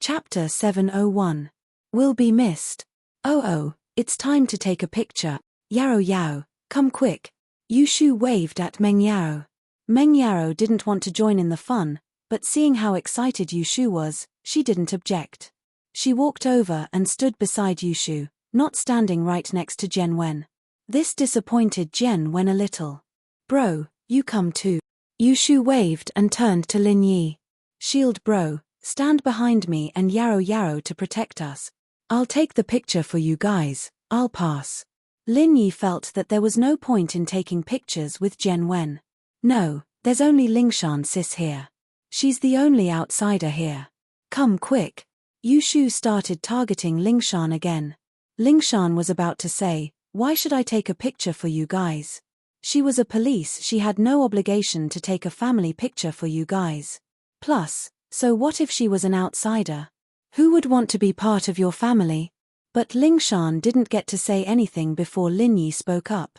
Chapter 701. Will be missed. Oh, it's time to take a picture. Yao Yao, come quick. Yushu waved at Meng Yao. Meng Yao didn't want to join in the fun, but seeing how excited Yushu was, she didn't object. She walked over and stood beside Yushu, not standing right next to Jian Wen. This disappointed Jian Wen a little. Bro, you come too. Yushu waved and turned to Lin Yi. Shield bro, stand behind me and Yao Yao to protect us. I'll take the picture for you guys, I'll pass. Lin Yi felt that there was no point in taking pictures with Jian Wen. No, there's only Lingshan sis here. She's the only outsider here. Come quick. Yushu started targeting Lingshan again. Lingshan was about to say, why should I take a picture for you guys? She was a police, she had no obligation to take a family picture for you guys. Plus, so what if she was an outsider? Who would want to be part of your family? But Lingshan didn't get to say anything before Lin Yi spoke up.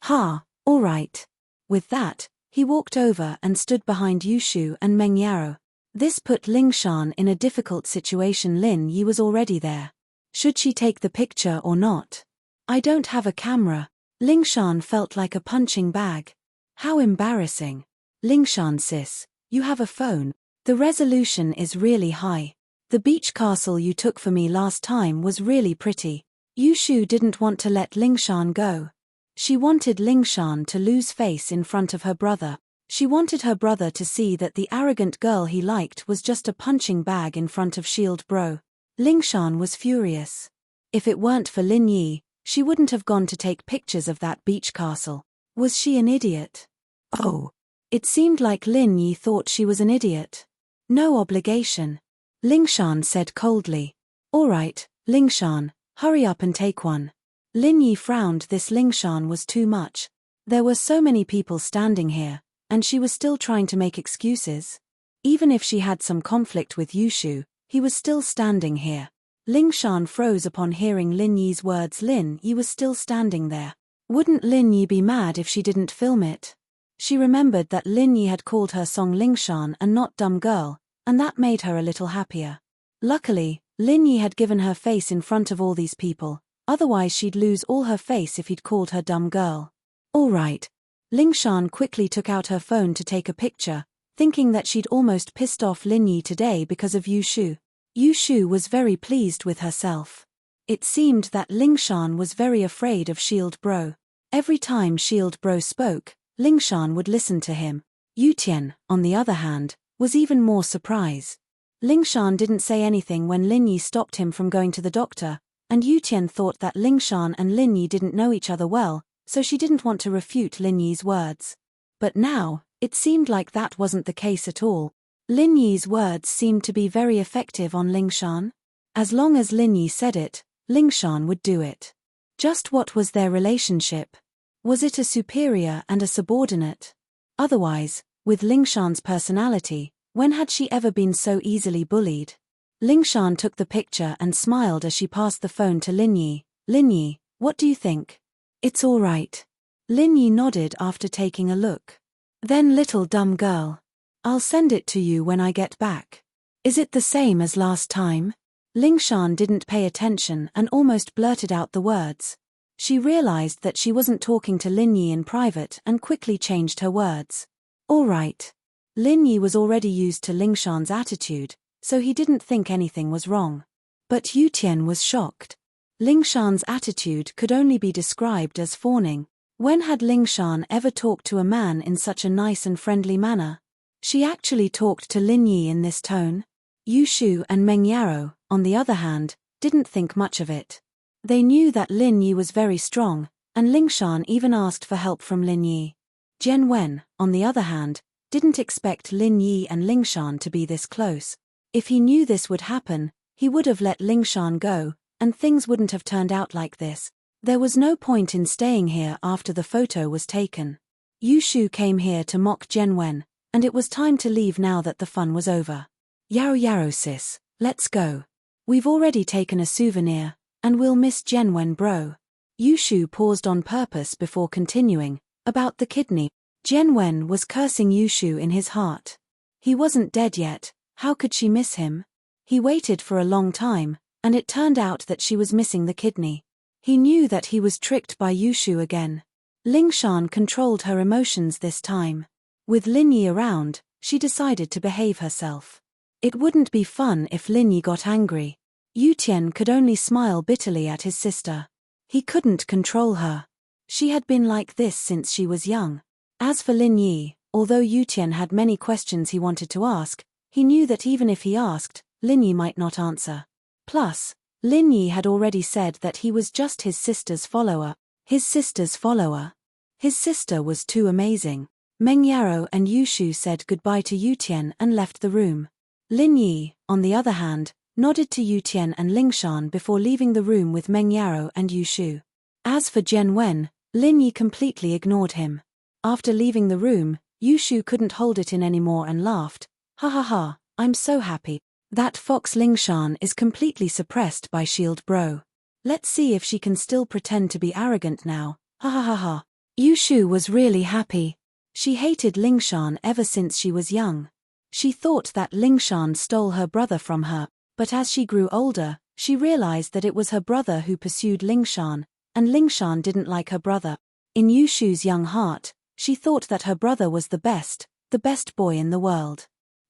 Ha, all right. With that, he walked over and stood behind Yushu and Meng Yao. This put Lingshan in a difficult situation. Lin Yi was already there. Should she take the picture or not? I don't have a camera. Lingshan felt like a punching bag. How embarrassing. Lingshan sis, you have a phone. The resolution is really high. The beach castle you took for me last time was really pretty. Yushu didn't want to let Lingshan go. She wanted Lingshan to lose face in front of her brother. She wanted her brother to see that the arrogant girl he liked was just a punching bag in front of Shield Bro. Lingshan was furious. If it weren't for Lin Yi, she wouldn't have gone to take pictures of that beach castle. Was she an idiot? Oh. It seemed like Lin Yi thought she was an idiot. No obligation. Lingshan said coldly. All right, Lingshan, hurry up and take one. Lin Yi frowned. This Lingshan was too much. There were so many people standing here, and she was still trying to make excuses. Even if she had some conflict with Yushu, he was still standing here. Lingshan froze upon hearing Lin Yi's words. Lin Yi was still standing there. Wouldn't Lin Yi be mad if she didn't film it? She remembered that Lin Yi had called her song Lingshan and not dumb girl, and that made her a little happier. Luckily, Lin Yi had given her face in front of all these people, otherwise she'd lose all her face if he'd called her dumb girl. All right. Lingshan quickly took out her phone to take a picture, thinking that she'd almost pissed off Lin Yi today because of Yushu. Yushu was very pleased with herself. It seemed that Lingshan was very afraid of Shield Bro. Every time Shield Bro spoke, Lingshan would listen to him. Yutian, on the other hand, was even more surprised. Lingshan didn't say anything when Lin Yi stopped him from going to the doctor, and Yutian thought that Lingshan and Lin Yi didn't know each other well, so she didn't want to refute Lin Yi's words. But now, it seemed like that wasn't the case at all. Lin Yi's words seemed to be very effective on Lingshan. As long as Lin Yi said it, Lingshan would do it. Just what was their relationship? Was it a superior and a subordinate? Otherwise, with Lingshan's personality, when had she ever been so easily bullied? Lingshan took the picture and smiled as she passed the phone to Lin Yi. Lin Yi, what do you think? It's all right. Lin Yi nodded after taking a look. Then little dumb girl. I'll send it to you when I get back. Is it the same as last time? Lingshan didn't pay attention and almost blurted out the words. She realized that she wasn't talking to Lin Yi in private and quickly changed her words. All right. Lin Yi was already used to Lingshan's attitude, so he didn't think anything was wrong. But Yutian was shocked. Lingshan's attitude could only be described as fawning. When had Lingshan ever talked to a man in such a nice and friendly manner? She actually talked to Lin Yi in this tone. Yushu and Meng Yao, on the other hand, didn't think much of it. They knew that Lin Yi was very strong, and Lingshan even asked for help from Lin Yi. Jian Wen, on the other hand, didn't expect Lin Yi and Lingshan to be this close. If he knew this would happen, he would have let Lingshan go, and things wouldn't have turned out like this. There was no point in staying here after the photo was taken. Yushu came here to mock Jian Wen, and it was time to leave now that the fun was over. Yao Yao sis, let's go. We've already taken a souvenir, and we'll miss Jian Wen bro. Yushu paused on purpose before continuing. About the kidney. Jian Wen was cursing Yushu in his heart. He wasn't dead yet, how could she miss him? He waited for a long time, and it turned out that she was missing the kidney. He knew that he was tricked by Yushu again. Lingshan controlled her emotions this time. With Linyi around, she decided to behave herself. It wouldn't be fun if Linyi got angry. Yutian could only smile bitterly at his sister. He couldn't control her. She had been like this since she was young. As for Linyi, although Yutian had many questions he wanted to ask, he knew that even if he asked, Linyi might not answer. Plus, Linyi had already said that he was just his sister's follower. His sister's follower? His sister was too amazing. Meng Yaro and Yushu said goodbye to Yutian and left the room. Linyi, on the other hand, nodded to Yutian and Lingshan before leaving the room with Meng Yaro and Yushu. As for Jian Wen, Linyi completely ignored him. After leaving the room, Yushu couldn't hold it in anymore and laughed. Ha ha ha, I'm so happy. That fox Lingshan is completely suppressed by Shield Bro. Let's see if she can still pretend to be arrogant now. Ha ha ha ha. Yushu was really happy. She hated Lingshan ever since she was young. She thought that Lingshan stole her brother from her, but as she grew older, she realized that it was her brother who pursued Lingshan, and Lingshan didn't like her brother. In Yushu's young heart, she thought that her brother was the best boy in the world.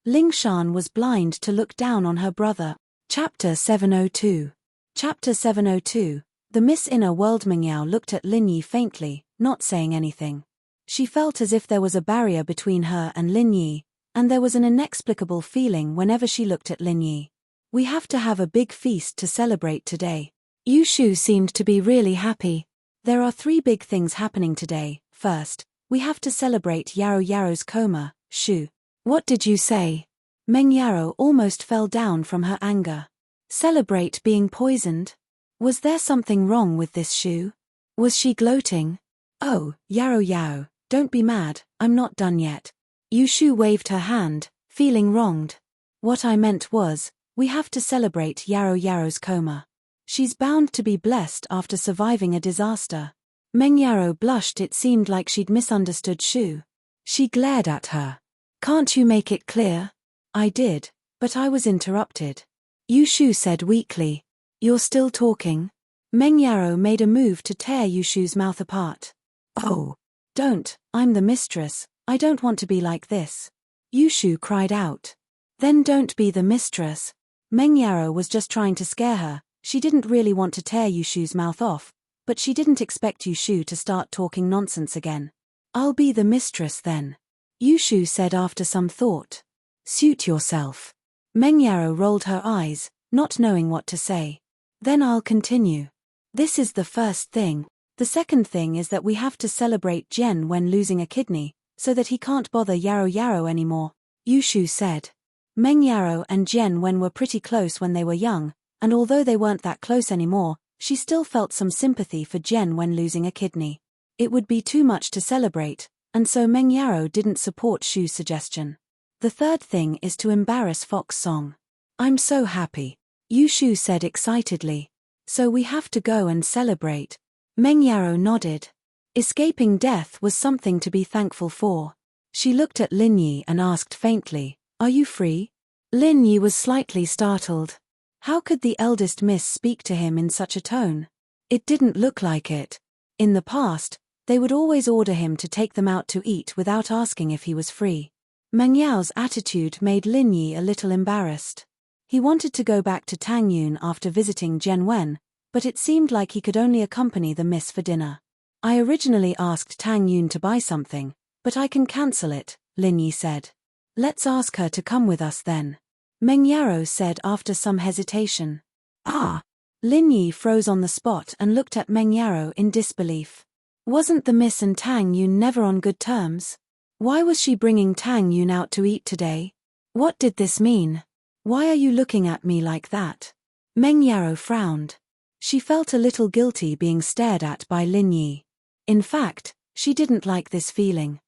Lingshan was blind to look down on her brother. Chapter 702. Chapter 702. The Miss Inner World. Mingyao looked at Linyi faintly, not saying anything. She felt as if there was a barrier between her and Linyi, and there was an inexplicable feeling whenever she looked at Linyi. We have to have a big feast to celebrate today. Yushu seemed to be really happy. There are 3 big things happening today. First, we have to celebrate Yaro Yaro's coma. Shu. What did you say? Meng Yaro almost fell down from her anger. Celebrate being poisoned? Was there something wrong with this Shu? Was she gloating? Oh, Yaro Yao, don't be mad, I'm not done yet. Yushu waved her hand, feeling wronged. What I meant was, we have to celebrate Yaro Yaro's coma. She's bound to be blessed after surviving a disaster. Meng Yaro blushed. It seemed like she'd misunderstood Shu. She glared at her. Can't you make it clear? I did, but I was interrupted. Yushu said weakly. You're still talking? Meng Yaro made a move to tear Yushu's mouth apart. Oh, don't, I'm the mistress, I don't want to be like this. Yushu cried out. Then don't be the mistress. Meng Yaro was just trying to scare her. She didn't really want to tear Yushu's mouth off, but she didn't expect Yushu to start talking nonsense again. I'll be the mistress then. Yushu said after some thought. Suit yourself. Meng Yaro rolled her eyes, not knowing what to say. Then I'll continue. This is the first thing. The second thing is that we have to celebrate Jian Wen losing a kidney, so that he can't bother Yaro Yaro anymore, Yushu said. Meng Yaro and Jian Wen were pretty close when they were young, and although they weren't that close anymore, she still felt some sympathy for Jian Wen losing a kidney. It would be too much to celebrate, and so Meng Yaro didn't support Shu's suggestion. The third thing is to embarrass Fox Song. I'm so happy, Yushu said excitedly. So we have to go and celebrate. Meng Yaro nodded. Escaping death was something to be thankful for. She looked at Linyi and asked faintly, Are you free? Linyi was slightly startled. How could the eldest miss speak to him in such a tone? It didn't look like it. In the past, they would always order him to take them out to eat without asking if he was free. Meng Yao's attitude made Linyi a little embarrassed. He wanted to go back to Tangyun after visiting Jian Wen, but it seemed like he could only accompany the miss for dinner. I originally asked Tangyun to buy something, but I can cancel it, Linyi said. Let's ask her to come with us then. Meng Yaro said after some hesitation. Ah! Linyi froze on the spot and looked at Meng Yaro in disbelief. Wasn't the miss and Tangyun never on good terms? Why was she bringing Tangyun out to eat today? What did this mean? Why are you looking at me like that? Meng Yaro frowned. She felt a little guilty being stared at by Linyi. In fact, she didn't like this feeling.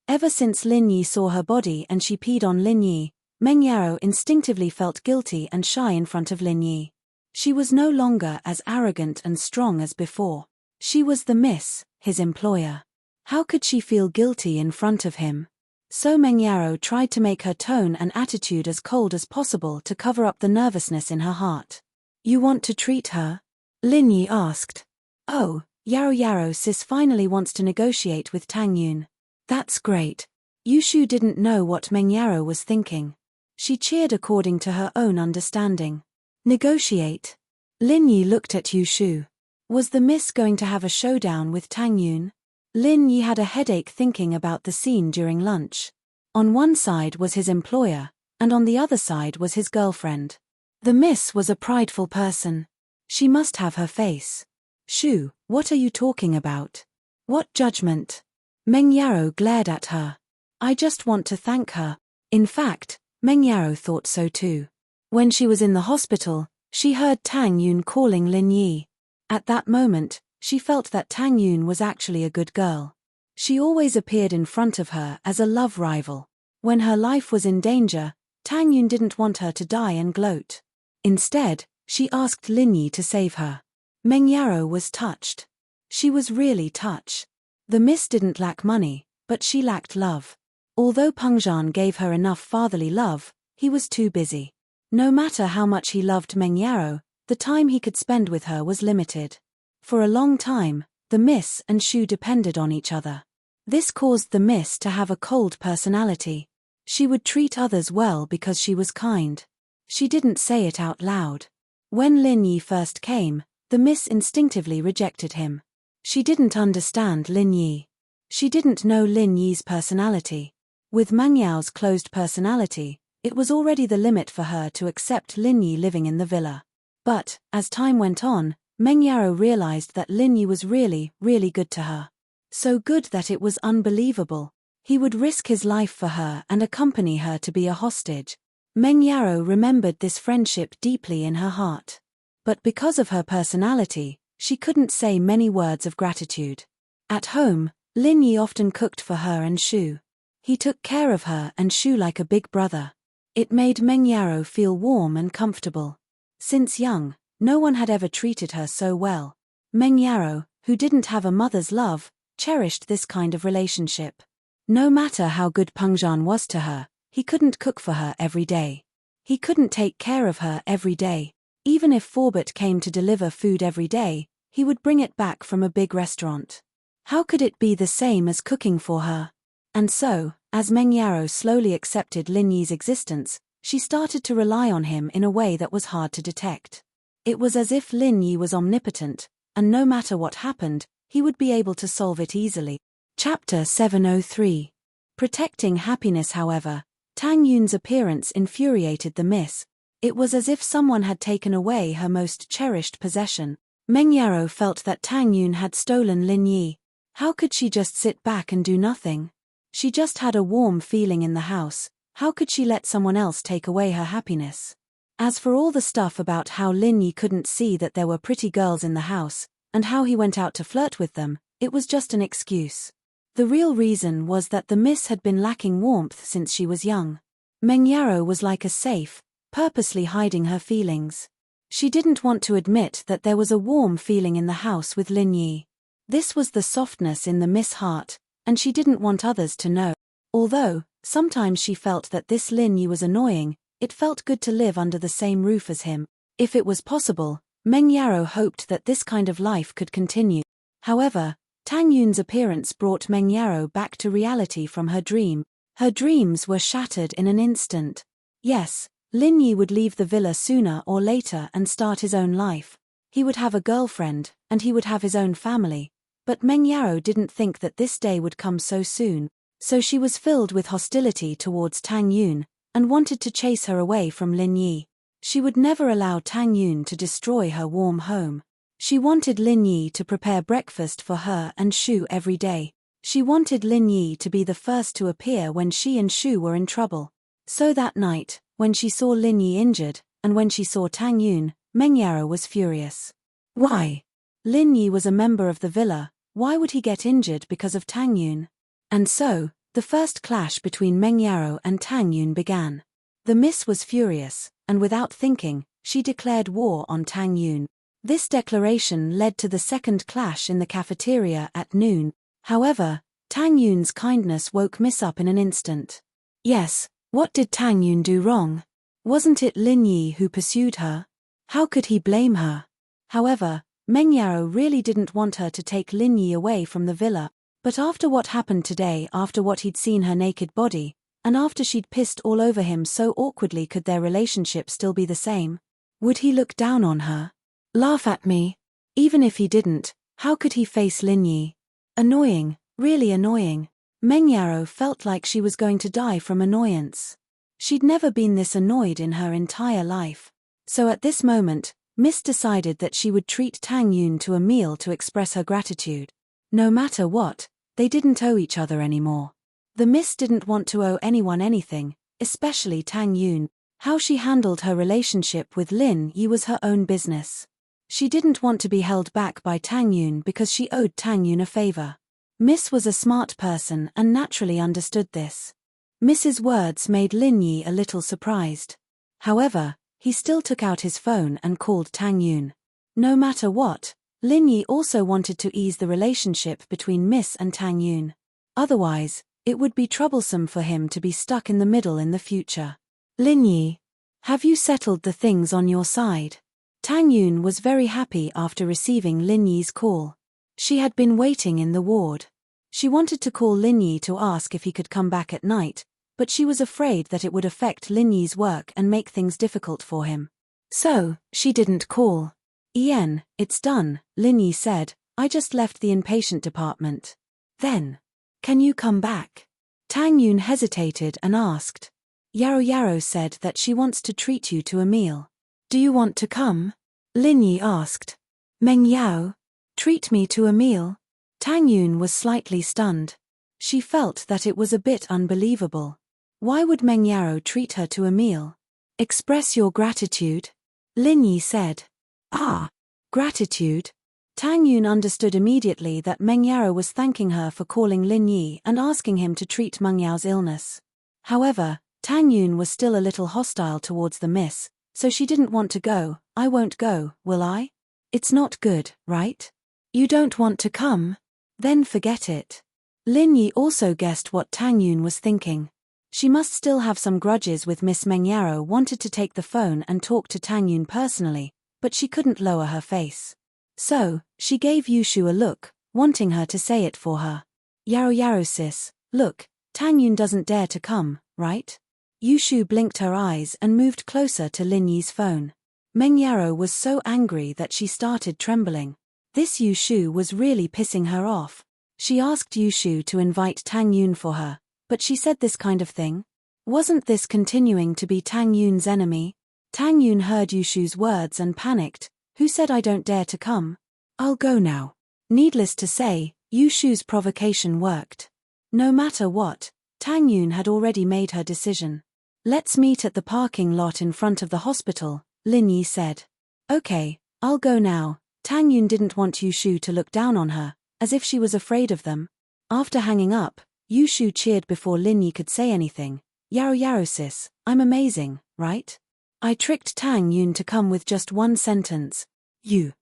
Ever since Linyi saw her body and she peed on Linyi, Meng Yaro instinctively felt guilty and shy in front of Linyi. She was no longer as arrogant and strong as before. She was the miss, his employer. How could she feel guilty in front of him? So Meng Yarrow tried to make her tone and attitude as cold as possible to cover up the nervousness in her heart. You want to treat her? Lin Yi asked. Oh, Yarrow sis finally wants to negotiate with Tang Yun. That's great. Yushu didn't know what Meng Yarrow was thinking. She cheered according to her own understanding. Negotiate? Lin Yi looked at Yushu. Was the miss going to have a showdown with Tang Yun? Lin Yi had a headache thinking about the scene during lunch. On one side was his employer, and on the other side was his girlfriend. The miss was a prideful person. She must have her face. Shu, what are you talking about? What judgment? Meng Yarrow glared at her. I just want to thank her. In fact, Meng Yarrow thought so too. When she was in the hospital, she heard Tang Yun calling Lin Yi. At that moment, she felt that Tang Yun was actually a good girl. She always appeared in front of her as a love rival. When her life was in danger, Tang Yun didn't want her to die and gloat. Instead, she asked Lin Yi to save her. Meng Yarrow was touched. She was really touched. The miss didn't lack money, but she lacked love. Although Peng Zhan gave her enough fatherly love, he was too busy. No matter how much he loved Meng Yarrow, the time he could spend with her was limited. For a long time, the miss and Shu depended on each other. This caused the miss to have a cold personality. She would treat others well because she was kind. She didn't say it out loud. When Lin Yi first came, the miss instinctively rejected him. She didn't understand Lin Yi. She didn't know Lin Yi's personality. With Meng Yao's closed personality, it was already the limit for her to accept Lin Yi living in the villa. But, as time went on, Meng Yarrow realized that Lin Yi was really, really good to her. So good that it was unbelievable. He would risk his life for her and accompany her to be a hostage. Meng Yarrow remembered this friendship deeply in her heart. But because of her personality, she couldn't say many words of gratitude. At home, Lin Yi often cooked for her and Shu. He took care of her and Shu like a big brother. It made Meng Yarrow feel warm and comfortable. Since young, no one had ever treated her so well. Meng Yarrow, who didn't have a mother's love, cherished this kind of relationship. No matter how good Peng Zhan was to her, he couldn't cook for her every day. He couldn't take care of her every day. Even if Forbert came to deliver food every day, he would bring it back from a big restaurant. How could it be the same as cooking for her? And so, as Meng Yarrow slowly accepted Lin Yi's existence, she started to rely on him in a way that was hard to detect. It was as if Lin Yi was omnipotent, and no matter what happened, he would be able to solve it easily. Chapter 703. Protecting happiness. However, Tang Yun's appearance infuriated the miss. It was as if someone had taken away her most cherished possession. Meng Yarrow felt that Tang Yun had stolen Lin Yi. How could she just sit back and do nothing? She just had a warm feeling in the house. How could she let someone else take away her happiness? As for all the stuff about how Lin Yi couldn't see that there were pretty girls in the house, and how he went out to flirt with them, it was just an excuse. The real reason was that the miss had been lacking warmth since she was young. Meng Yarrow was like a safe, purposely hiding her feelings. She didn't want to admit that there was a warm feeling in the house with Lin Yi. This was the softness in the miss heart, and she didn't want others to know. Although, sometimes she felt that this Lin Yi was annoying, it felt good to live under the same roof as him. If it was possible, Meng Yarrow hoped that this kind of life could continue. However, Tang Yun's appearance brought Meng Yarrow back to reality from her dream. Her dreams were shattered in an instant. Yes, Lin Yi would leave the villa sooner or later and start his own life. He would have a girlfriend, and he would have his own family. But Meng Yarrow didn't think that this day would come so soon. So she was filled with hostility towards Tang Yun, and wanted to chase her away from Lin Yi. She would never allow Tang Yun to destroy her warm home. She wanted Lin Yi to prepare breakfast for her and Shu every day. She wanted Lin Yi to be the first to appear when she and Shu were in trouble. So that night, when she saw Lin Yi injured, and when she saw Tang Yun, Meng Yarrow was furious. Why? Lin Yi was a member of the villa. Why would he get injured because of Tang Yun? And so, the first clash between Meng Yarrow and Tang Yun began. The miss was furious, and without thinking, she declared war on Tang Yun. This declaration led to the second clash in the cafeteria at noon. However, Tang Yun's kindness woke Miss up in an instant. Yes, what did Tang Yun do wrong? Wasn't it Lin Yi who pursued her? How could he blame her? However, Meng Yaro really didn't want her to take Lin Yi away from the villa, but after what happened today, after what he'd seen her naked body, and after she'd pissed all over him so awkwardly, could their relationship still be the same? Would he look down on her? Laugh at me? Even if he didn't, how could he face Lin Yi? Annoying, really annoying. Meng Yaro felt like she was going to die from annoyance. She'd never been this annoyed in her entire life. So at this moment, Miss decided that she would treat Tang Yun to a meal to express her gratitude. No matter what, they didn't owe each other anymore. The Miss didn't want to owe anyone anything, especially Tang Yun. How she handled her relationship with Lin Yi was her own business. She didn't want to be held back by Tang Yun because she owed Tang Yun a favor. Miss was a smart person and naturally understood this. Miss's words made Lin Yi a little surprised. However, he still took out his phone and called Tang Yun. No matter what, Lin Yi also wanted to ease the relationship between Miss and Tang Yun. Otherwise, it would be troublesome for him to be stuck in the middle in the future. Lin Yi, have you settled the things on your side? Tang Yun was very happy after receiving Lin Yi's call. She had been waiting in the ward. She wanted to call Lin Yi to ask if he could come back at night, but she was afraid that it would affect Lin Yi's work and make things difficult for him. So, she didn't call. Ian, it's done, Lin Yi said. I just left the inpatient department. Then, can you come back? Tang Yun hesitated and asked. Yaro said that she wants to treat you to a meal. Do you want to come? Lin Yi asked. Meng Yao? Treat me to a meal? Tang Yun was slightly stunned. She felt that it was a bit unbelievable. Why would Meng Yaro treat her to a meal? Express your gratitude? Lin Yi said. Ah, gratitude? Tang Yun understood immediately that Meng Yaro was thanking her for calling Lin Yi and asking him to treat Meng Yao's illness. However, Tang Yun was still a little hostile towards the Miss, so she didn't want to go. I won't go, will I? It's not good, right? You don't want to come? Then forget it. Lin Yi also guessed what Tang Yun was thinking. She must still have some grudges with Miss Meng Yaro, wanted to take the phone and talk to Tang Yun personally, but she couldn't lower her face. So, she gave Yushu a look, wanting her to say it for her. Yaro sis, look, Tang Yun doesn't dare to come, right? Yushu blinked her eyes and moved closer to Lin Yi's phone. Meng Yaro was so angry that she started trembling. This Yushu was really pissing her off. She asked Yushu to invite Tang Yun for her, but she said this kind of thing? Wasn't this continuing to be Tang Yun's enemy? Tang Yun heard Yushu's words and panicked. Who said I don't dare to come? I'll go now. Needless to say, Yushu's provocation worked. No matter what, Tang Yun had already made her decision. Let's meet at the parking lot in front of the hospital, Lin Yi said. Okay, I'll go now. Tang Yun didn't want Yushu to look down on her, as if she was afraid of them. After hanging up, Yushu cheered before Lin Yi could say anything. Yaro sis, I'm amazing, right? I tricked Tang Yun to come with just one sentence. You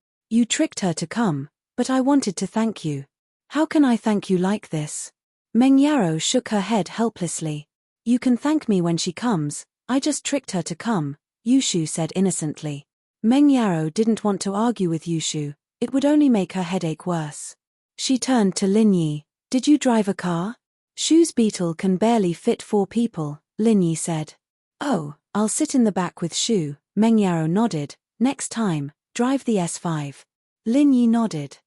tricked her to come, but I wanted to thank you. How can I thank you like this? Meng Yaro shook her head helplessly. You can thank me when she comes, I just tricked her to come, Yushu said innocently. Meng Yaro didn't want to argue with Yushu, it would only make her headache worse. She turned to Lin Yi. Did you drive a car? Shu's Beetle can barely fit 4 people, Lin Yi said. Oh, I'll sit in the back with Shu, Meng Yaro nodded. Next time, drive the S5. Lin Yi nodded.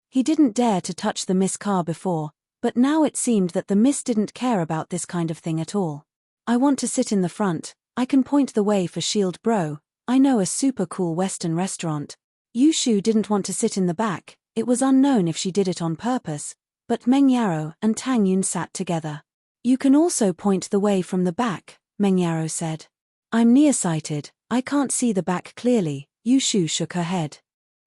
He didn't dare to touch the Miss car before, but now it seemed that the Miss didn't care about this kind of thing at all. I want to sit in the front, I can point the way for Shield Bro, I know a super cool Western restaurant. Yushu didn't want to sit in the back, it was unknown if she did it on purpose, but Meng Yaro and Tang Yun sat together. You can also point the way from the back, Meng Yaro said. I'm nearsighted, I can't see the back clearly, Yushu shook her head.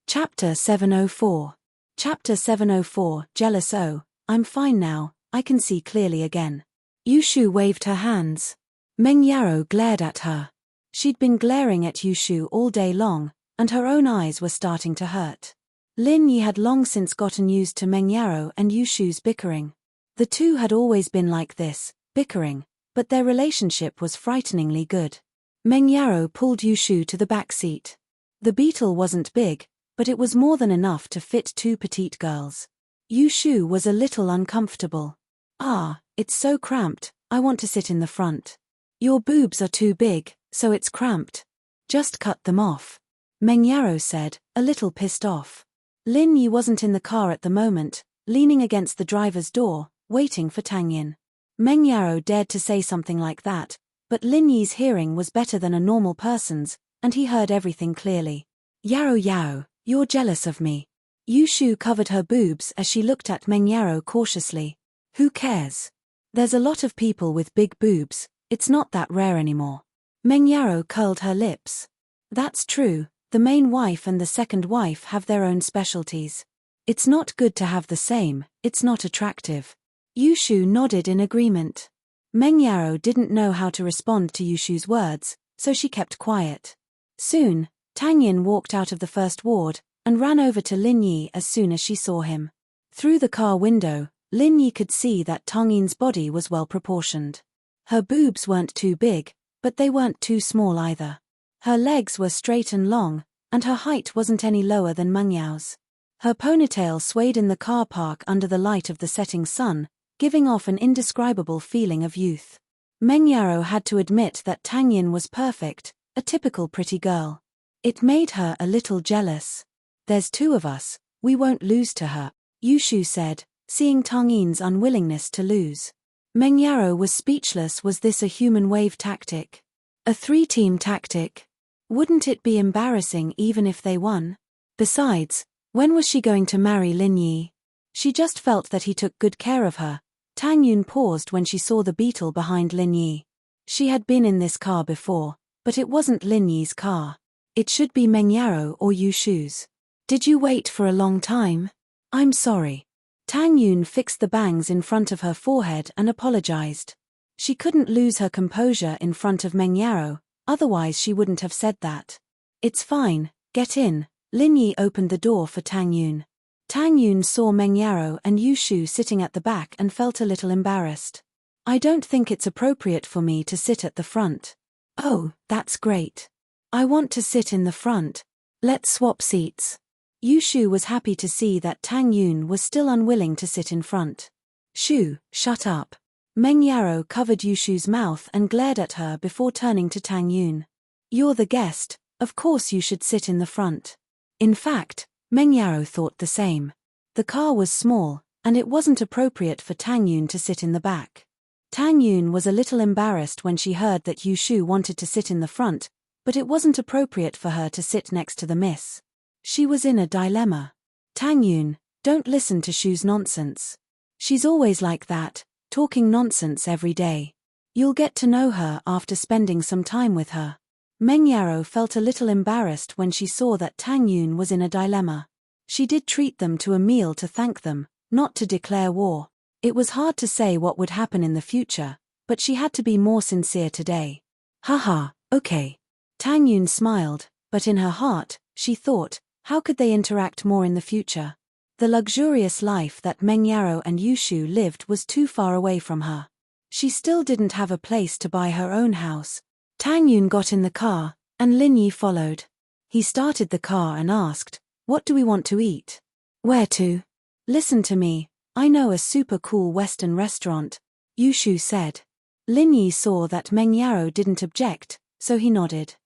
Chapter 704. Chapter 704, Jealous. Oh, I'm fine now, I can see clearly again. Yushu waved her hands. Meng Yaro glared at her. She'd been glaring at Yushu all day long, and her own eyes were starting to hurt. Lin Yi had long since gotten used to Meng Yaro and Yushu's bickering. The two had always been like this, bickering, but their relationship was frighteningly good. Meng Yarrow pulled Yushu to the back seat. The beetle wasn't big, but it was more than enough to fit two petite girls. Yushu was a little uncomfortable. "Ah, it's so cramped, I want to sit in the front." "Your boobs are too big, so it's cramped. Just cut them off," Meng Yarrow said, a little pissed off. Lin Yi wasn't in the car at the moment, leaning against the driver's door, waiting for Tang Yin. Meng Yarrow dared to say something like that, but Lin Yi's hearing was better than a normal person's, and he heard everything clearly. "Yarrow Yao, you're jealous of me." Yushu covered her boobs as she looked at Meng Yarrow cautiously. "Who cares? There's a lot of people with big boobs, it's not that rare anymore." Meng Yarrow curled her lips. "That's true, the main wife and the second wife have their own specialties. It's not good to have the same, it's not attractive." Yushu nodded in agreement. Meng Yarrow didn't know how to respond to Yushu's words, so she kept quiet. Soon, Tang Yin walked out of the first ward, and ran over to Lin Yi as soon as she saw him. Through the car window, Lin Yi could see that Tang Yin's body was well proportioned. Her boobs weren't too big, but they weren't too small either. Her legs were straight and long, and her height wasn't any lower than Meng Yao's. Her ponytail swayed in the car park under the light of the setting sun, giving off an indescribable feeling of youth. Meng Yarrow had to admit that Tang Yin was perfect, a typical pretty girl. It made her a little jealous. "There's two of us, we won't lose to her," Yushu said, seeing Tang Yin's unwillingness to lose. Meng Yarrow was speechless. Was this a human wave tactic? A three-team tactic? Wouldn't it be embarrassing even if they won? Besides, when was she going to marry Lin Yi? She just felt that he took good care of her. Tang Yun paused when she saw the beetle behind Lin Yi. She had been in this car before, but it wasn't Lin Yi's car. It should be Meng Yarrow or Yushu's. "Did you wait for a long time? I'm sorry." Tang Yun fixed the bangs in front of her forehead and apologized. She couldn't lose her composure in front of Meng Yarrow, otherwise she wouldn't have said that. "It's fine, get in." Lin Yi opened the door for Tang Yun. Tang Yun saw Meng Yarrow and Yushu sitting at the back and felt a little embarrassed. "I don't think it's appropriate for me to sit at the front." "Oh, that's great. I want to sit in the front. Let's swap seats." Yushu was happy to see that Tang Yun was still unwilling to sit in front. "Shoo, shut up." Meng Yarrow covered Yushu's mouth and glared at her before turning to Tang Yun. "You're the guest, of course you should sit in the front." In fact, Meng Yarrow thought the same. The car was small, and it wasn't appropriate for Tang Yun to sit in the back. Tang Yun was a little embarrassed when she heard that Yushu wanted to sit in the front, but it wasn't appropriate for her to sit next to the miss. She was in a dilemma. "Tang Yun, don't listen to Shu's nonsense. She's always like that, talking nonsense every day. You'll get to know her after spending some time with her." Meng Yarrow felt a little embarrassed when she saw that Tang Yun was in a dilemma. She did treat them to a meal to thank them, not to declare war. It was hard to say what would happen in the future, but she had to be more sincere today. "Haha, okay." Tang Yun smiled, but in her heart, she thought, how could they interact more in the future? The luxurious life that Meng Yarrow and Yushu lived was too far away from her. She still didn't have a place to buy her own house. Tang Yun got in the car, and Lin Yi followed. He started the car and asked, "What do we want to eat?" "Where to?" "Listen to me, I know a super cool Western restaurant," Yushu said. Lin Yi saw that Meng Yarrow didn't object, so he nodded.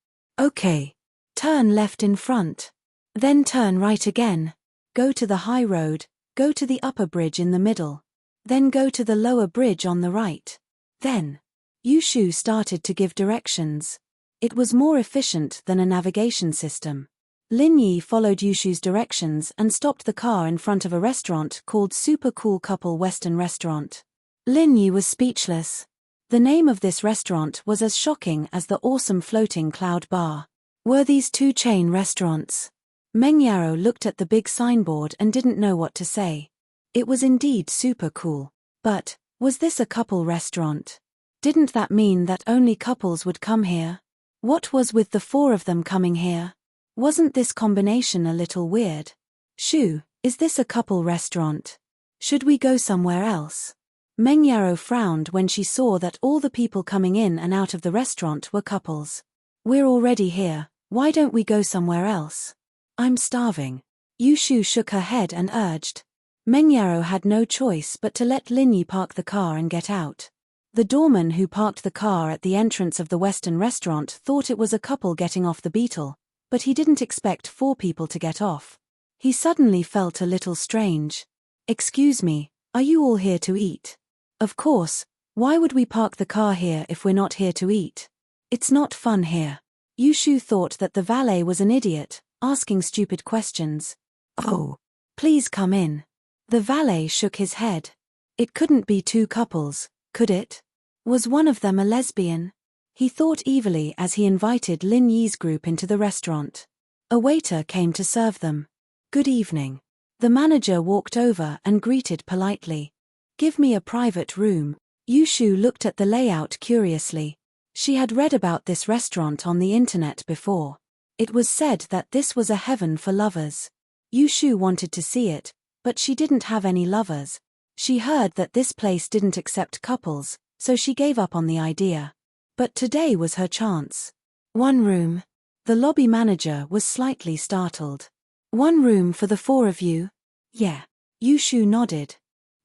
"Okay. Turn left in front. Then turn right again. Go to the high road, go to the upper bridge in the middle. Then go to the lower bridge on the right. Then." Yushu started to give directions. It was more efficient than a navigation system. Lin Yi followed Yushu's directions and stopped the car in front of a restaurant called Super Cool Couple Western Restaurant. Lin Yi was speechless. The name of this restaurant was as shocking as the awesome floating cloud bar. Were these two chain restaurants? Meng Yarrow looked at the big signboard and didn't know what to say. It was indeed super cool. But, was this a couple restaurant? Didn't that mean that only couples would come here? What was with the four of them coming here? Wasn't this combination a little weird? "Shu, is this a couple restaurant? Should we go somewhere else?" Meng Yaro frowned when she saw that all the people coming in and out of the restaurant were couples. We're already here, why don't we go somewhere else? I'm starving. Yushu shook her head and urged. Meng Yaro had no choice but to let Linyi park the car and get out. The doorman who parked the car at the entrance of the Western restaurant thought it was a couple getting off the Beetle, but he didn't expect 4 people to get off. He suddenly felt a little strange. Excuse me, are you all here to eat? Of course, why would we park the car here if we're not here to eat? It's not fun here. Yushu thought that the valet was an idiot, asking stupid questions. Oh, please come in. The valet shook his head. It couldn't be 2 couples, could it? Was one of them a lesbian? He thought evilly as he invited Lin Yi's group into the restaurant. A waiter came to serve them. Good evening. The manager walked over and greeted politely. Give me a private room. Yushu looked at the layout curiously. She had read about this restaurant on the internet before. It was said that this was a heaven for lovers. Yushu wanted to see it, but she didn't have any lovers. She heard that this place didn't accept couples, so she gave up on the idea. But today was her chance. 1 room. The lobby manager was slightly startled. 1 room for the 4 of you? Yeah. Yushu nodded.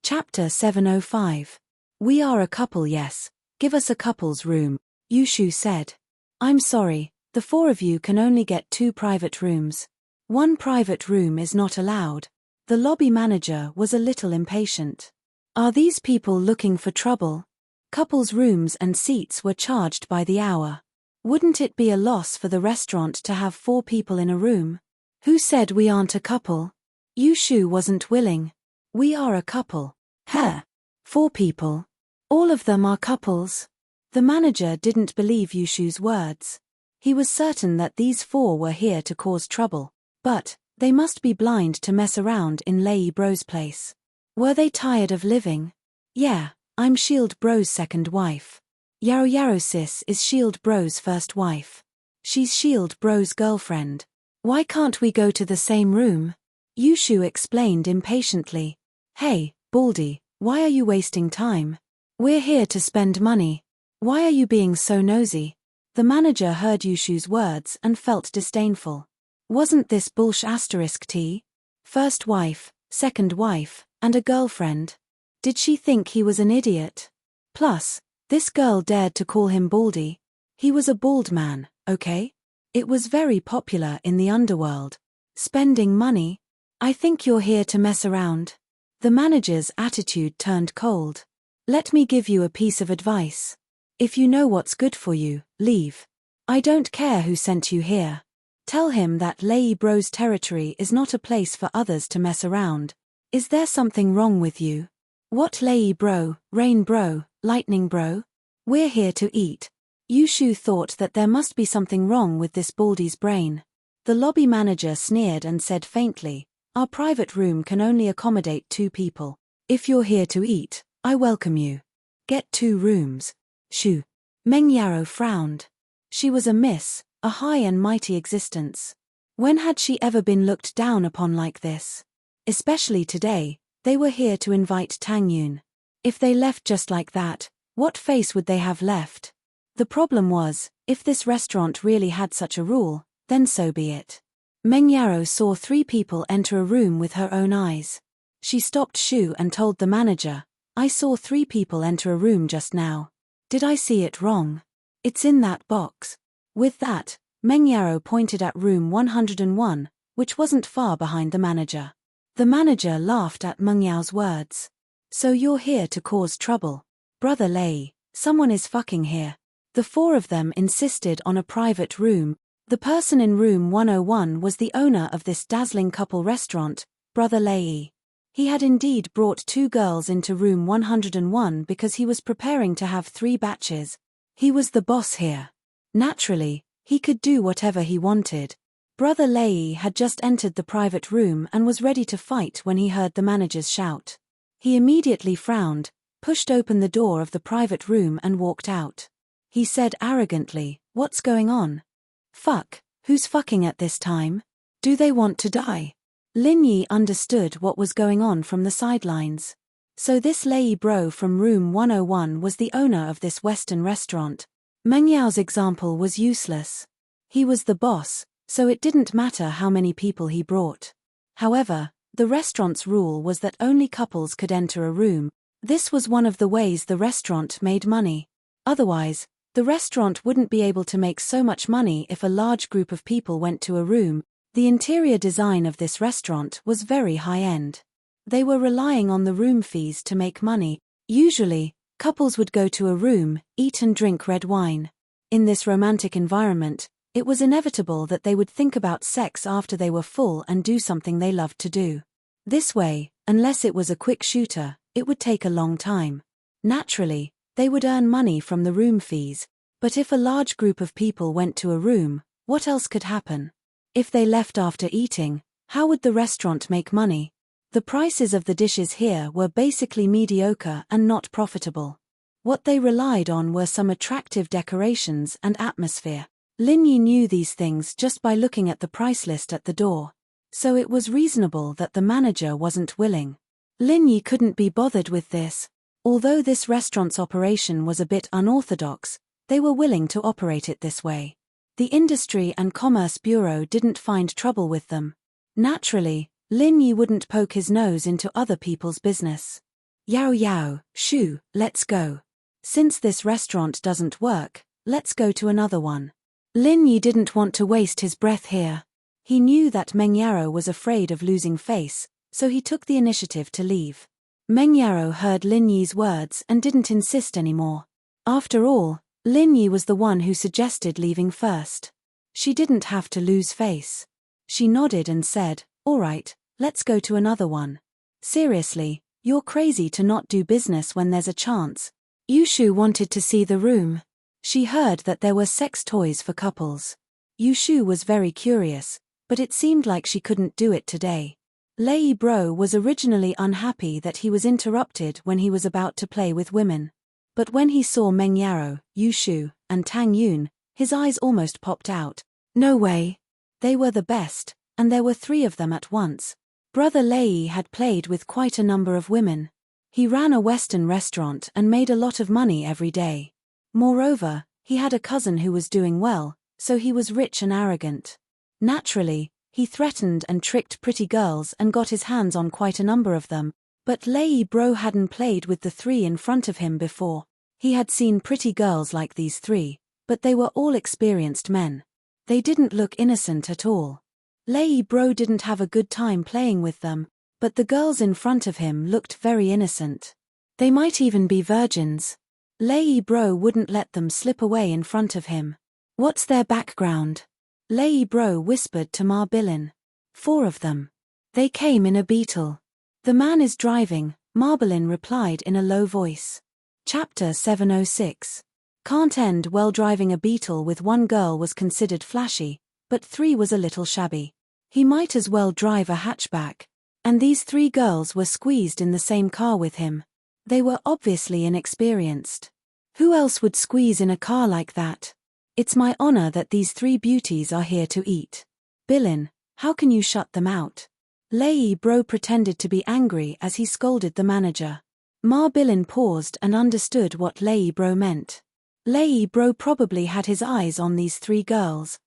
Chapter 705. We are a couple, yes. Give us a couple's room, Yushu said. I'm sorry, the 4 of you can only get 2 private rooms. 1 private room is not allowed. The lobby manager was a little impatient. Are these people looking for trouble? Couples' rooms and seats were charged by the hour. Wouldn't it be a loss for the restaurant to have 4 people in a room? Who said we aren't a couple? Yushu wasn't willing. We are a couple. Huh. 4 people. All of them are couples. The manager didn't believe Yushu's words. He was certain that these 4 were here to cause trouble. But they must be blind to mess around in Lei Bro's place. Were they tired of living? Yeah, I'm Shield Bro's second wife. Yaro Yaro sis is Shield Bro's first wife. She's Shield Bro's girlfriend. Why can't we go to the same room? Yushu explained impatiently. Hey, Baldy, why are you wasting time? We're here to spend money. Why are you being so nosy? The manager heard Yushu's words and felt disdainful. Wasn't this bullsh** tea? First wife, second wife, and a girlfriend. Did she think he was an idiot? Plus, this girl dared to call him Baldy. He was a bald man, okay? It was very popular in the underworld. Spending money? I think you're here to mess around. The manager's attitude turned cold. Let me give you a piece of advice. If you know what's good for you, leave. I don't care who sent you here. Tell him that Lei Bro's territory is not a place for others to mess around. Is there something wrong with you? What Lei Bro, Rain Bro, Lightning Bro? We're here to eat. Yushu thought that there must be something wrong with this Baldy's brain. The lobby manager sneered and said faintly, our private room can only accommodate 2 people. If you're here to eat, I welcome you. Get 2 rooms. Shoo. Meng Yaro frowned. She was a miss, a high and mighty existence. When had she ever been looked down upon like this? Especially today, they were here to invite Tang Yun. If they left just like that, what face would they have left? The problem was, if this restaurant really had such a rule, then so be it. Meng Yaro saw 3 people enter a room with her own eyes. She stopped Shu and told the manager, I saw 3 people enter a room just now. Did I see it wrong? It's in that box. With that, Meng Yaro pointed at room 101, which wasn't far behind the manager. The manager laughed at Meng Yao's words. So you're here to cause trouble. Brother Lei, someone is fucking here. The 4 of them insisted on a private room. The person in room 101 was the owner of this dazzling couple restaurant, Brother Lei. He had indeed brought 2 girls into room 101 because he was preparing to have 3 batches. He was the boss here. Naturally, he could do whatever he wanted. Brother Lei had just entered the private room and was ready to fight when he heard the manager's shout. He immediately frowned, pushed open the door of the private room and walked out. He said arrogantly, what's going on? Fuck, who's fucking at this time? Do they want to die? Lin Yi understood what was going on from the sidelines. So this Lei bro from room 101 was the owner of this Western restaurant. Meng Yao's example was useless. He was the boss, so it didn't matter how many people he brought. However, the restaurant's rule was that only couples could enter a room. This was one of the ways the restaurant made money. Otherwise, the restaurant wouldn't be able to make so much money if a large group of people went to a room. The interior design of this restaurant was very high-end. They were relying on the room fees to make money. Usually, couples would go to a room, eat and drink red wine. In this romantic environment, it was inevitable that they would think about sex after they were full and do something they loved to do. This way, unless it was a quick shooter, it would take a long time. Naturally, they would earn money from the room fees, but if a large group of people went to a room, what else could happen? If they left after eating, how would the restaurant make money? The prices of the dishes here were basically mediocre and not profitable. What they relied on were some attractive decorations and atmosphere. Lin Yi knew these things just by looking at the price list at the door. So it was reasonable that the manager wasn't willing. Lin Yi couldn't be bothered with this. Although this restaurant's operation was a bit unorthodox, they were willing to operate it this way. The Industry and Commerce Bureau didn't find trouble with them. Naturally, Lin Yi wouldn't poke his nose into other people's business. Yao Yao, shoo, let's go. Since this restaurant doesn't work, let's go to another one. Lin Yi didn't want to waste his breath here. He knew that Meng Yaro was afraid of losing face, so he took the initiative to leave. Meng Yaro heard Lin Yi's words and didn't insist anymore. After all, Lin Yi was the one who suggested leaving first. She didn't have to lose face. She nodded and said, "All right, let's go to another one." Seriously, you're crazy to not do business when there's a chance. Yushu wanted to see the room. She heard that there were sex toys for couples. Yushu was very curious, but it seemed like she couldn't do it today. Lei Bro was originally unhappy that he was interrupted when he was about to play with women. But when he saw Meng Yaro, Yushu, and Tang Yun, his eyes almost popped out. No way. They were the best, and there were 3 of them at once. Brother Lei had played with quite a number of women. He ran a Western restaurant and made a lot of money every day. Moreover, he had a cousin who was doing well, so he was rich and arrogant. Naturally, he threatened and tricked pretty girls and got his hands on quite a number of them, but Lei Bro hadn't played with the 3 in front of him before. He had seen pretty girls like these 3, but they were all experienced men. They didn't look innocent at all. Lei Bro didn't have a good time playing with them, but the girls in front of him looked very innocent. They might even be virgins. Lei Bro wouldn't let them slip away in front of him. What's their background? Lei Bro whispered to Ma Bilin. 4 of them. They came in a beetle. The man is driving, Ma Bilin replied in a low voice. Chapter 706. Can't end well. Driving a beetle with 1 girl was considered flashy, but 3 was a little shabby. He might as well drive a hatchback. And these 3 girls were squeezed in the same car with him. They were obviously inexperienced. Who else would squeeze in a car like that? It's my honor that these 3 beauties are here to eat. Bilin, how can you shut them out? Lei Bro pretended to be angry as he scolded the manager. Ma Bilin paused and understood what Lei Bro meant. Lei Bro probably had his eyes on these 3 girls.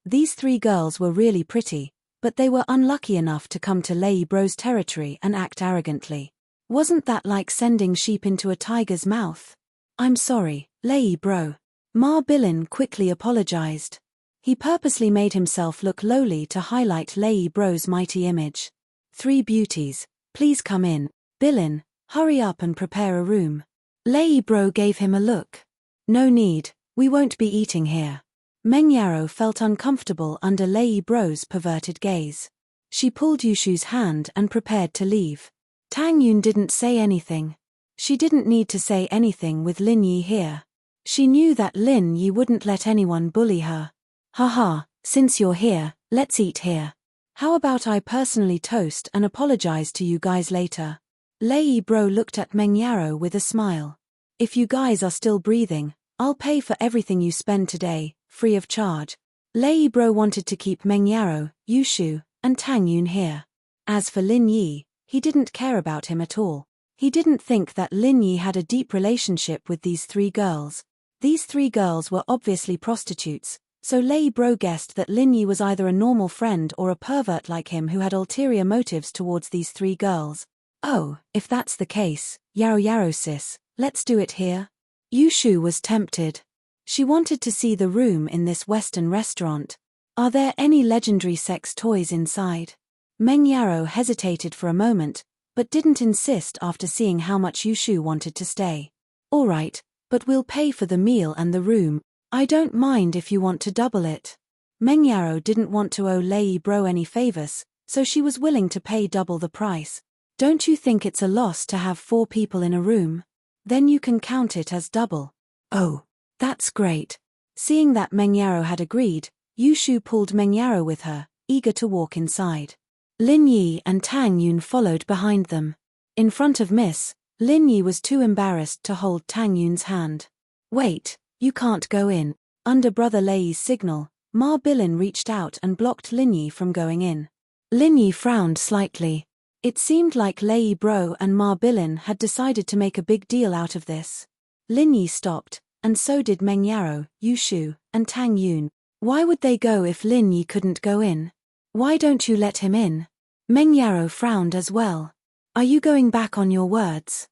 These 3 girls were really pretty, but they were unlucky enough to come to Lei Bro's territory and act arrogantly. Wasn't that like sending sheep into a tiger's mouth? I'm sorry, Lei Bro. Ma Bilin quickly apologized. He purposely made himself look lowly to highlight Lei Bro's mighty image. 3 beauties, please come in. Bilin, hurry up and prepare a room. Lei Bro gave him a look. No need, we won't be eating here. Meng Yaro felt uncomfortable under Lei Bro's perverted gaze. She pulled Yushu's hand and prepared to leave. Tang Yun didn't say anything. She didn't need to say anything with Lin Yi here. She knew that Lin Yi wouldn't let anyone bully her. Haha, since you're here, let's eat here. How about I personally toast and apologize to you guys later? Lei Bro looked at Meng Yaro with a smile. If you guys are still breathing, I'll pay for everything you spend today, free of charge. Lei Bro wanted to keep Meng Yaro, Yushu, and Tang Yun here. As for Lin Yi, he didn't care about him at all. He didn't think that Lin Yi had a deep relationship with these three girls. These three girls were obviously prostitutes, so Lei Bro guessed that Lin Yi was either a normal friend or a pervert like him who had ulterior motives towards these three girls. Oh, if that's the case, Yaro Yaro sis, let's do it here. Yushu was tempted. She wanted to see the room in this Western restaurant. Are there any legendary sex toys inside? Meng Yaro hesitated for a moment, but didn't insist after seeing how much Yushu wanted to stay. All right, but we'll pay for the meal and the room. I don't mind if you want to double it. Meng Yaro didn't want to owe Lei Bro any favors, so she was willing to pay double the price. Don't you think it's a loss to have 4 people in a room? Then you can count it as double. Oh, that's great. Seeing that Meng Yaro had agreed, Yushu pulled Meng Yaro with her, eager to walk inside. Lin Yi and Tang Yun followed behind them. In front of Miss, Lin Yi was too embarrassed to hold Tang Yun's hand. Wait, you can't go in. Under Brother Lei's signal, Ma Bilin reached out and blocked Lin Yi from going in. Lin Yi frowned slightly. It seemed like Lei Bro and Ma Bilin had decided to make a big deal out of this. Lin Yi stopped, and so did Meng Yaro, Yushu, and Tang Yun. Why would they go if Lin Yi couldn't go in? Why don't you let him in? Meng Yaro frowned as well. Are you going back on your words?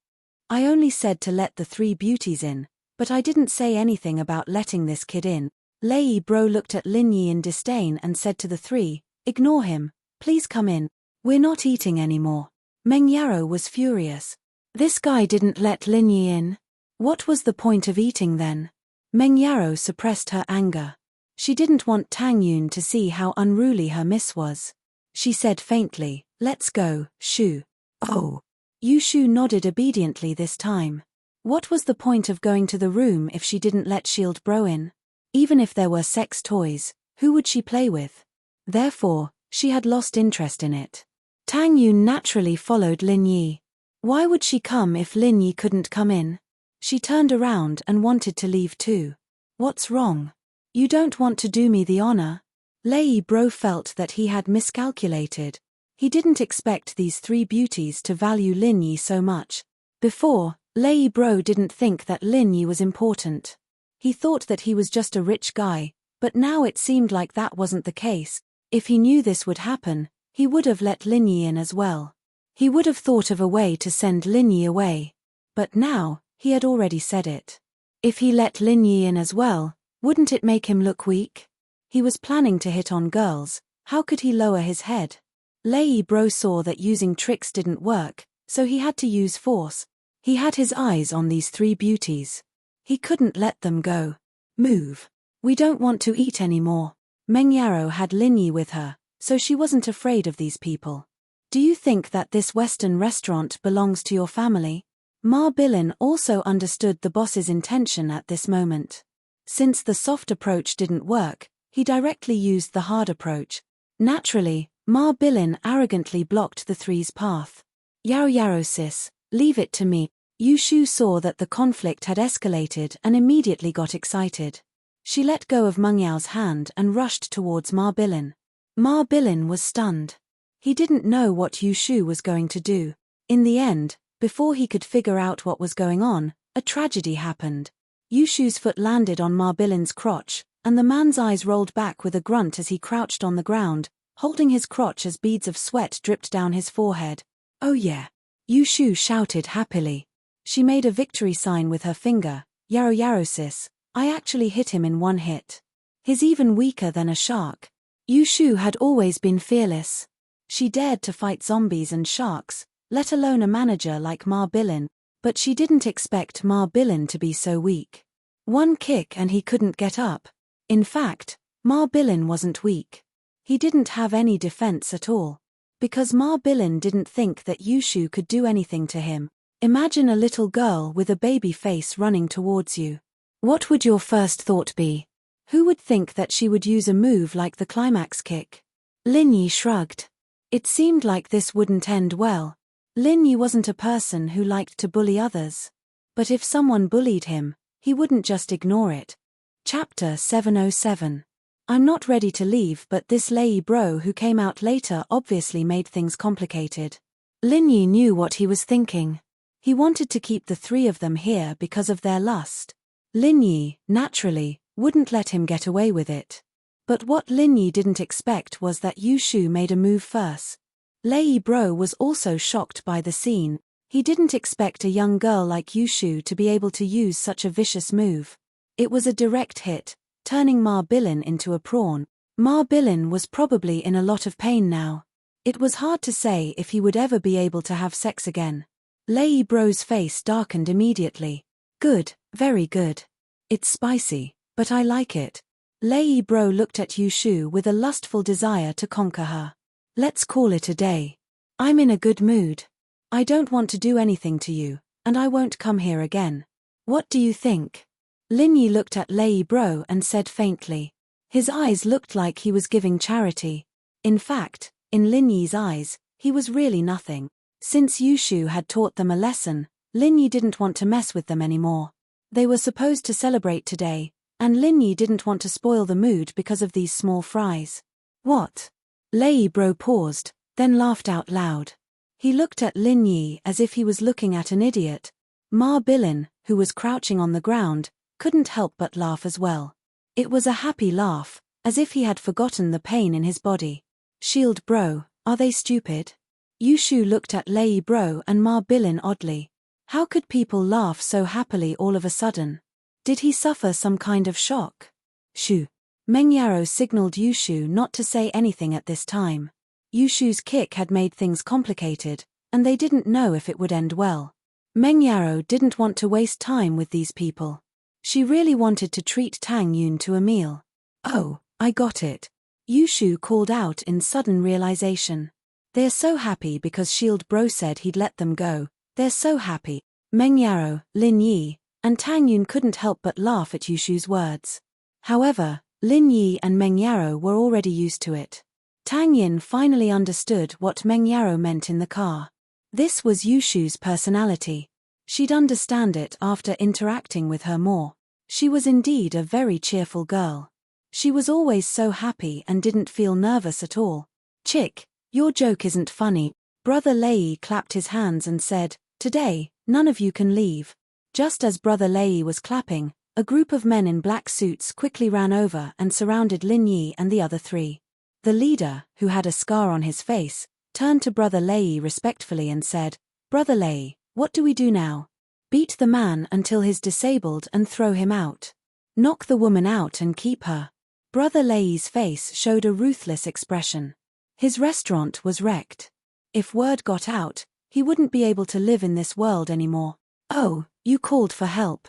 I only said to let the 3 beauties in, but I didn't say anything about letting this kid in. Lei Bro looked at Lin Yi in disdain and said to the 3, ignore him, please come in. We're not eating anymore. Meng Yaro was furious. This guy didn't let Lin Yi in. What was the point of eating then? Meng Yaro suppressed her anger. She didn't want Tang Yun to see how unruly her miss was. She said faintly, let's go, Shu. Oh. Yushu nodded obediently this time. What was the point of going to the room if she didn't let Shield Bro in? Even if there were sex toys, who would she play with? Therefore, she had lost interest in it. Tang Yun naturally followed Lin Yi. Why would she come if Lin Yi couldn't come in? She turned around and wanted to leave too. What's wrong? You don't want to do me the honor? Lei Bro felt that he had miscalculated. He didn't expect these 3 beauties to value Lin Yi so much. Before, Lei Bro didn't think that Lin Yi was important. He thought that he was just a rich guy, but now it seemed like that wasn't the case. If he knew this would happen, he would have let Lin Yi in as well. He would have thought of a way to send Lin Yi away. But now, he had already said it. If he let Lin Yi in as well, wouldn't it make him look weak? He was planning to hit on girls, how could he lower his head? Lei Bro saw that using tricks didn't work, so he had to use force. He had his eyes on these 3 beauties. He couldn't let them go. Move. We don't want to eat anymore. Meng Yaro had Lin Yi with her, so she wasn't afraid of these people. Do you think that this Western restaurant belongs to your family? Ma Bilin also understood the boss's intention at this moment. Since the soft approach didn't work, he directly used the hard approach. Naturally, Ma Bilin arrogantly blocked the 3's path. Yaro Yaro sis, leave it to me. Yushu saw that the conflict had escalated and immediately got excited. She let go of Meng Yao's hand and rushed towards Ma Bilin. Ma Bilin was stunned. He didn't know what Yushu was going to do. In the end, before he could figure out what was going on, a tragedy happened. Yushu's foot landed on Ma Bilin's crotch, and the man's eyes rolled back with a grunt as he crouched on the ground, holding his crotch as beads of sweat dripped down his forehead. Oh yeah. Yushu shouted happily. She made a victory sign with her finger. Yaro Yaro sis, I actually hit him in 1 hit. He's even weaker than a shark. Yushu had always been fearless. She dared to fight zombies and sharks, let alone a manager like Ma Bilin, but she didn't expect Ma Bilin to be so weak. 1 kick and he couldn't get up. In fact, Ma Bilin wasn't weak. He didn't have any defense at all. Because Ma Bilin didn't think that Yushu could do anything to him. Imagine a little girl with a baby face running towards you. What would your first thought be? Who would think that she would use a move like the climax kick? Lin Yi shrugged. It seemed like this wouldn't end well. Lin Yi wasn't a person who liked to bully others. But if someone bullied him, he wouldn't just ignore it. Chapter 707. I'm not ready to leave, but this Lei Bro who came out later obviously made things complicated. Lin Yi knew what he was thinking. He wanted to keep the three of them here because of their lust. Lin Yi, naturally, wouldn't let him get away with it. But what Lin Yi didn't expect was that Yu Shu made a move first. Lei Bro was also shocked by the scene. He didn't expect a young girl like Yu Shu to be able to use such a vicious move. It was a direct hit, turning Ma Bilin into a prawn. Ma Bilin was probably in a lot of pain now. It was hard to say if he would ever be able to have sex again. Lei Bro's face darkened immediately. Good, very good. It's spicy, but I like it. Lei Bro looked at Yu Shu with a lustful desire to conquer her. Let's call it a day. I'm in a good mood. I don't want to do anything to you, and I won't come here again. What do you think? Lin Yi looked at Lei Bro and said faintly. His eyes looked like he was giving charity. In fact, in Lin Yi's eyes, he was really nothing. Since Yu Shu had taught them a lesson, Lin Yi didn't want to mess with them anymore. They were supposed to celebrate today, and Lin Yi didn't want to spoil the mood because of these small fries. What? Lei Bro paused, then laughed out loud. He looked at Lin Yi as if he was looking at an idiot. Ma Bilin, who was crouching on the ground, couldn't help but laugh as well. It was a happy laugh, as if he had forgotten the pain in his body. Shield Bro, are they stupid? Yu Shu looked at Lei Bro and Ma Bilin oddly. How could people laugh so happily all of a sudden? Did he suffer some kind of shock? Shu. Meng Yaro signaled Yu Shu not to say anything at this time. Yu Shu's kick had made things complicated, and they didn't know if it would end well. Meng Yaro didn't want to waste time with these people. She really wanted to treat Tang Yun to a meal. Oh, I got it. Yu Shu called out in sudden realization. They're so happy because Shield Bro said he'd let them go. They're so happy. Meng Yaro, Lin Yi, and Tang Yun couldn't help but laugh at Yu Shu's words. However, Lin Yi and Meng Yaro were already used to it. Tang Yin finally understood what Meng Yaro meant in the car. This was Yu Shu's personality. She'd understand it after interacting with her more. She was indeed a very cheerful girl. She was always so happy and didn't feel nervous at all. Chick, your joke isn't funny. Brother Lei clapped his hands and said, Today, none of you can leave. Just as Brother Lei was clapping, a group of men in black suits quickly ran over and surrounded Lin Yi and the other three. The leader, who had a scar on his face, turned to Brother Lei respectfully and said, Brother Lei, what do we do now? Beat the man until he's disabled and throw him out. Knock the woman out and keep her. Brother Lei's face showed a ruthless expression. His restaurant was wrecked. If word got out, he wouldn't be able to live in this world anymore. Oh, you called for help.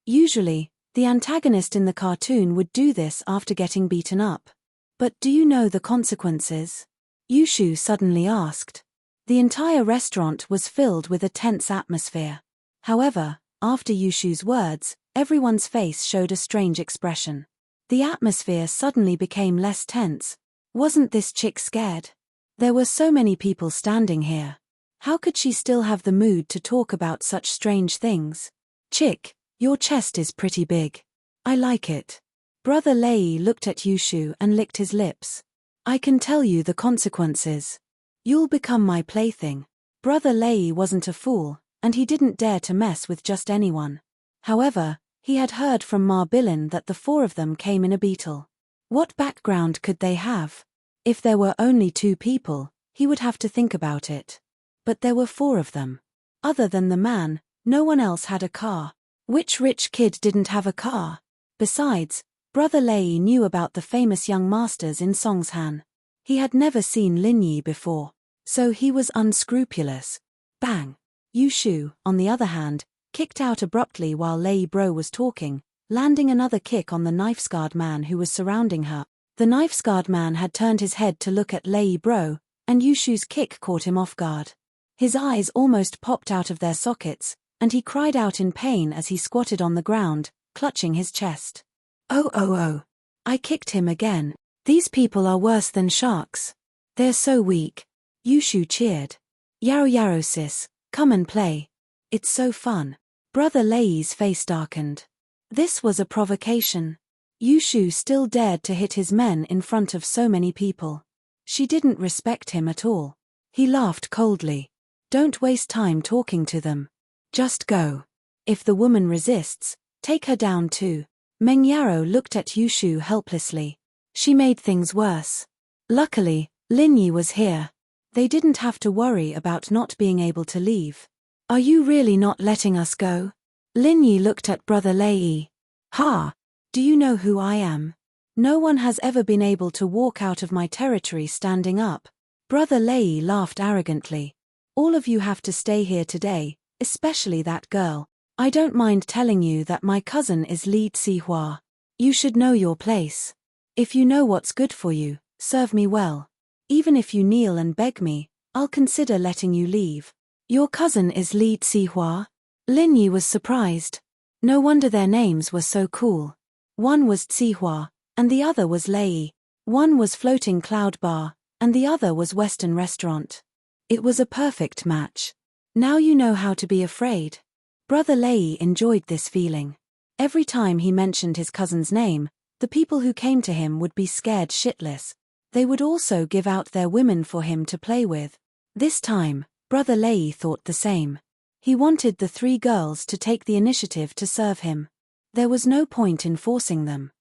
Usually, the antagonist in the cartoon would do this after getting beaten up. But do you know the consequences? Yu Shu suddenly asked. The entire restaurant was filled with a tense atmosphere. However, after Yu Shu's words, everyone's face showed a strange expression. The atmosphere suddenly became less tense. Wasn't this chick scared? There were so many people standing here. How could she still have the mood to talk about such strange things? Chick, your chest is pretty big. I like it. Brother Lei looked at Yu Shu and licked his lips. I can tell you the consequences. You'll become my plaything. Brother Lei wasn't a fool, and he didn't dare to mess with just anyone. However, he had heard from Ma Bilin that the four of them came in a beetle. What background could they have? If there were only 2 people, he would have to think about it. But there were 4 of them. Other than the man, no one else had a car. Which rich kid didn't have a car? Besides, Brother Lei knew about the famous young masters in Songshan. He had never seen Lin Yi before, so he was unscrupulous. Bang! Yu Shu, on the other hand, kicked out abruptly while Lei Bro was talking, landing another kick on the knife-scarred man who was surrounding her. The knife-scarred man had turned his head to look at Lei Bro, and Yu Shu's kick caught him off guard. His eyes almost popped out of their sockets, and he cried out in pain as he squatted on the ground, clutching his chest. Oh. I kicked him again. These people are worse than sharks. They're so weak. Yu Shu cheered. Yaro sis, come and play. It's so fun. Brother Lei's face darkened. This was a provocation. Yu Shu still dared to hit his men in front of so many people. She didn't respect him at all. He laughed coldly. Don't waste time talking to them. Just go. If the woman resists, take her down too. Meng Yaro looked at Yushu helplessly. She made things worse. Luckily, Lin Yi was here. They didn't have to worry about not being able to leave. Are you really not letting us go? Lin Yi looked at Brother Lei. Ha! Do you know who I am? No one has ever been able to walk out of my territory standing up. Brother Lei laughed arrogantly. All of you have to stay here today, especially that girl. I don't mind telling you that my cousin is Li Zihua. You should know your place. If you know what's good for you, serve me well. Even if you kneel and beg me, I'll consider letting you leave. Your cousin is Li Zihua? Lin Yi was surprised. No wonder their names were so cool. One was Zihua, and the other was Lei. One was Floating Cloud Bar, and the other was Western Restaurant. It was a perfect match. Now you know how to be afraid. Brother Lei enjoyed this feeling. Every time he mentioned his cousin's name, the people who came to him would be scared shitless. They would also give out their women for him to play with. This time, Brother Lei thought the same. He wanted the 3 girls to take the initiative to serve him. There was no point in forcing them.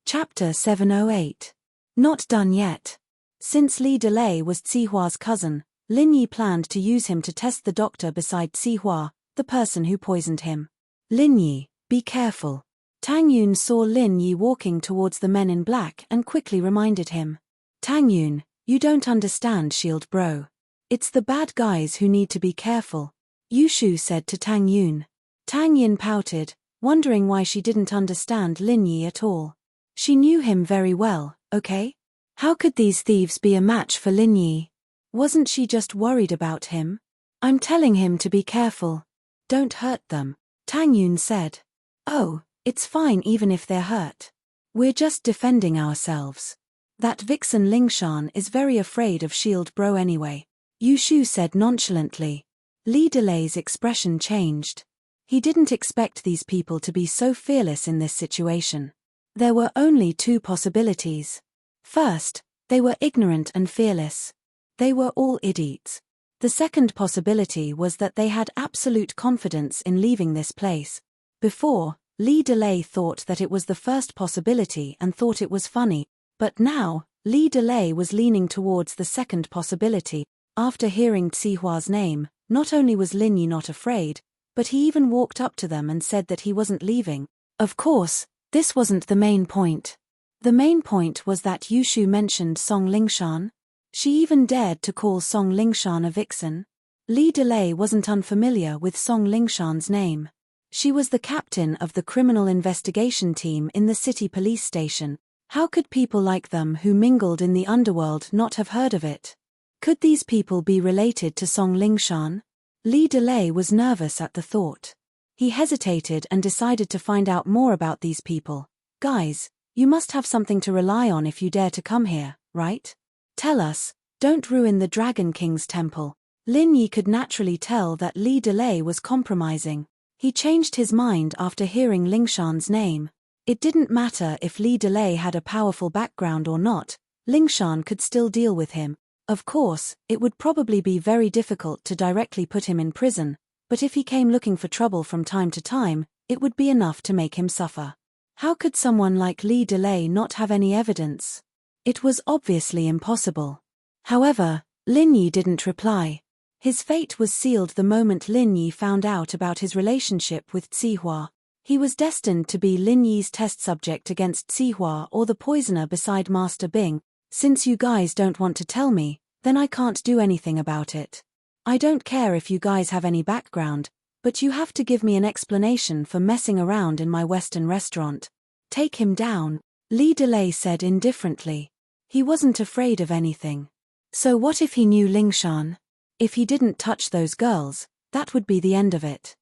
Chapter 708. Not done yet. Since Li Delay was Zihua's cousin, Lin Yi planned to use him to test the doctor beside Zihua, the person who poisoned him. Lin Yi, be careful. Tang Yun saw Lin Yi walking towards the men in black and quickly reminded him. Tang Yun, you don't understand, Shield Bro. It's the bad guys who need to be careful. Yushu said to Tang Yun. Tang Yin pouted, wondering why she didn't understand Lin Yi at all. She knew him very well, okay? How could these thieves be a match for Lin Yi? Wasn't she just worried about him? I'm telling him to be careful. Don't hurt them, Tang Yun said. Oh, it's fine even if they're hurt. We're just defending ourselves. That vixen Lingshan is very afraid of Shield Bro anyway, Yushu said nonchalantly. Li Delay's expression changed. He didn't expect these people to be so fearless in this situation. There were only 2 possibilities. First, they were ignorant and fearless. They were all idiots. The second possibility was that they had absolute confidence in leaving this place. Before, Li Delay thought that it was the first possibility and thought it was funny, but now, Li Delay was leaning towards the second possibility. After hearing Zihua's name, not only was Lin Yi not afraid, but he even walked up to them and said that he wasn't leaving. Of course, this wasn't the main point. The main point was that Yushu mentioned Song Lingshan. She even dared to call Song Lingshan a vixen. Li Delay wasn't unfamiliar with Song Lingshan's name. She was the captain of the criminal investigation team in the city police station. How could people like them who mingled in the underworld not have heard of it? Could these people be related to Song Lingshan? Li Delay was nervous at the thought. He hesitated and decided to find out more about these people. Guys, you must have something to rely on if you dare to come here, right? Tell us, don't ruin the Dragon King's temple. Lin Yi could naturally tell that Li Delay was compromising. He changed his mind after hearing Lingshan's name. It didn't matter if Li Delay had a powerful background or not, Lingshan could still deal with him. Of course, it would probably be very difficult to directly put him in prison, but if he came looking for trouble from time to time, it would be enough to make him suffer. How could someone like Li Delay not have any evidence? It was obviously impossible. However, Lin Yi didn't reply. His fate was sealed the moment Lin Yi found out about his relationship with Zihua. He was destined to be Lin Yi's test subject against Zihua or the poisoner beside Master Bing. Since you guys don't want to tell me, then I can't do anything about it. I don't care if you guys have any background, but you have to give me an explanation for messing around in my Western restaurant. Take him down, Li Delay said indifferently. He wasn't afraid of anything. So what if he knew Lingshan? If he didn't touch those girls, that would be the end of it.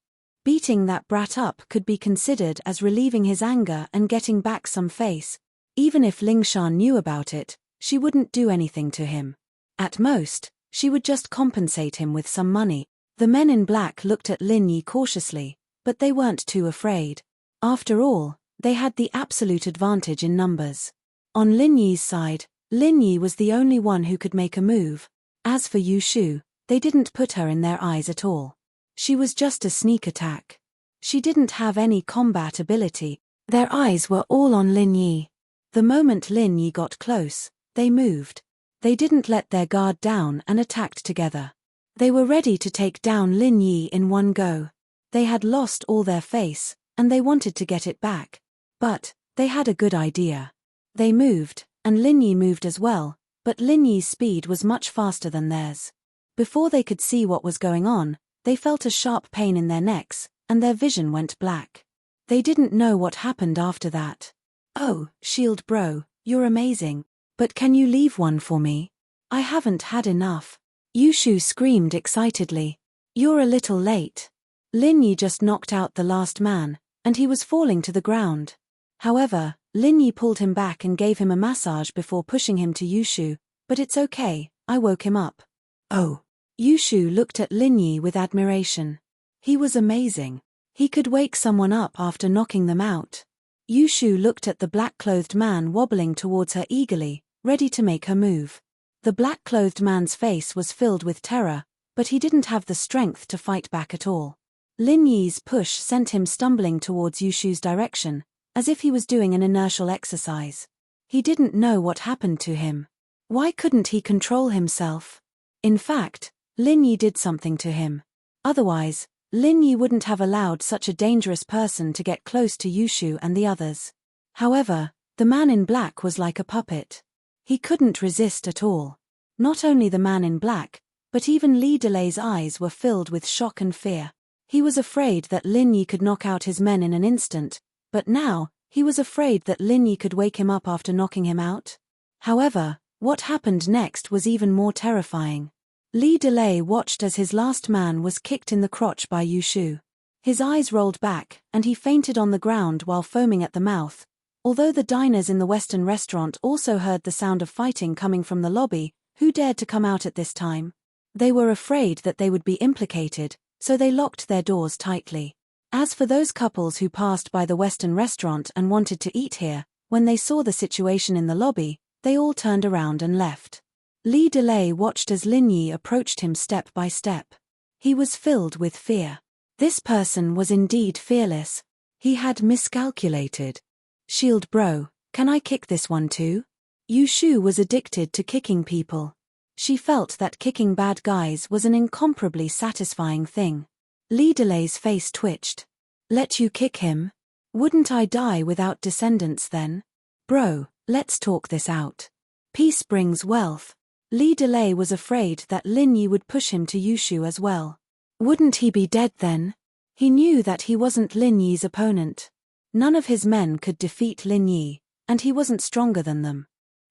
Beating that brat up could be considered as relieving his anger and getting back some face. Even if Lingshan knew about it, she wouldn't do anything to him. At most, she would just compensate him with some money. The men in black looked at Lin Yi cautiously, but they weren't too afraid. After all, they had the absolute advantage in numbers. On Lin Yi's side, Lin Yi was the only one who could make a move. As for Yushu, they didn't put her in their eyes at all. She was just a sneak attack. She didn't have any combat ability. Their eyes were all on Lin Yi. The moment Lin Yi got close, they moved. They didn't let their guard down and attacked together. They were ready to take down Lin Yi in one go. They had lost all their face, and they wanted to get it back. But they had a good idea. They moved, and Lin Yi moved as well, but Lin Yi's speed was much faster than theirs. Before they could see what was going on, they felt a sharp pain in their necks, and their vision went black. They didn't know what happened after that. "Oh, Shield Bro, you're amazing. But can you leave one for me? I haven't had enough." Yushu screamed excitedly. "You're a little late." Lin Yi just knocked out the last man, and he was falling to the ground. However, Lin Yi pulled him back and gave him a massage before pushing him to Yushu. "But it's okay, I woke him up." "Oh." Yushu looked at Lin Yi with admiration. He was amazing. He could wake someone up after knocking them out. Yushu looked at the black-clothed man wobbling towards her eagerly, ready to make her move. The black-clothed man's face was filled with terror, but he didn't have the strength to fight back at all. Lin Yi's push sent him stumbling towards Yushu's direction, as if he was doing an inertial exercise. He didn't know what happened to him. Why couldn't he control himself? In fact, Lin Yi did something to him. Otherwise, Lin Yi wouldn't have allowed such a dangerous person to get close to Yushu and the others. However, the man in black was like a puppet. He couldn't resist at all. Not only the man in black, but even Li Delay's eyes were filled with shock and fear. He was afraid that Lin Yi could knock out his men in an instant, but now, he was afraid that Lin Yi could wake him up after knocking him out. However, what happened next was even more terrifying. Li Delay watched as his last man was kicked in the crotch by Yushu. His eyes rolled back, and he fainted on the ground while foaming at the mouth. Although the diners in the Western restaurant also heard the sound of fighting coming from the lobby, who dared to come out at this time? They were afraid that they would be implicated, so they locked their doors tightly. As for those couples who passed by the Western restaurant and wanted to eat here, when they saw the situation in the lobby, they all turned around and left. Li Delay watched as Lin Yi approached him step by step. He was filled with fear. This person was indeed fearless. He had miscalculated. "Shield Bro, can I kick this one too?" Yushu was addicted to kicking people. She felt that kicking bad guys was an incomparably satisfying thing. Li Delay's face twitched. "Let you kick him? Wouldn't I die without descendants then? Bro, let's talk this out. Peace brings wealth." Li Delay was afraid that Lin Yi would push him to Yushu as well. Wouldn't he be dead then? He knew that he wasn't Lin Yi's opponent. None of his men could defeat Lin Yi, and he wasn't stronger than them.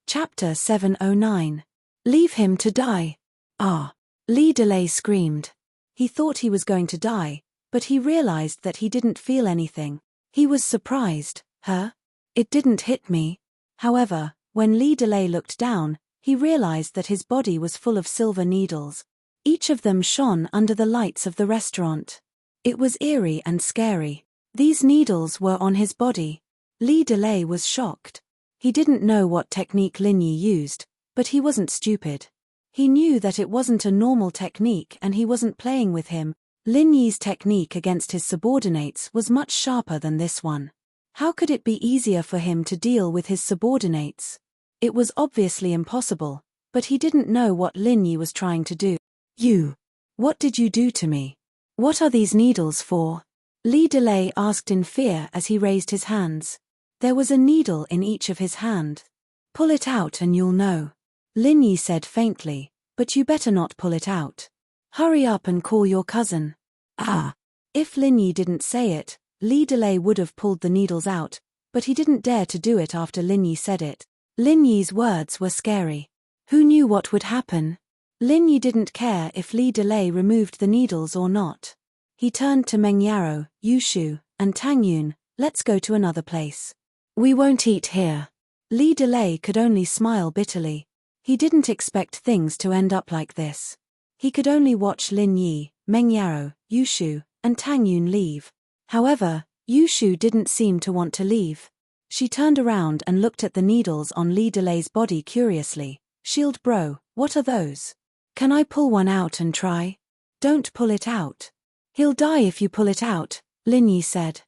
Chapter 709. Leave him to die. "Ah!" Li Delay screamed. He thought he was going to die, but he realized that he didn't feel anything. He was surprised. "Huh? It didn't hit me." However, when Li Delay looked down, he realized that his body was full of silver needles. Each of them shone under the lights of the restaurant. It was eerie and scary. These needles were on his body. Li Delay was shocked. He didn't know what technique Lin Yi used, but he wasn't stupid. He knew that it wasn't a normal technique and he wasn't playing with him. Lin Yi's technique against his subordinates was much sharper than this one. How could it be easier for him to deal with his subordinates? It was obviously impossible, but he didn't know what Lin Yi was trying to do. "You! What did you do to me? What are these needles for?" Li Delay asked in fear as he raised his hands. There was a needle in each of his hand. "Pull it out and you'll know," Lin Yi said faintly, "but you better not pull it out. Hurry up and call your cousin." "Ah!" If Lin Yi didn't say it, Li Delay would have pulled the needles out, but he didn't dare to do it after Lin Yi said it. Lin Yi's words were scary. Who knew what would happen? Lin Yi didn't care if Li Delay removed the needles or not. He turned to Meng Yaro, Yushu, and Tang Yun. "Let's go to another place. We won't eat here." Li Delay could only smile bitterly. He didn't expect things to end up like this. He could only watch Lin Yi, Meng Yaro, Yushu, and Tang Yun leave. However, Yushu didn't seem to want to leave. She turned around and looked at the needles on Li Delay's body curiously. "Shield Bro, what are those? Can I pull one out and try?" "Don't pull it out." He'll die if you pull it out, Lin Yi said.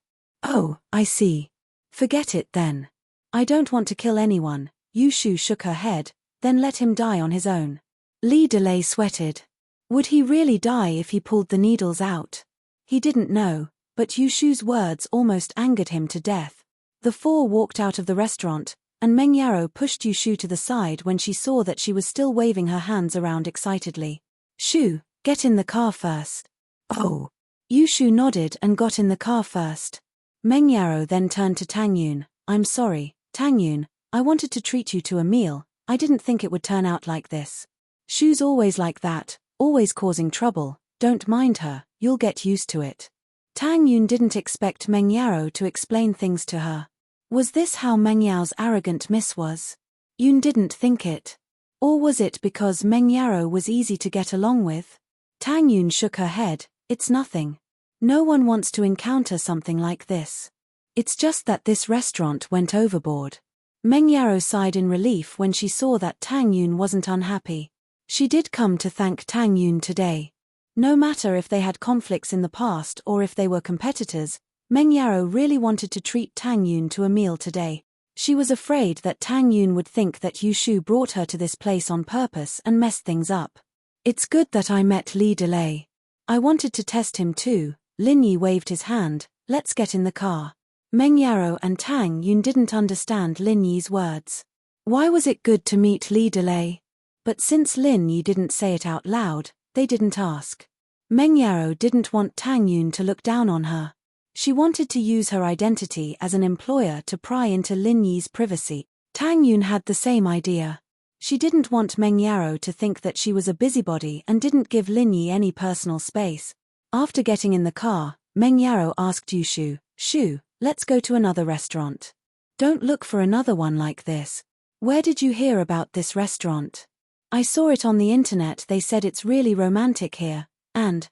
Oh, I see. Forget it then. I don't want to kill anyone. Yushu shook her head, then let him die on his own. Li Delay sweated. Would he really die if he pulled the needles out? He didn't know, but Yushu's words almost angered him to death. The four walked out of the restaurant, and Meng Yaro pushed Yushu to the side when she saw that she was still waving her hands around excitedly. Shu, get in the car first. Oh. Yushu nodded and got in the car first. Meng Yaro then turned to Tang Yun. I'm sorry, Tang Yun, I wanted to treat you to a meal. I didn't think it would turn out like this. Shu's always like that, always causing trouble. Don't mind her, you'll get used to it. Tang Yun didn't expect Meng Yaro to explain things to her. Was this how Meng Yao's arrogant miss was? Yun didn't think it. Or was it because Meng Yaro was easy to get along with? Tang Yun shook her head. It's nothing. No one wants to encounter something like this. It's just that this restaurant went overboard. Meng Yaro sighed in relief when she saw that Tang Yun wasn't unhappy. She did come to thank Tang Yun today. No matter if they had conflicts in the past or if they were competitors, Meng Yaro really wanted to treat Tang Yun to a meal today. She was afraid that Tang Yun would think that Yushu brought her to this place on purpose and messed things up. It's good that I met Li Delay. I wanted to test him too. Lin Yi waved his hand. Let's get in the car. Meng Yaro and Tang Yun didn't understand Lin Yi's words. Why was it good to meet Li Delay? But since Lin Yi didn't say it out loud, they didn't ask. Meng Yaro didn't want Tang Yun to look down on her. She wanted to use her identity as an employer to pry into Lin Yi's privacy. Tang Yun had the same idea. She didn't want Meng Yaro to think that she was a busybody and didn't give Lin Yi any personal space. After getting in the car, Meng Yaro asked Yushu, Shu, let's go to another restaurant. Don't look for another one like this. Where did you hear about this restaurant? I saw it on the internet. They said it's really romantic here, and,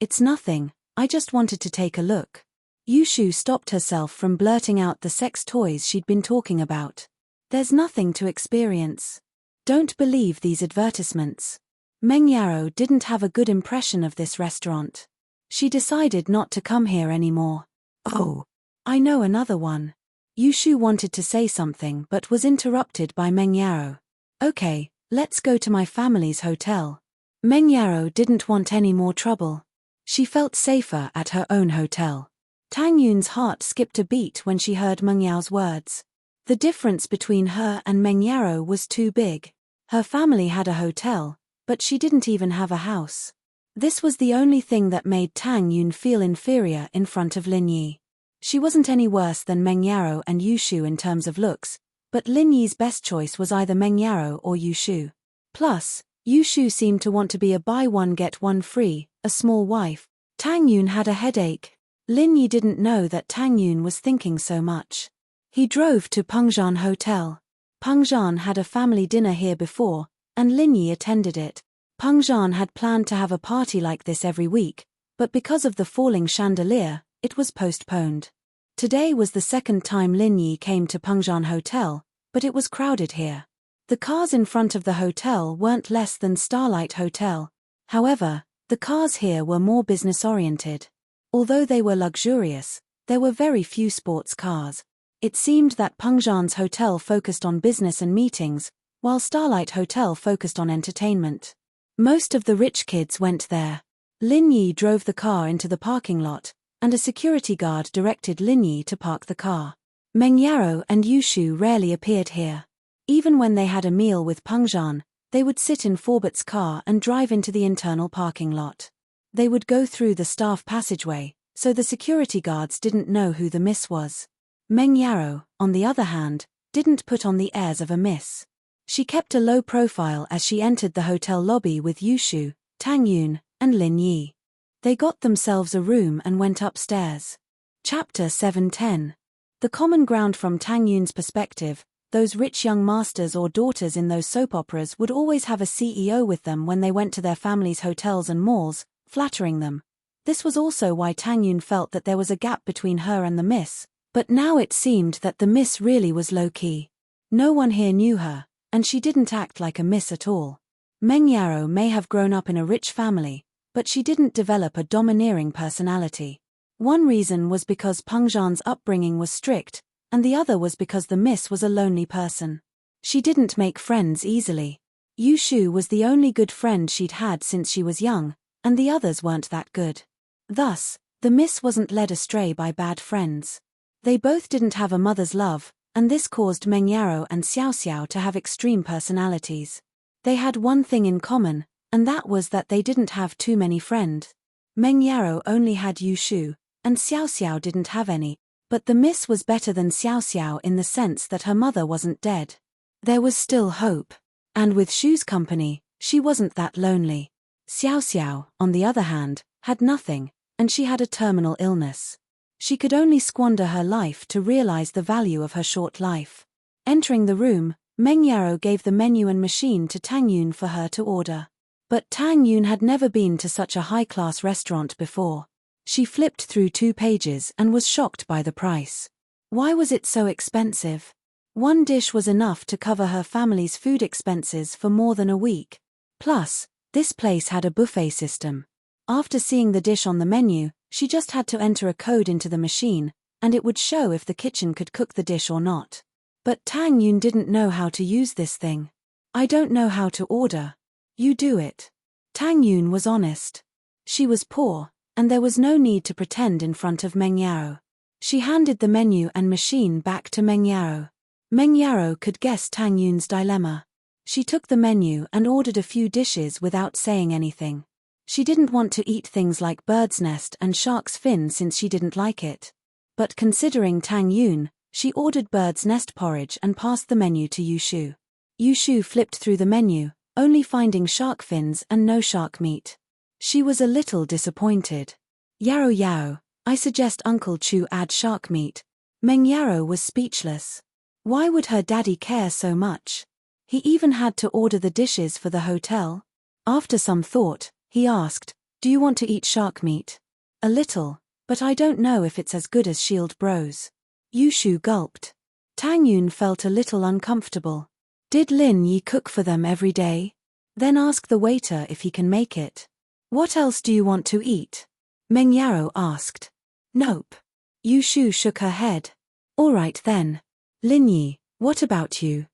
it's nothing, I just wanted to take a look. Yushu stopped herself from blurting out the sex toys she'd been talking about. There's nothing to experience. Don't believe these advertisements. Meng Yaro didn't have a good impression of this restaurant. She decided not to come here anymore. Oh, I know another one. Yushu wanted to say something but was interrupted by Meng Yaro. Okay, let's go to my family's hotel. Meng Yaro didn't want any more trouble. She felt safer at her own hotel. Tang Yun's heart skipped a beat when she heard Meng Yao's words. The difference between her and Meng Yaro was too big. Her family had a hotel, but she didn't even have a house. This was the only thing that made Tang Yun feel inferior in front of Lin Yi. She wasn't any worse than Meng Yaro and Yushu in terms of looks, but Lin Yi's best choice was either Meng Yaro or Yushu. Plus, Yushu seemed to want to be a buy one get one free, a small wife. Tang Yun had a headache. Lin Yi didn't know that Tang Yun was thinking so much. He drove to Pengzhan Hotel. Pengzhan had a family dinner here before, and Lin Yi attended it. Pengzhan had planned to have a party like this every week, but because of the falling chandelier, it was postponed. Today was the second time Lin Yi came to Pengzhan Hotel, but it was crowded here. The cars in front of the hotel weren't less than Starlight Hotel. However, the cars here were more business-oriented. Although they were luxurious, there were very few sports cars. It seemed that Pengzhan's hotel focused on business and meetings, while Starlight Hotel focused on entertainment. Most of the rich kids went there. Lin Yi drove the car into the parking lot, and a security guard directed Lin Yi to park the car. Meng Yaro and Yushu rarely appeared here. Even when they had a meal with Pengzhan, they would sit in Forbert's car and drive into the internal parking lot. They would go through the staff passageway, so the security guards didn't know who the miss was. Meng Yaro, on the other hand, didn't put on the airs of a miss. She kept a low profile as she entered the hotel lobby with Yushu, Tang Yun, and Lin Yi. They got themselves a room and went upstairs. Chapter 7:10. The common ground. From Tang Yun's perspective, those rich young masters or daughters in those soap operas would always have a CEO with them when they went to their families' hotels and malls, flattering them. This was also why Tang Yun felt that there was a gap between her and the miss. But now it seemed that the miss really was low-key. No one here knew her, and she didn't act like a miss at all. Meng Yaro may have grown up in a rich family, but she didn't develop a domineering personality. One reason was because Peng Zhan's upbringing was strict, and the other was because the miss was a lonely person. She didn't make friends easily. Yu Shu was the only good friend she'd had since she was young, and the others weren't that good. Thus, the miss wasn't led astray by bad friends. They both didn't have a mother's love, and this caused Meng Yarou and Xiao Xiao to have extreme personalities. They had one thing in common, and that was that they didn't have too many friends. Meng Yarou only had Yu Shu, and Xiao Xiao didn't have any, but the miss was better than Xiao Xiao in the sense that her mother wasn't dead. There was still hope. And with Shu's company, she wasn't that lonely. Xiao Xiao, on the other hand, had nothing, and she had a terminal illness. She could only squander her life to realize the value of her short life. Entering the room, Meng Yarou gave the menu and machine to Tang Yun for her to order. But Tang Yun had never been to such a high-class restaurant before. She flipped through 2 pages and was shocked by the price. Why was it so expensive? One dish was enough to cover her family's food expenses for more than a week. Plus, this place had a buffet system. After seeing the dish on the menu, she just had to enter a code into the machine, and it would show if the kitchen could cook the dish or not. But Tang Yun didn't know how to use this thing. "I don't know how to order. You do it." Tang Yun was honest. She was poor, and there was no need to pretend in front of Meng Yarou. She handed the menu and machine back to Meng Yarou. Meng Yarou could guess Tang Yun's dilemma. She took the menu and ordered a few dishes without saying anything. She didn't want to eat things like bird's nest and shark's fin since she didn't like it. But considering Tang Yun, she ordered bird's nest porridge and passed the menu to Yu Shu. Yu Shu flipped through the menu, only finding shark fins and no shark meat. She was a little disappointed. "Yarou Yao, I suggest Uncle Chu add shark meat." Meng Yarou was speechless. Why would her daddy care so much? He even had to order the dishes for the hotel. After some thought, he asked, "Do you want to eat shark meat?" "A little, but I don't know if it's as good as Shield Bros." Yu Shu gulped. Tang Yun felt a little uncomfortable. "Did Lin Yi cook for them every day?" "Then ask the waiter if he can make it." "What else do you want to eat?" Meng Yarou asked. "Nope." Yu Shu shook her head. "All right then. Lin Yi, what about you?"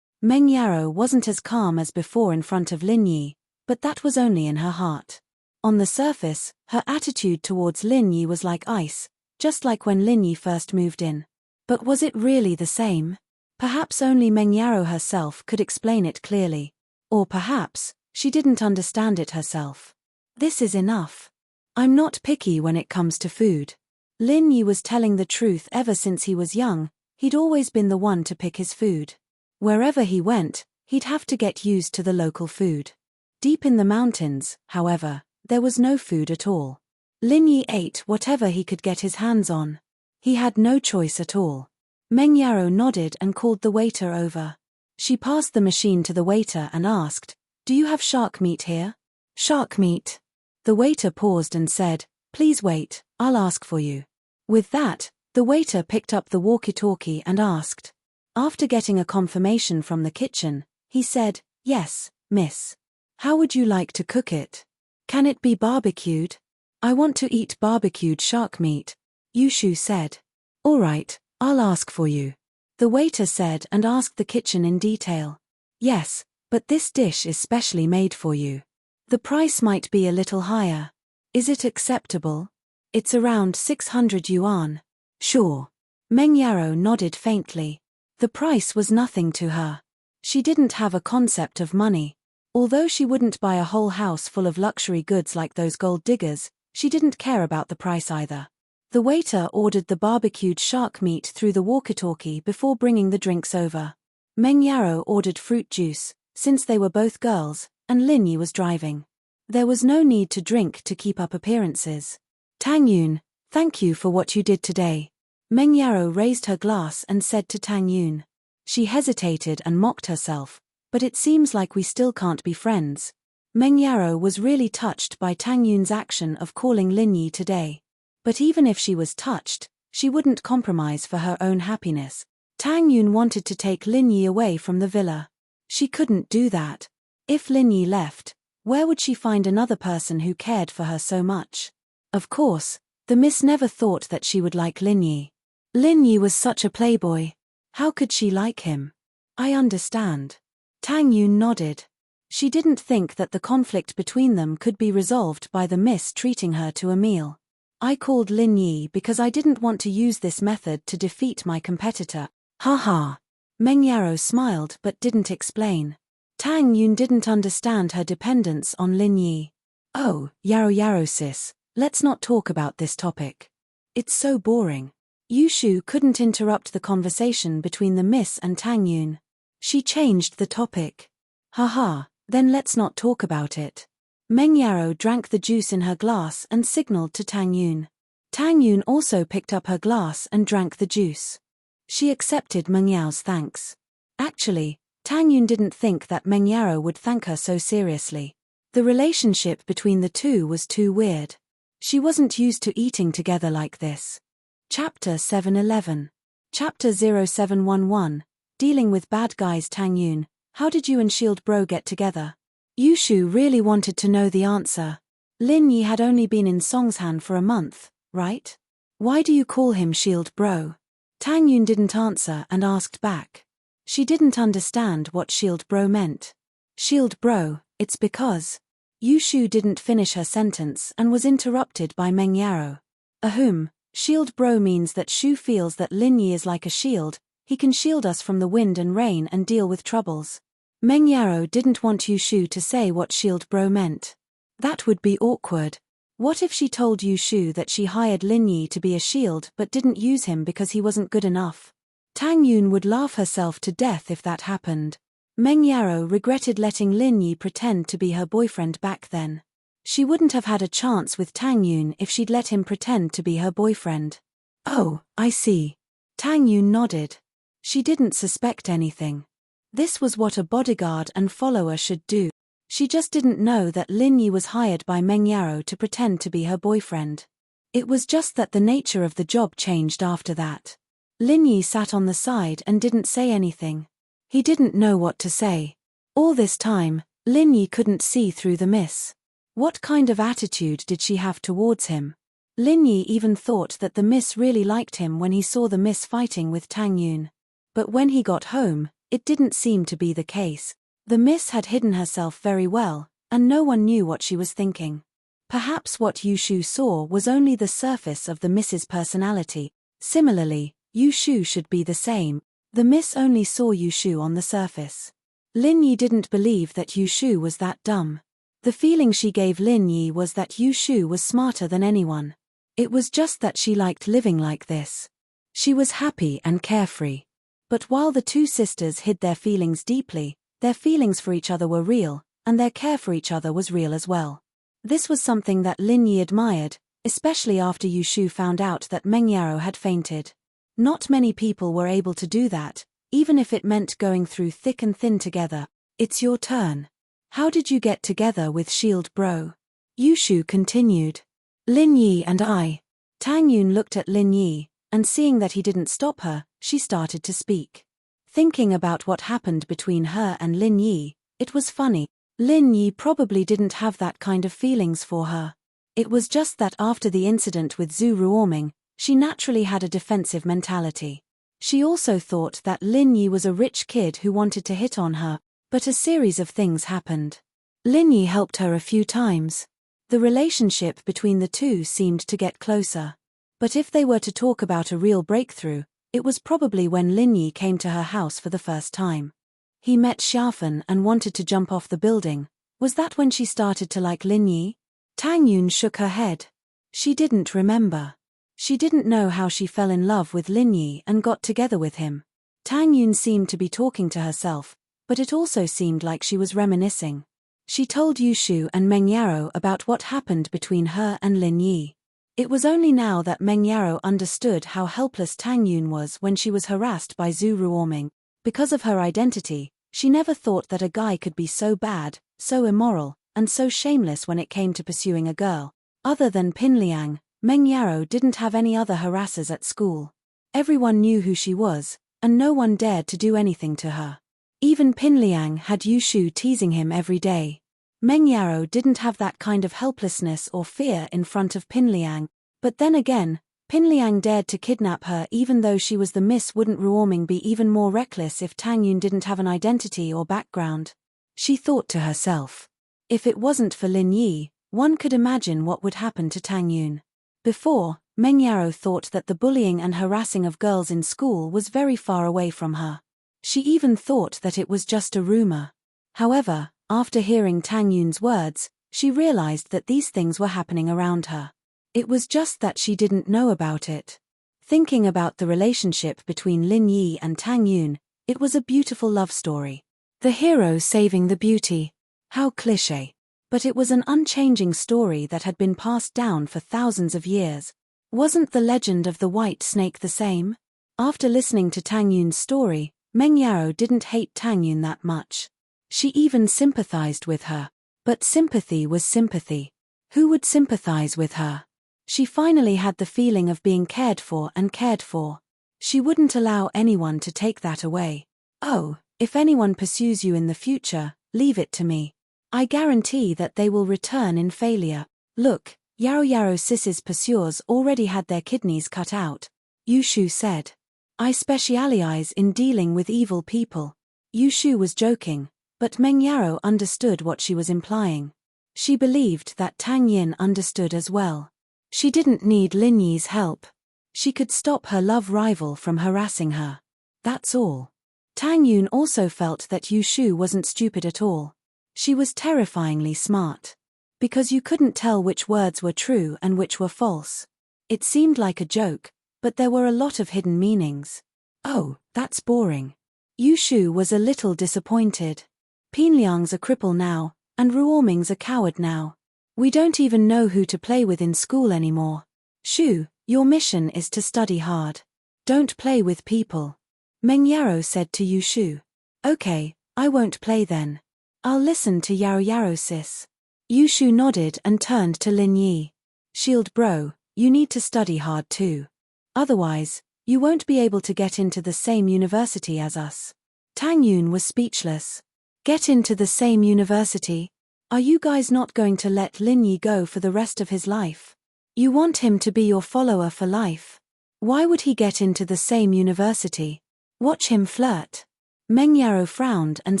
Meng Yarou wasn't as calm as before in front of Lin Yi, but that was only in her heart. On the surface, her attitude towards Lin Yi was like ice, just like when Lin Yi first moved in. But was it really the same? Perhaps only Meng Yarou herself could explain it clearly. Or perhaps, she didn't understand it herself. "This is enough. I'm not picky when it comes to food." Lin Yi was telling the truth. Ever since he was young, he'd always been the one to pick his food. Wherever he went, he'd have to get used to the local food. Deep in the mountains, however, there was no food at all. Lin Yi ate whatever he could get his hands on. He had no choice at all. Meng Yarou nodded and called the waiter over. She passed the machine to the waiter and asked, "Do you have shark meat here?" "Shark meat?" The waiter paused and said, "Please wait, I'll ask for you." With that, the waiter picked up the walkie-talkie and asked. After getting a confirmation from the kitchen, he said, "Yes, miss. How would you like to cook it? Can it be barbecued?" "I want to eat barbecued shark meat," Yu Shu said. "All right, I'll ask for you," the waiter said and asked the kitchen in detail. "Yes, but this dish is specially made for you. The price might be a little higher. Is it acceptable?" "It's around 600 yuan. "Sure." Meng Yarou nodded faintly. The price was nothing to her. She didn't have a concept of money. Although she wouldn't buy a whole house full of luxury goods like those gold diggers, she didn't care about the price either. The waiter ordered the barbecued shark meat through the walkie-talkie before bringing the drinks over. Meng Yarou ordered fruit juice, since they were both girls, and Lin Yi was driving. There was no need to drink to keep up appearances. "Tang Yun, thank you for what you did today." Meng Yarou raised her glass and said to Tang Yun. She hesitated and mocked herself, "But it seems like we still can't be friends." Meng Yarou was really touched by Tang Yun's action of calling Lin Yi today. But even if she was touched, she wouldn't compromise for her own happiness. Tang Yun wanted to take Lin Yi away from the villa. She couldn't do that. If Lin Yi left, Where would she find another person who cared for her so much? Of course, the miss never thought that she would like Lin Yi. Lin Yi was such a playboy. How could she like him? I understand. Tang Yun nodded. She didn't think that the conflict between them could be resolved by the miss treating her to a meal. I called Lin Yi because I didn't want to use this method to defeat my competitor. Haha. Meng Yarrow smiled but didn't explain. Tang Yun didn't understand her dependence on Lin Yi. Oh, Yarrow sis, let's not talk about this topic. It's so boring. Yu Shu couldn't interrupt the conversation between the miss and Tang Yun. She changed the topic. Haha, then let's not talk about it. Meng Yarrow drank the juice in her glass and signaled to Tang Yun. Tang Yun also picked up her glass and drank the juice. She accepted Meng Yao's thanks. Actually, Tang Yun didn't think that Meng Yarrow would thank her so seriously. The relationship between the two was too weird. She wasn't used to eating together like this. Chapter 711. Chapter 0711. Dealing with bad guys. Tang Yun, how did you and Shield Bro get together? Yu Shu really wanted to know the answer. Lin Yi had only been in Songshan for a month, right? Why do you call him Shield Bro? Tang Yun didn't answer and asked back. She didn't understand what Shield Bro meant. Shield Bro, it's because... Yu Shu didn't finish her sentence and was interrupted by Meng Yarrow. Ahem, Shield Bro means that Shu feels that Lin Yi is like a shield, he can shield us from the wind and rain and deal with troubles. Meng Yarrow didn't want Yu Shu to say what Shield Bro meant. That would be awkward. What if she told Yu Shu that she hired Lin Yi to be a shield but didn't use him because he wasn't good enough? Tang Yun would laugh herself to death if that happened. Meng Yarrow regretted letting Lin Yi pretend to be her boyfriend back then. She wouldn't have had a chance with Tang Yun if she'd let him pretend to be her boyfriend. Oh, I see. Tang Yun nodded. She didn't suspect anything. This was what a bodyguard and follower should do. She just didn't know that Lin Yi was hired by Meng Yarrow to pretend to be her boyfriend. It was just that the nature of the job changed after that. Lin Yi sat on the side and didn't say anything. He didn't know what to say. All this time, Lin Yi couldn't see through the miss. What kind of attitude did she have towards him? Lin Yi even thought that the miss really liked him when he saw the miss fighting with Tang Yun. But when he got home, it didn't seem to be the case. The miss had hidden herself very well, and no one knew what she was thinking. Perhaps what Yu Shu saw was only the surface of the miss's personality. Similarly, Yu Shu should be the same. The miss only saw Yu Shu on the surface. Lin Yi didn't believe that Yu Shu was that dumb. The feeling she gave Lin Yi was that Yu Shu was smarter than anyone. It was just that she liked living like this. She was happy and carefree. But while the two sisters hid their feelings deeply, their feelings for each other were real, and their care for each other was real as well. This was something that Lin Yi admired, especially after Yu Shu found out that Meng Yarrow had fainted. Not many people were able to do that, even if it meant going through thick and thin together. It's your turn. How did you get together with Shield Bro? Yu Shu continued. Lin Yi and I. Tang Yun looked at Lin Yi, and seeing that he didn't stop her, she started to speak. Thinking about what happened between her and Lin Yi, it was funny. Lin Yi probably didn't have that kind of feelings for her. It was just that after the incident with Zhu Ruoming, she naturally had a defensive mentality. She also thought that Lin Yi was a rich kid who wanted to hit on her, but a series of things happened. Lin Yi helped her a few times. The relationship between the two seemed to get closer. But if they were to talk about a real breakthrough, it was probably when Lin Yi came to her house for the first time. He met Xiaofen and wanted to jump off the building. Was that when she started to like Lin Yi? Tang Yun shook her head. She didn't remember. She didn't know how she fell in love with Lin Yi and got together with him. Tang Yun seemed to be talking to herself, but it also seemed like she was reminiscing. She told Yu Shu and Meng Yarrow about what happened between her and Lin Yi. It was only now that Meng Yarrow understood how helpless Tang Yun was when she was harassed by Zhu Ruoming. Because of her identity, she never thought that a guy could be so bad, so immoral, and so shameless when it came to pursuing a girl. Other than Pin Liang, Meng Yarrow didn't have any other harassers at school. Everyone knew who she was, and no one dared to do anything to her. Even Pin Liang had Yu Shu teasing him every day. Meng Yaro didn't have that kind of helplessness or fear in front of Pinliang, but then again, Pinliang dared to kidnap her even though she was the miss. Wouldn't Ruoming be even more reckless if Tang Yun didn't have an identity or background? She thought to herself. If it wasn't for Lin Yi, one could imagine what would happen to Tang Yun. Before, Meng Yaro thought that the bullying and harassing of girls in school was very far away from her. She even thought that it was just a rumor. However, after hearing Tang Yun's words, she realized that these things were happening around her. It was just that she didn't know about it. Thinking about the relationship between Lin Yi and Tang Yun, it was a beautiful love story. The hero saving the beauty. How cliché. But it was an unchanging story that had been passed down for thousands of years. Wasn't the legend of the white snake the same? After listening to Tang Yun's story, Meng Yaro didn't hate Tang Yun that much. She even sympathized with her. But sympathy was sympathy. Who would sympathize with her? She finally had the feeling of being cared for and cared for. She wouldn't allow anyone to take that away. Oh, if anyone pursues you in the future, leave it to me. I guarantee that they will return in failure. Look, Yaro Sis's pursuers already had their kidneys cut out. Yushu said. I specialize in dealing with evil people. Yushu was joking, but Meng Yaro understood what she was implying. She believed that Tang Yin understood as well. She didn't need Lin Yi's help. She could stop her love rival from harassing her. That's all. Tang Yun also felt that Yushu wasn't stupid at all. She was terrifyingly smart. Because you couldn't tell which words were true and which were false. It seemed like a joke, but there were a lot of hidden meanings. Oh, that's boring. Yushu was a little disappointed. Pinliang's a cripple now, and Ruoming's a coward now. We don't even know who to play with in school anymore. Shu, your mission is to study hard. Don't play with people. Meng Yaro said to Yushu. Okay, I won't play then. I'll listen to Yaro sis. Yushu nodded and turned to Lin Yi. Shield bro, you need to study hard too. Otherwise, you won't be able to get into the same university as us. Tang Yun was speechless. Get into the same university? Are you guys not going to let Lin Yi go for the rest of his life? You want him to be your follower for life? Why would he get into the same university? Watch him flirt. Meng Yaro frowned and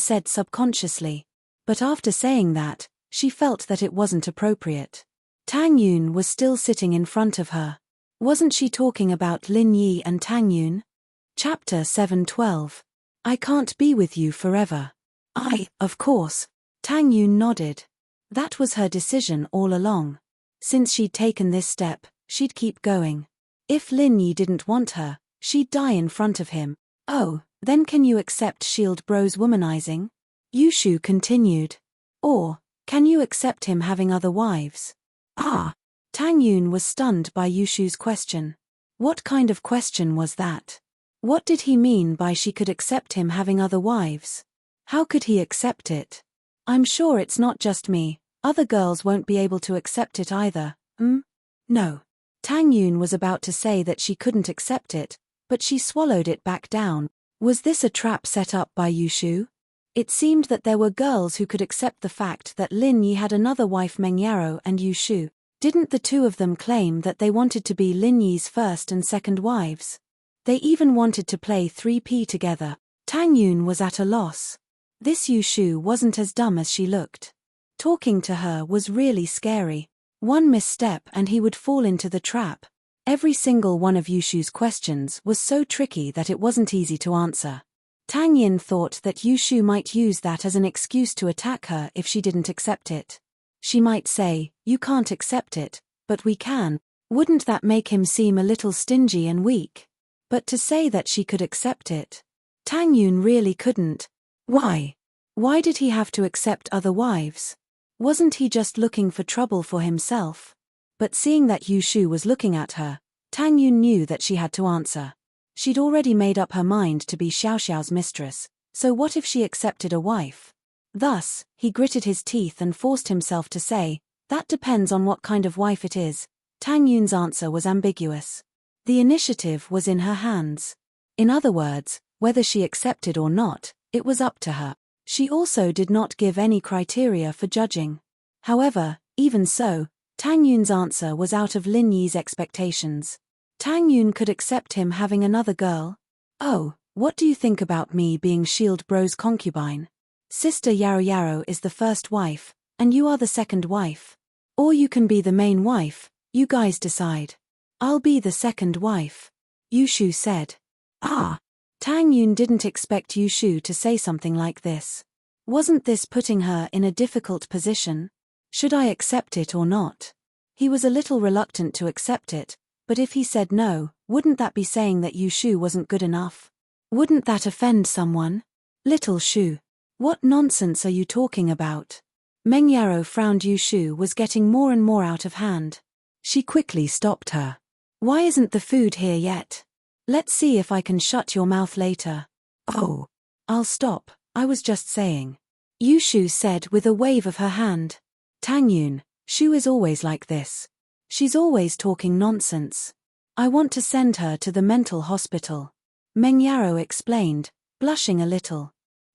said subconsciously. But after saying that, she felt that it wasn't appropriate. Tang Yun was still sitting in front of her. Wasn't she talking about Lin Yi and Tang Yun? Chapter 7:12. I can't be with you forever. Of course. Tang Yun nodded. That was her decision all along. Since she'd taken this step, she'd keep going. If Lin Yi didn't want her, she'd die in front of him. Oh, then can you accept Shield Bro's womanizing? Yushu continued. Or, can you accept him having other wives? Tang Yun was stunned by Yushu's question. What kind of question was that? What did he mean by she could accept him having other wives? How could he accept it? I'm sure it's not just me, other girls won't be able to accept it either, No. Tang Yun was about to say that she couldn't accept it, but she swallowed it back down. Was this a trap set up by Yushu? It seemed that there were girls who could accept the fact that Lin Yi had another wife. Meng Yaro and Yushu. Didn't the two of them claim that they wanted to be Lin Yi's first and second wives? They even wanted to play 3P together. Tang Yun was at a loss. This Yushu wasn't as dumb as she looked. Talking to her was really scary. One misstep and he would fall into the trap. Every single one of Yushu's questions was so tricky that it wasn't easy to answer. Tang Yin thought that Yushu might use that as an excuse to attack her if she didn't accept it. She might say, you can't accept it, but we can. Wouldn't that make him seem a little stingy and weak? But to say that she could accept it. Tang Yun really couldn't. Why? Why did he have to accept other wives? Wasn't he just looking for trouble for himself? But seeing that Yushu was looking at her, Tang Yun knew that she had to answer. She'd already made up her mind to be Xiaoxiao's mistress, so what if she accepted a wife? Thus, he gritted his teeth and forced himself to say, that depends on what kind of wife it is. Tang Yun's answer was ambiguous. The initiative was in her hands. In other words, whether she accepted or not, it was up to her. She also did not give any criteria for judging. However, even so, Tang Yun's answer was out of Lin Yi's expectations. Tang Yun could accept him having another girl? Oh, what do you think about me being Shield Bro's concubine? Sister Yarrow Yarrow is the first wife, and you are the second wife. Or you can be the main wife, you guys decide. I'll be the second wife. Yushu said. Ah! Tang Yun didn't expect Yushu to say something like this. Wasn't this putting her in a difficult position? Should I accept it or not? He was a little reluctant to accept it, but if he said no, wouldn't that be saying that Yushu wasn't good enough? Wouldn't that offend someone? Little Shu. What nonsense are you talking about? Meng Yarrow frowned. Yushu was getting more and more out of hand. She quickly stopped her. Why isn't the food here yet? Let's see if I can shut your mouth later. Oh. I'll stop, I was just saying. Yushu said with a wave of her hand. Tang Yun, Shu is always like this. She's always talking nonsense. I want to send her to the mental hospital. Meng Yarrow explained, blushing a little.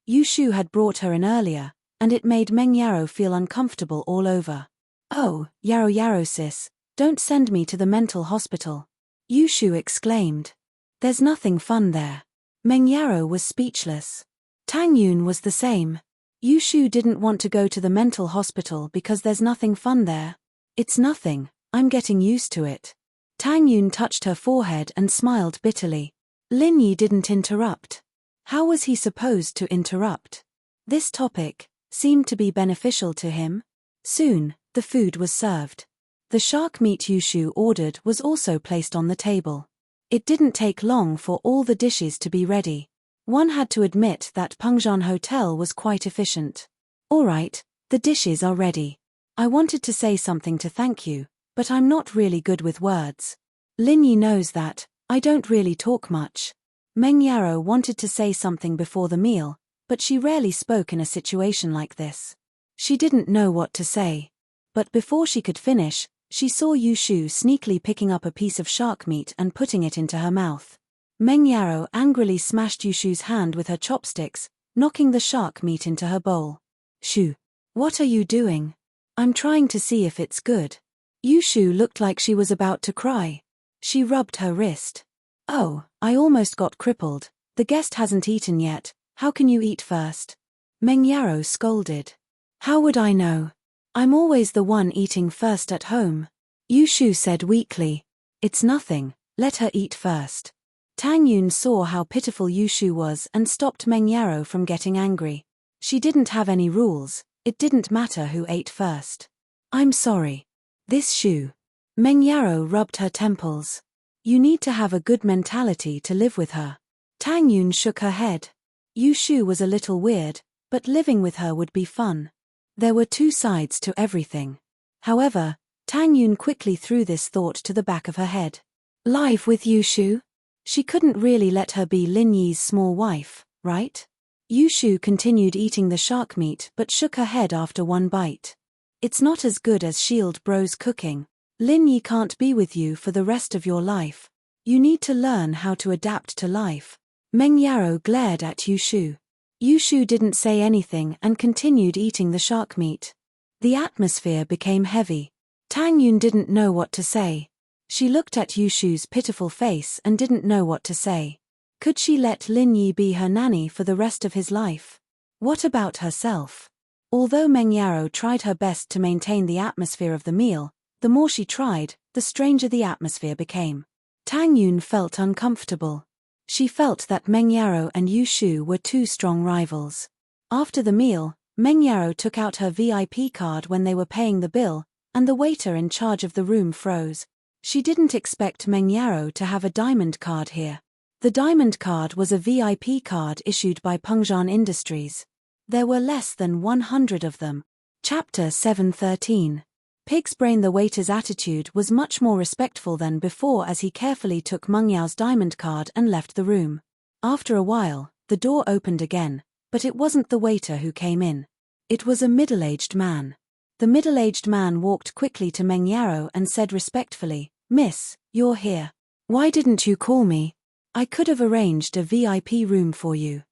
Yushu had brought her in earlier, and it made Meng Yarrow feel uncomfortable all over. Oh, Yarrow Yarrow sis, don't send me to the mental hospital. Yushu exclaimed. There's nothing fun there. Meng Yarrow was speechless. Tang Yun was the same. Yushu didn't want to go to the mental hospital because there's nothing fun there. It's nothing, I'm getting used to it. Tang Yun touched her forehead and smiled bitterly. Lin Yi didn't interrupt. How was he supposed to interrupt? This topic seemed to be beneficial to him. Soon, the food was served. The shark meat Yushu ordered was also placed on the table. It didn't take long for all the dishes to be ready. One had to admit that Pengzhan Hotel was quite efficient. All right, the dishes are ready. I wanted to say something to thank you, but I'm not really good with words. Lin Yi knows that, I don't really talk much. Meng Yarrow wanted to say something before the meal, but she rarely spoke in a situation like this. She didn't know what to say. But before she could finish, she saw Yushu sneakily picking up a piece of shark meat and putting it into her mouth. Meng Yarrow angrily smashed Yushu's hand with her chopsticks, knocking the shark meat into her bowl. Shu, what are you doing? I'm trying to see if it's good. Yushu looked like she was about to cry. She rubbed her wrist. Oh, I almost got crippled. The guest hasn't eaten yet, how can you eat first? Meng Yarrow scolded. How would I know? I'm always the one eating first at home. Yushu said weakly. It's nothing, let her eat first. Tang Yun saw how pitiful Yushu was and stopped Meng Yarrow from getting angry. She didn't have any rules, it didn't matter who ate first. I'm sorry. This Shu. Meng Yarrow rubbed her temples. You need to have a good mentality to live with her. Tang Yun shook her head. Yushu was a little weird, but living with her would be fun. There were two sides to everything. However, Tang Yun quickly threw this thought to the back of her head. Live with Yushu? She couldn't really let her be Lin Yi's small wife, right? Yushu continued eating the shark meat but shook her head after one bite. It's not as good as Shield Bro's cooking. Lin Yi can't be with you for the rest of your life. You need to learn how to adapt to life. Meng Yarrow glared at Yushu. Yushu didn't say anything and continued eating the shark meat. The atmosphere became heavy. Tang Yun didn't know what to say. She looked at Yushu's pitiful face and didn't know what to say. Could she let Lin Yi be her nanny for the rest of his life? What about herself? Although Meng Yarrow tried her best to maintain the atmosphere of the meal, the more she tried, the stranger the atmosphere became. Tang Yun felt uncomfortable. She felt that Meng Yarrow and Yushu were two strong rivals. After the meal, Meng Yarrow took out her VIP card when they were paying the bill, and the waiter in charge of the room froze. She didn't expect Meng Yarrow to have a diamond card here. The diamond card was a VIP card issued by Pengzhan Industries. There were less than 100 of them. Chapter 713. Pig's Brain. The waiter's attitude was much more respectful than before as he carefully took Meng Yao's diamond card and left the room. After a while, the door opened again, but it wasn't the waiter who came in. It was a middle-aged man. The middle-aged man walked quickly to Meng Yarrow and said respectfully, "Miss, you're here. Why didn't you call me? I could have arranged a VIP room for you."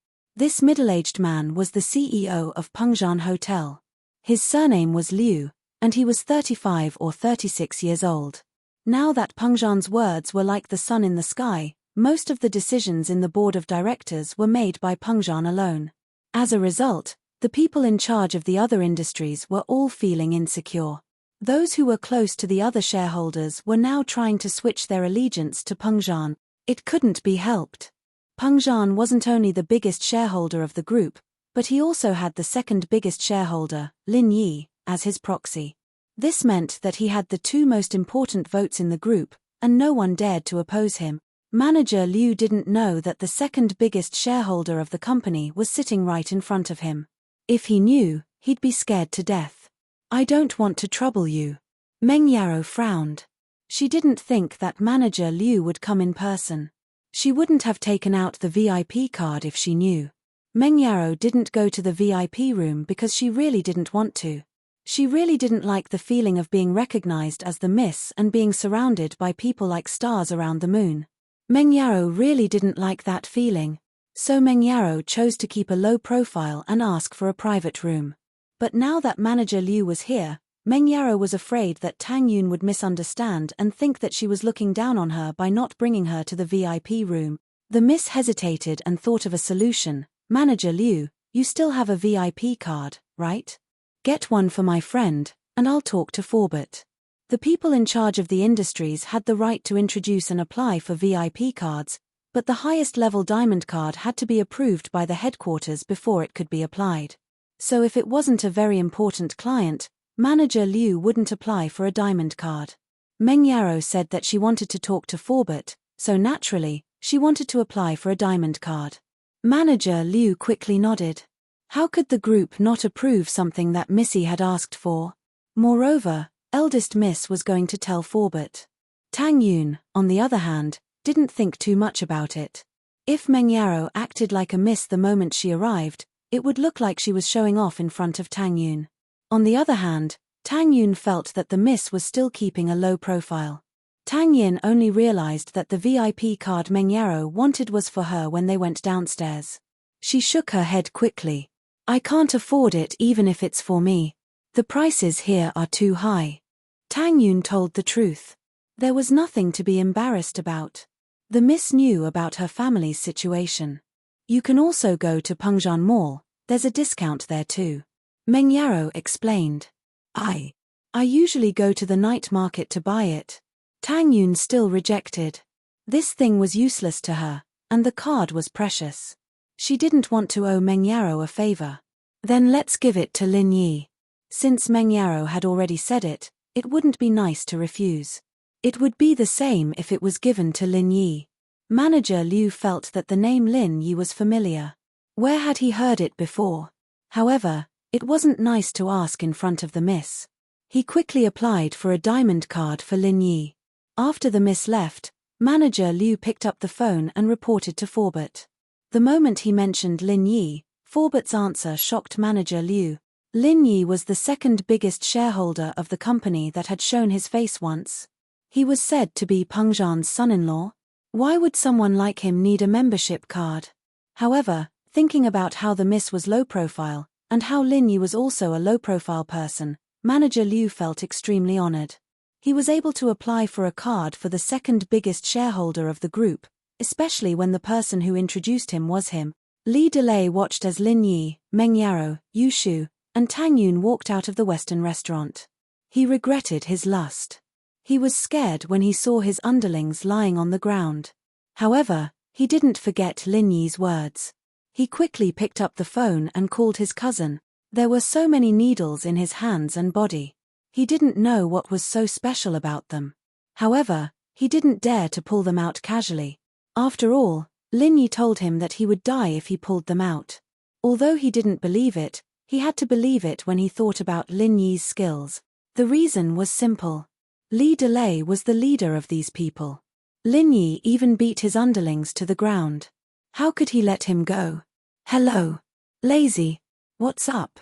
This middle-aged man was the CEO of Pengzhan Hotel. His surname was Liu, and he was 35 or 36 years old. Now that Pengzhan's words were like the sun in the sky, most of the decisions in the board of directors were made by Pengzhan alone. As a result, the people in charge of the other industries were all feeling insecure. Those who were close to the other shareholders were now trying to switch their allegiance to Pengzhan. It couldn't be helped. Pengzhan wasn't only the biggest shareholder of the group, but he also had the second biggest shareholder, Lin Yi, as his proxy. This meant that he had the two most important votes in the group, and no one dared to oppose him. Manager Liu didn't know that the second biggest shareholder of the company was sitting right in front of him. If he knew, he'd be scared to death. "I don't want to trouble you." Meng Yaro frowned. She didn't think that Manager Liu would come in person. She wouldn't have taken out the VIP card if she knew. Meng Yaro didn't go to the VIP room because she really didn't want to. She really didn't like the feeling of being recognized as the Miss and being surrounded by people like stars around the moon. Meng Yaro really didn't like that feeling. So Meng Yaro chose to keep a low profile and ask for a private room. But now that Manager Liu was here, Meng Yaro was afraid that Tang Yun would misunderstand and think that she was looking down on her by not bringing her to the VIP room. The Miss hesitated and thought of a solution. "Manager Liu, you still have a VIP card, right? Get one for my friend, and I'll talk to Forbert." The people in charge of the industries had the right to introduce and apply for VIP cards, but the highest level diamond card had to be approved by the headquarters before it could be applied. So if it wasn't a very important client, Manager Liu wouldn't apply for a diamond card. Meng Yaro said that she wanted to talk to Forbert, so naturally, she wanted to apply for a diamond card. Manager Liu quickly nodded. How could the group not approve something that Missy had asked for? Moreover, eldest Miss was going to tell Forbert. Tang Yun, on the other hand, didn't think too much about it. If Meng Yaro acted like a miss the moment she arrived, it would look like she was showing off in front of Tang Yun. On the other hand, Tang Yun felt that the Miss was still keeping a low profile. Tang Yin only realized that the VIP card Meng Yaro wanted was for her when they went downstairs. She shook her head quickly. "I can't afford it even if it's for me. The prices here are too high." Tang Yun told the truth. There was nothing to be embarrassed about. The Miss knew about her family's situation. "You can also go to Pengzhan Mall, there's a discount there too," Meng Yaro explained. I usually go to the night market to buy it." Tang Yun still rejected. This thing was useless to her, and the card was precious. She didn't want to owe Meng Yaro a favor. "Then let's give it to Lin Yi." Since Meng Yaro had already said it, it wouldn't be nice to refuse. It would be the same if it was given to Lin Yi. Manager Liu felt that the name Lin Yi was familiar. Where had he heard it before? However, it wasn't nice to ask in front of the Miss. He quickly applied for a diamond card for Lin Yi. After the Miss left, Manager Liu picked up the phone and reported to Forbert. The moment he mentioned Lin Yi, Forbert's answer shocked Manager Liu. Lin Yi was the second biggest shareholder of the company that had shown his face once. He was said to be Pengzhan's son-in-law. Why would someone like him need a membership card? However, thinking about how the Miss was low profile, and how Lin Yi was also a low-profile person, Manager Liu felt extremely honored. He was able to apply for a card for the second biggest shareholder of the group, especially when the person who introduced him was him. Li Delay watched as Lin Yi, Meng Yaro, Yu Shu, and Tang Yun walked out of the Western restaurant. He regretted his lust. He was scared when he saw his underlings lying on the ground. However, he didn't forget Lin Yi's words. He quickly picked up the phone and called his cousin. There were so many needles in his hands and body. He didn't know what was so special about them. However, he didn't dare to pull them out casually. After all, Lin Yi told him that he would die if he pulled them out. Although he didn't believe it, he had to believe it when he thought about Lin Yi's skills. The reason was simple. Li Delay was the leader of these people. Lin Yi even beat his underlings to the ground. How could he let him go? "Hello. Lazy. What's up?"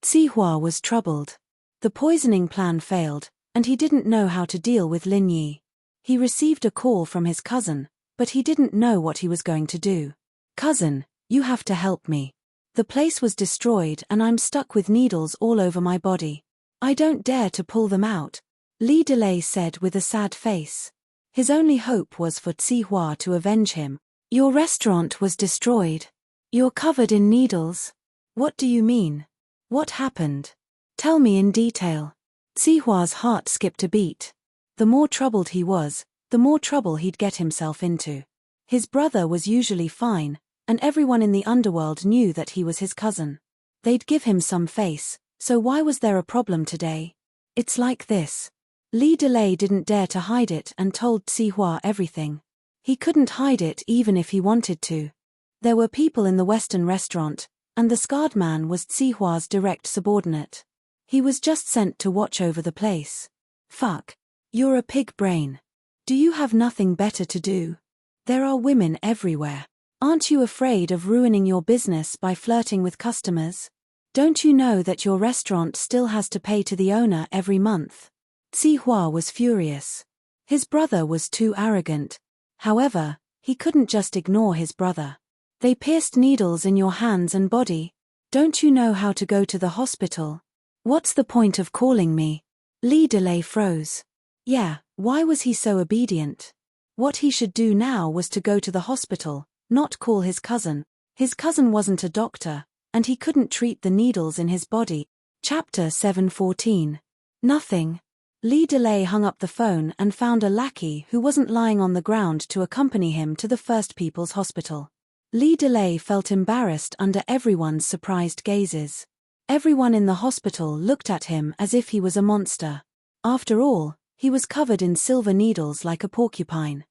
Zihua was troubled. The poisoning plan failed, and he didn't know how to deal with Lin Yi. He received a call from his cousin, but he didn't know what he was going to do. "Cousin, You have to help me. The place was destroyed and I'm stuck with needles all over my body. I don't dare to pull them out, Li Delay said with a sad face. His only hope was for Zihua to avenge him. Your restaurant was destroyed. You're covered in needles. What do you mean? What happened? Tell me in detail. Zihua's heart skipped a beat. The more troubled he was, the more trouble he'd get himself into. His brother was usually fine, and everyone in the underworld knew that he was his cousin. They'd give him some face, so why was there a problem today? It's like this. Li Delay didn't dare to hide it and told Zihua everything. He couldn't hide it even if he wanted to. There were people in the Western restaurant, and the scarred man was Zihua's direct subordinate. He was just sent to watch over the place. Fuck. You're a pig brain. Do you have nothing better to do? There are women everywhere. Aren't you afraid of ruining your business by flirting with customers? Don't you know that your restaurant still has to pay to the owner every month? Zihua was furious. His brother was too arrogant. However, he couldn't just ignore his brother. They pierced needles in your hands and body. Don't you know how to go to the hospital? What's the point of calling me? Li Delay froze. Yeah, why was he so obedient? What he should do now was to go to the hospital, not call his cousin. His cousin wasn't a doctor, and he couldn't treat the needles in his body. Chapter 7:14. Nothing. Li Delay hung up the phone and found a lackey who wasn't lying on the ground to accompany him to the First People's Hospital. Li Delay felt embarrassed under everyone's surprised gazes. Everyone in the hospital looked at him as if he was a monster. After all, he was covered in silver needles like a porcupine.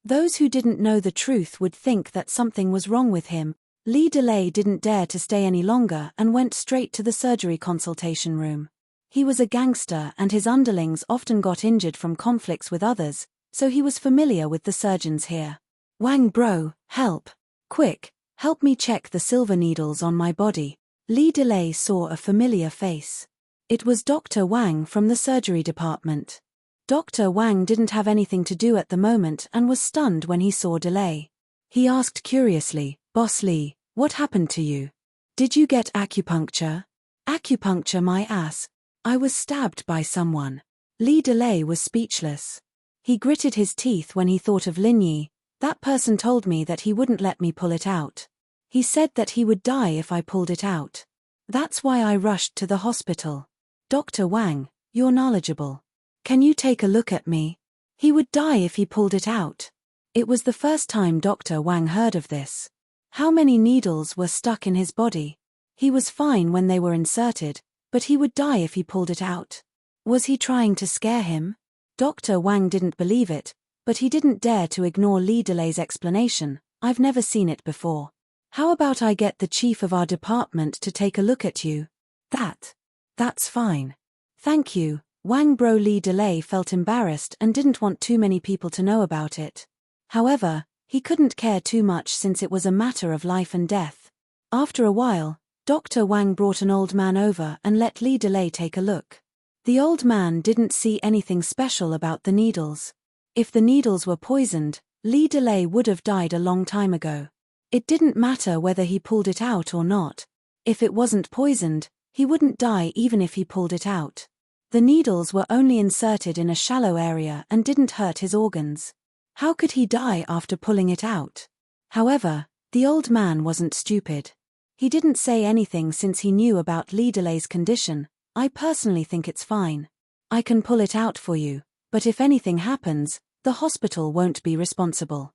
Those who didn't know the truth would think that something was wrong with him. Li Delay didn't dare to stay any longer and went straight to the surgery consultation room. He was a gangster and his underlings often got injured from conflicts with others, so he was familiar with the surgeons here. Wang bro, help. Quick, help me check the silver needles on my body. Li Delay saw a familiar face. It was Dr. Wang from the surgery department. Dr. Wang didn't have anything to do at the moment and was stunned when he saw Delay. He asked curiously, Boss Li, what happened to you? Did you get acupuncture? Acupuncture my ass. I was stabbed by someone. Li Delay was speechless. He gritted his teeth when he thought of Lin Yi. That person told me that he wouldn't let me pull it out. He said that he would die if I pulled it out. That's why I rushed to the hospital. Dr. Wang, you're knowledgeable. Can you take a look at me? He would die if he pulled it out. It was the first time Dr. Wang heard of this. How many needles were stuck in his body? He was fine when they were inserted, but he would die if he pulled it out. Was he trying to scare him? Dr. Wang didn't believe it, but he didn't dare to ignore Li Delay's explanation. I've never seen it before. How about I get the chief of our department to take a look at you? That's fine. Thank you, Wang bro. Li Delay felt embarrassed and didn't want too many people to know about it. However, he couldn't care too much since it was a matter of life and death. After a while, Dr. Wang brought an old man over and let Li Delay take a look. The old man didn't see anything special about the needles. If the needles were poisoned, Li Delay would have died a long time ago. It didn't matter whether he pulled it out or not. If it wasn't poisoned, he wouldn't die even if he pulled it out. The needles were only inserted in a shallow area and didn't hurt his organs. How could he die after pulling it out? However, the old man wasn't stupid. He didn't say anything since he knew about Li Delay's condition. I personally think it's fine. I can pull it out for you, but if anything happens, the hospital won't be responsible.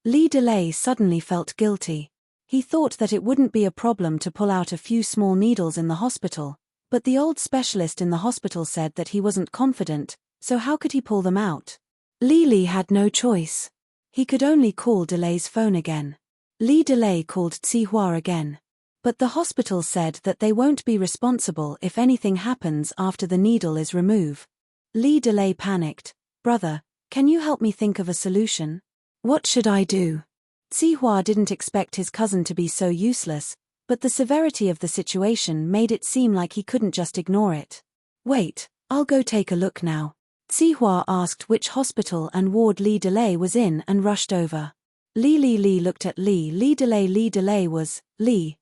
Li Delay suddenly felt guilty. He thought that it wouldn't be a problem to pull out a few small needles in the hospital, but the old specialist in the hospital said that he wasn't confident, so how could he pull them out? Li had no choice. He could only call Delay's phone again. Li Delay called Zihua again. But the hospital said that they won't be responsible if anything happens after the needle is removed. Li Delay panicked. Brother, can you help me think of a solution? What should I do? Zihua didn't expect his cousin to be so useless, but the severity of the situation made it seem like he couldn't just ignore it. Wait, I'll go take a look now. Zihua asked which hospital and ward Li Delay was in and rushed over. Li looked at Li delay was, Li,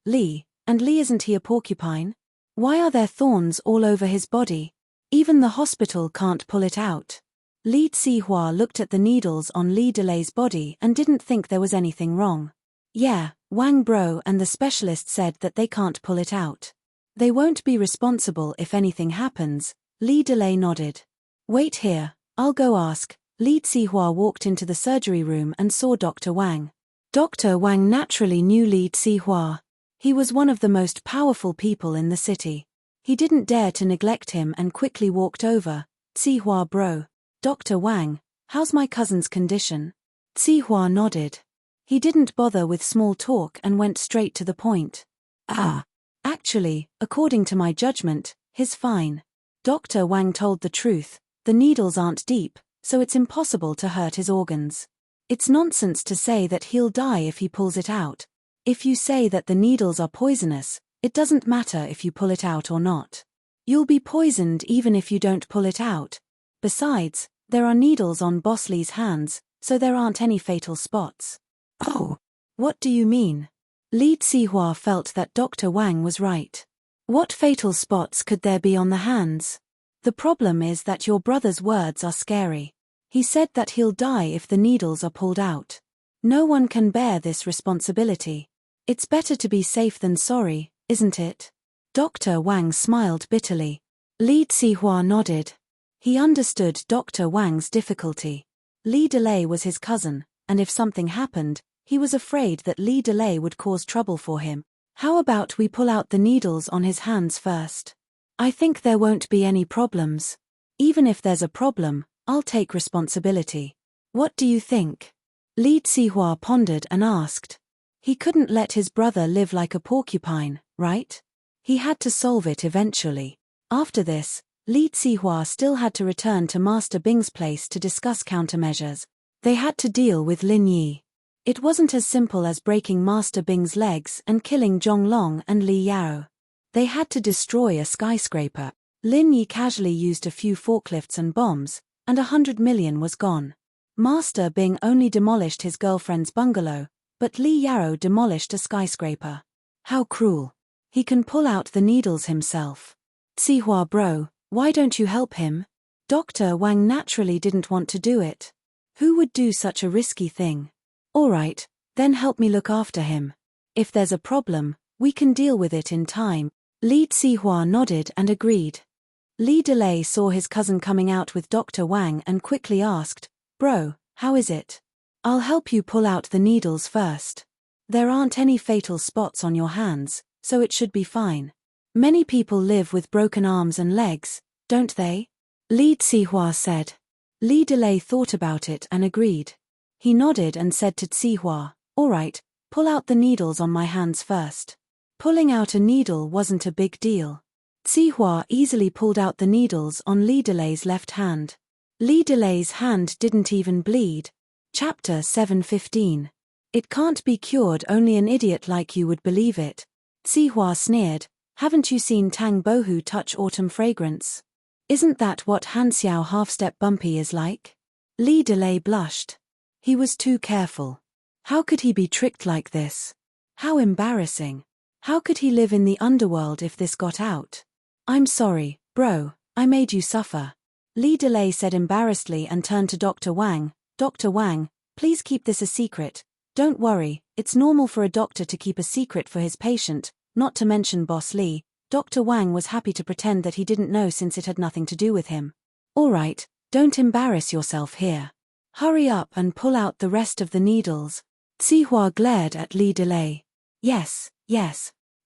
and Li isn't he a porcupine? Why are there thorns all over his body? Even the hospital can't pull it out. Li Zihua looked at the needles on Li Delay's body and didn't think there was anything wrong. Yeah, Wang Bro and the specialist said that they can't pull it out. They won't be responsible if anything happens. Li Delay nodded. Wait here, I'll go ask. Li Zihua walked into the surgery room and saw Dr. Wang. Dr. Wang naturally knew Li Zihua. He was one of the most powerful people in the city. He didn't dare to neglect him and quickly walked over. Zihua bro. Dr. Wang, how's my cousin's condition? Zihua nodded. He didn't bother with small talk and went straight to the point. Actually, according to my judgment, he's fine. Dr. Wang told the truth. The needles aren't deep, so it's impossible to hurt his organs. It's nonsense to say that he'll die if he pulls it out. If you say that the needles are poisonous, it doesn't matter if you pull it out or not. You'll be poisoned even if you don't pull it out. Besides, there are needles on Boss Li's hands, so there aren't any fatal spots. Oh, what do you mean? Li Zihua felt that Dr. Wang was right. What fatal spots could there be on the hands? The problem is that your brother's words are scary. He said that he'll die if the needles are pulled out. No one can bear this responsibility. It's better to be safe than sorry, isn't it? Dr. Wang smiled bitterly. Li Zihua nodded. He understood Dr. Wang's difficulty. Li Delay was his cousin, and if something happened, he was afraid that Li Delay would cause trouble for him. How about we pull out the needles on his hands first? I think there won't be any problems. Even if there's a problem, I'll take responsibility. What do you think? Li Zihua pondered and asked. He couldn't let his brother live like a porcupine, right? He had to solve it eventually. After this, Li Zihua still had to return to Master Bing's place to discuss countermeasures. They had to deal with Lin Yi. It wasn't as simple as breaking Master Bing's legs and killing Zhonglong and Li Yao. They had to destroy a skyscraper. Lin Yi casually used a few forklifts and bombs, and 100 million was gone. Master Bing only demolished his girlfriend's bungalow, but Li Yao demolished a skyscraper. How cruel. He can pull out the needles himself. Zihua bro, why don't you help him? Dr. Wang naturally didn't want to do it. Who would do such a risky thing? Alright, then help me look after him. If there's a problem, we can deal with it in time. Li Zihua nodded and agreed. Li Delay saw his cousin coming out with Dr. Wang and quickly asked, Bro, how is it? I'll help you pull out the needles first. There aren't any fatal spots on your hands, so it should be fine. Many people live with broken arms and legs, don't they? Li Zihua said. Li Delay thought about it and agreed. He nodded and said to Zihua, Alright, pull out the needles on my hands first. Pulling out a needle wasn't a big deal. Zihua easily pulled out the needles on Li Delay's left hand. Li Delay's hand didn't even bleed. Chapter 7:15. It can't be cured, only an idiot like you would believe it. Zihua sneered, haven't you seen Tang Bohu touch autumn fragrance? Isn't that what Hanxiao half-step bumpy is like? Li Delay blushed. He was too careful. How could he be tricked like this? How embarrassing. How could he live in the underworld if this got out? I'm sorry, bro, I made you suffer. Li Delay said embarrassedly and turned to Dr. Wang. Dr. Wang, please keep this a secret. Don't worry, it's normal for a doctor to keep a secret for his patient, not to mention Boss Li. Dr. Wang was happy to pretend that he didn't know since it had nothing to do with him. Alright, don't embarrass yourself here. Hurry up and pull out the rest of the needles. Zihua glared at Li Delay. Yes.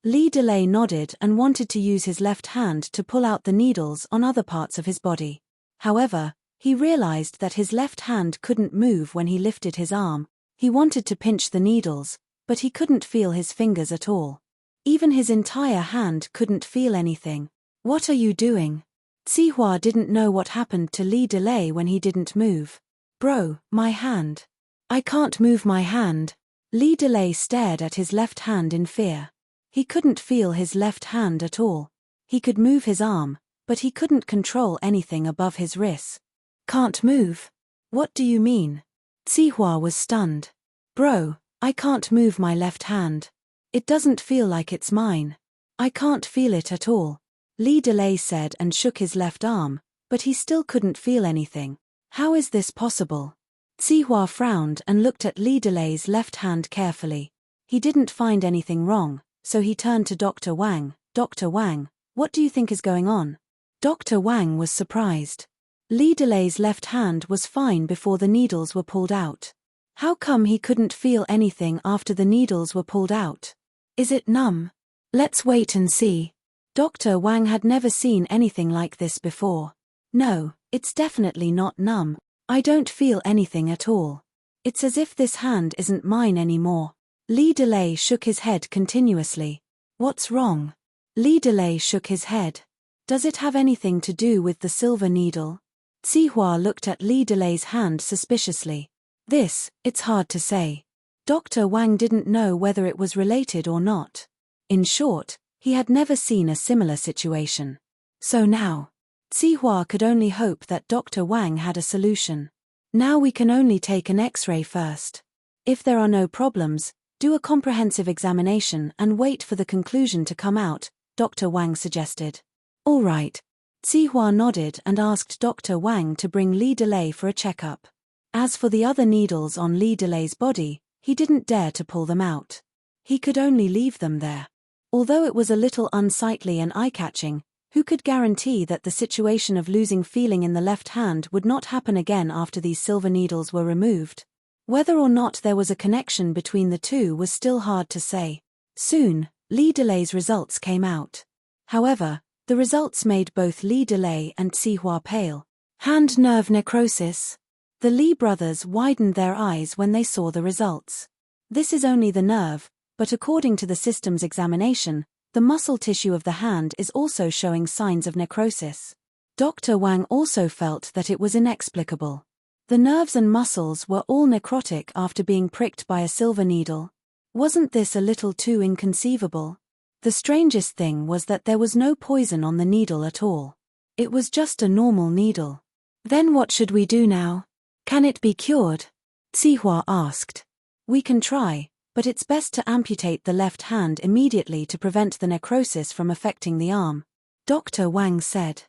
Li Delay nodded and wanted to use his left hand to pull out the needles on other parts of his body. However, he realized that his left hand couldn't move when he lifted his arm. He wanted to pinch the needles, but he couldn't feel his fingers at all. Even his entire hand couldn't feel anything. What are you doing? Zihua didn't know what happened to Li Delay when he didn't move. Bro, my hand. I can't move my hand. Li Delay stared at his left hand in fear. He couldn't feel his left hand at all. He could move his arm, but he couldn't control anything above his wrist. Can't move? What do you mean? Zihua was stunned. Bro, I can't move my left hand. It doesn't feel like it's mine. I can't feel it at all. Lee Delay said and shook his left arm, but he still couldn't feel anything. How is this possible? Zihua frowned and looked at Lee Delay's left hand carefully. He didn't find anything wrong, so he turned to Dr. Wang. Dr. Wang, what do you think is going on? Dr. Wang was surprised. Lee Delay's left hand was fine before the needles were pulled out. How come he couldn't feel anything after the needles were pulled out? Is it numb? Let's wait and see. Dr. Wang had never seen anything like this before. No, it's definitely not numb. I don't feel anything at all. It's as if this hand isn't mine anymore. Lee Delay shook his head continuously. What's wrong? Lee Delay shook his head. Does it have anything to do with the silver needle? Zihua looked at Lee Delay's hand suspiciously. It's hard to say. Dr. Wang didn't know whether it was related or not. In short, he had never seen a similar situation. So now, Zihua could only hope that Dr. Wang had a solution. Now we can only take an X-ray first. If there are no problems, do a comprehensive examination and wait for the conclusion to come out, Dr. Wang suggested. All right. Zihua nodded and asked Dr. Wang to bring Lee Delay for a checkup. As for the other needles on Lee Delay's body, he didn't dare to pull them out. He could only leave them there. Although it was a little unsightly and eye-catching, who could guarantee that the situation of losing feeling in the left hand would not happen again after these silver needles were removed? Whether or not there was a connection between the two was still hard to say. Soon, Lee Delay's results came out. However, the results made both Lee Delay and Zihua pale. Hand nerve necrosis. The Lee brothers widened their eyes when they saw the results. This is only the nerve, but according to the system's examination, the muscle tissue of the hand is also showing signs of necrosis. Dr. Wang also felt that it was inexplicable. The nerves and muscles were all necrotic after being pricked by a silver needle. Wasn't this a little too inconceivable? The strangest thing was that there was no poison on the needle at all. It was just a normal needle. Then what should we do now? Can it be cured? Zihua asked. We can try, but it's best to amputate the left hand immediately to prevent the necrosis from affecting the arm. Dr. Wang said.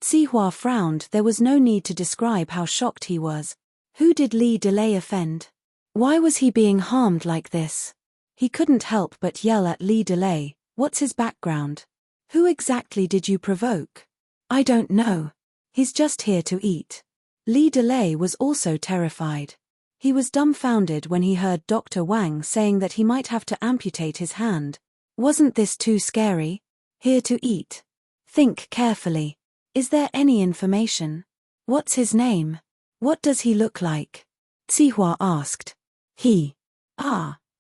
Zihua frowned. There was no need to describe how shocked he was. Who did Lee Delay offend? Why was he being harmed like this? He couldn't help but yell at Lee Delay. What's his background? Who exactly did you provoke? I don't know. He's just here to eat. Lee Delay was also terrified. He was dumbfounded when he heard Dr. Wang saying that he might have to amputate his hand. Wasn't this too scary? Here to eat. Think carefully. Is there any information? What's his name? What does he look like? Zihua asked.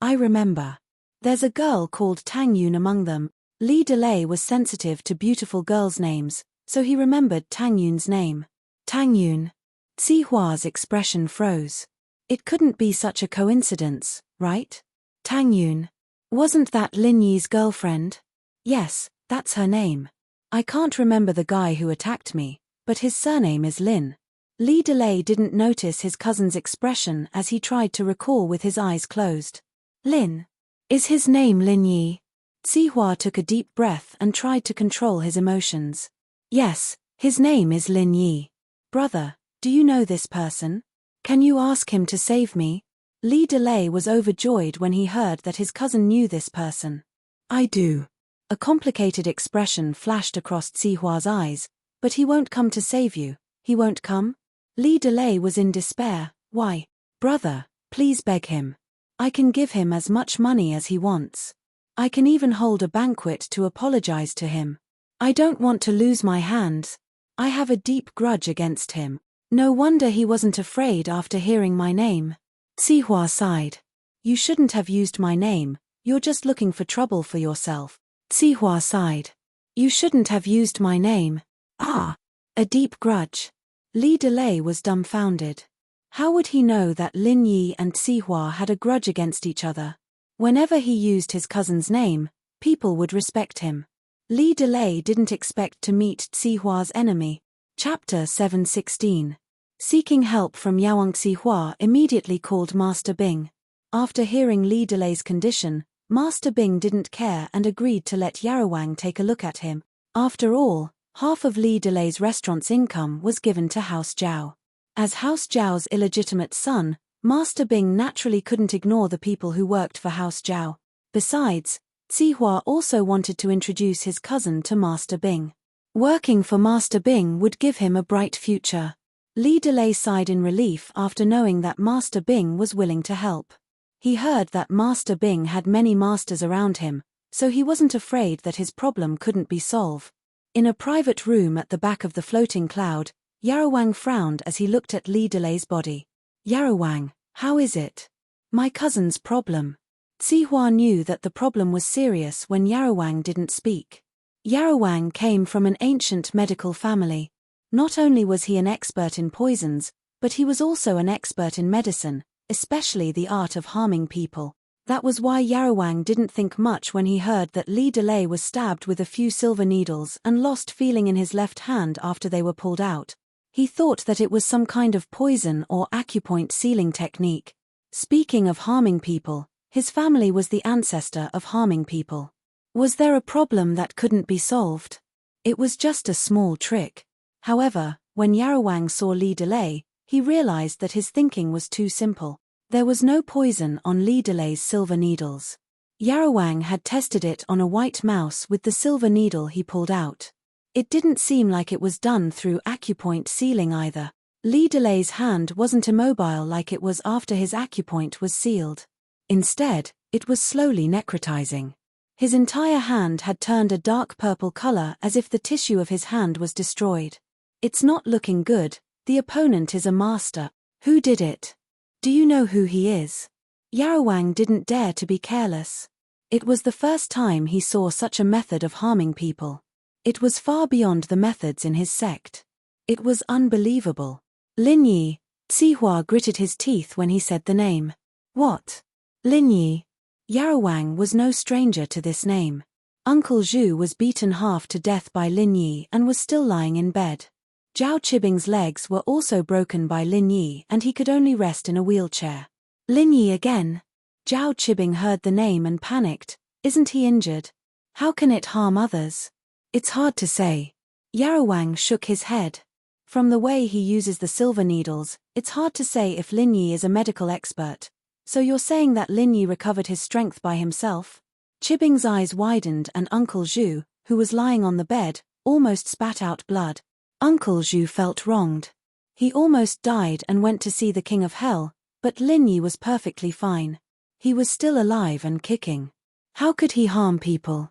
I remember. There's a girl called Tang Yun among them. Lee Delay was sensitive to beautiful girls' names, so he remembered Tang Yun's name. Tang Yun. Zihua's expression froze. It couldn't be such a coincidence, right? Tang Yun. Wasn't that Lin Yi's girlfriend? Yes, that's her name. I can't remember the guy who attacked me, but his surname is Lin. Lee Delay didn't notice his cousin's expression as he tried to recall with his eyes closed. Lin. Is his name Lin Yi? Zihua took a deep breath and tried to control his emotions. Yes, his name is Lin Yi. Brother, do you know this person? Can you ask him to save me? Lee Delay was overjoyed when he heard that his cousin knew this person. I do. A complicated expression flashed across Zihua's eyes. But he won't come to save you. He won't come? Lee Delay was in despair. Why? Brother, please beg him. I can give him as much money as he wants. I can even hold a banquet to apologize to him. I don't want to lose my hands. I have a deep grudge against him. No wonder he wasn't afraid after hearing my name. Zihua sighed. You shouldn't have used my name. You're just looking for trouble for yourself. Zihua sighed. You shouldn't have used my name. A deep grudge. Lee Delay was dumbfounded. How would he know that Lin Yi and Zihua had a grudge against each other? Whenever he used his cousin's name, people would respect him. Lee Delay didn't expect to meet Zihua's enemy. Chapter 716. Seeking help from Yaoang Zihua immediately called Master Bing. After hearing Li Delay's condition, Master Bing didn't care and agreed to let Yarowang take a look at him. After all, half of Li Delay's restaurant's income was given to House Zhao. As House Zhao's illegitimate son, Master Bing naturally couldn't ignore the people who worked for House Zhao. Besides, Zihua also wanted to introduce his cousin to Master Bing. Working for Master Bing would give him a bright future. Li Delay sighed in relief after knowing that Master Bing was willing to help. He heard that Master Bing had many masters around him, so he wasn't afraid that his problem couldn't be solved. In a private room at the back of the floating cloud, Yarowang frowned as he looked at Li Delay's body. Yarowang, how is it? My cousin's problem. Zihua knew that the problem was serious when Yarowang didn't speak. Yarowang came from an ancient medical family. Not only was he an expert in poisons, but he was also an expert in medicine, especially the art of harming people. That was why Yarowang didn't think much when he heard that Li Delay was stabbed with a few silver needles and lost feeling in his left hand after they were pulled out. He thought that it was some kind of poison or acupoint sealing technique. Speaking of harming people, his family was the ancestor of harming people. Was there a problem that couldn't be solved? It was just a small trick. However, when Yarowang saw Li Delay, he realized that his thinking was too simple. There was no poison on Li Delay's silver needles. Yarowang had tested it on a white mouse with the silver needle he pulled out. It didn't seem like it was done through acupoint sealing either. Li Delay's hand wasn't immobile like it was after his acupoint was sealed. Instead, it was slowly necrotizing. His entire hand had turned a dark purple color as if the tissue of his hand was destroyed. It's not looking good. The opponent is a master. Who did it? Do you know who he is? Yarowang didn't dare to be careless. It was the first time he saw such a method of harming people. It was far beyond the methods in his sect. It was unbelievable. Lin Yi. Zihua gritted his teeth when he said the name. What? Lin Yi. Yarowang was no stranger to this name. Uncle Zhu was beaten half to death by Lin Yi and was still lying in bed. Zhao Qibing's legs were also broken by Lin Yi and he could only rest in a wheelchair. Lin Yi again. Zhao Qibing heard the name and panicked. Isn't he injured? How can it harm others? It's hard to say. Yarowang shook his head. From the way he uses the silver needles, it's hard to say if Lin Yi is a medical expert. So you're saying that Lin Yi recovered his strength by himself? Qibing's eyes widened and Uncle Zhu, who was lying on the bed, almost spat out blood. Uncle Zhu felt wronged. He almost died and went to see the King of Hell, but Lin Yi was perfectly fine. He was still alive and kicking. How could he harm people?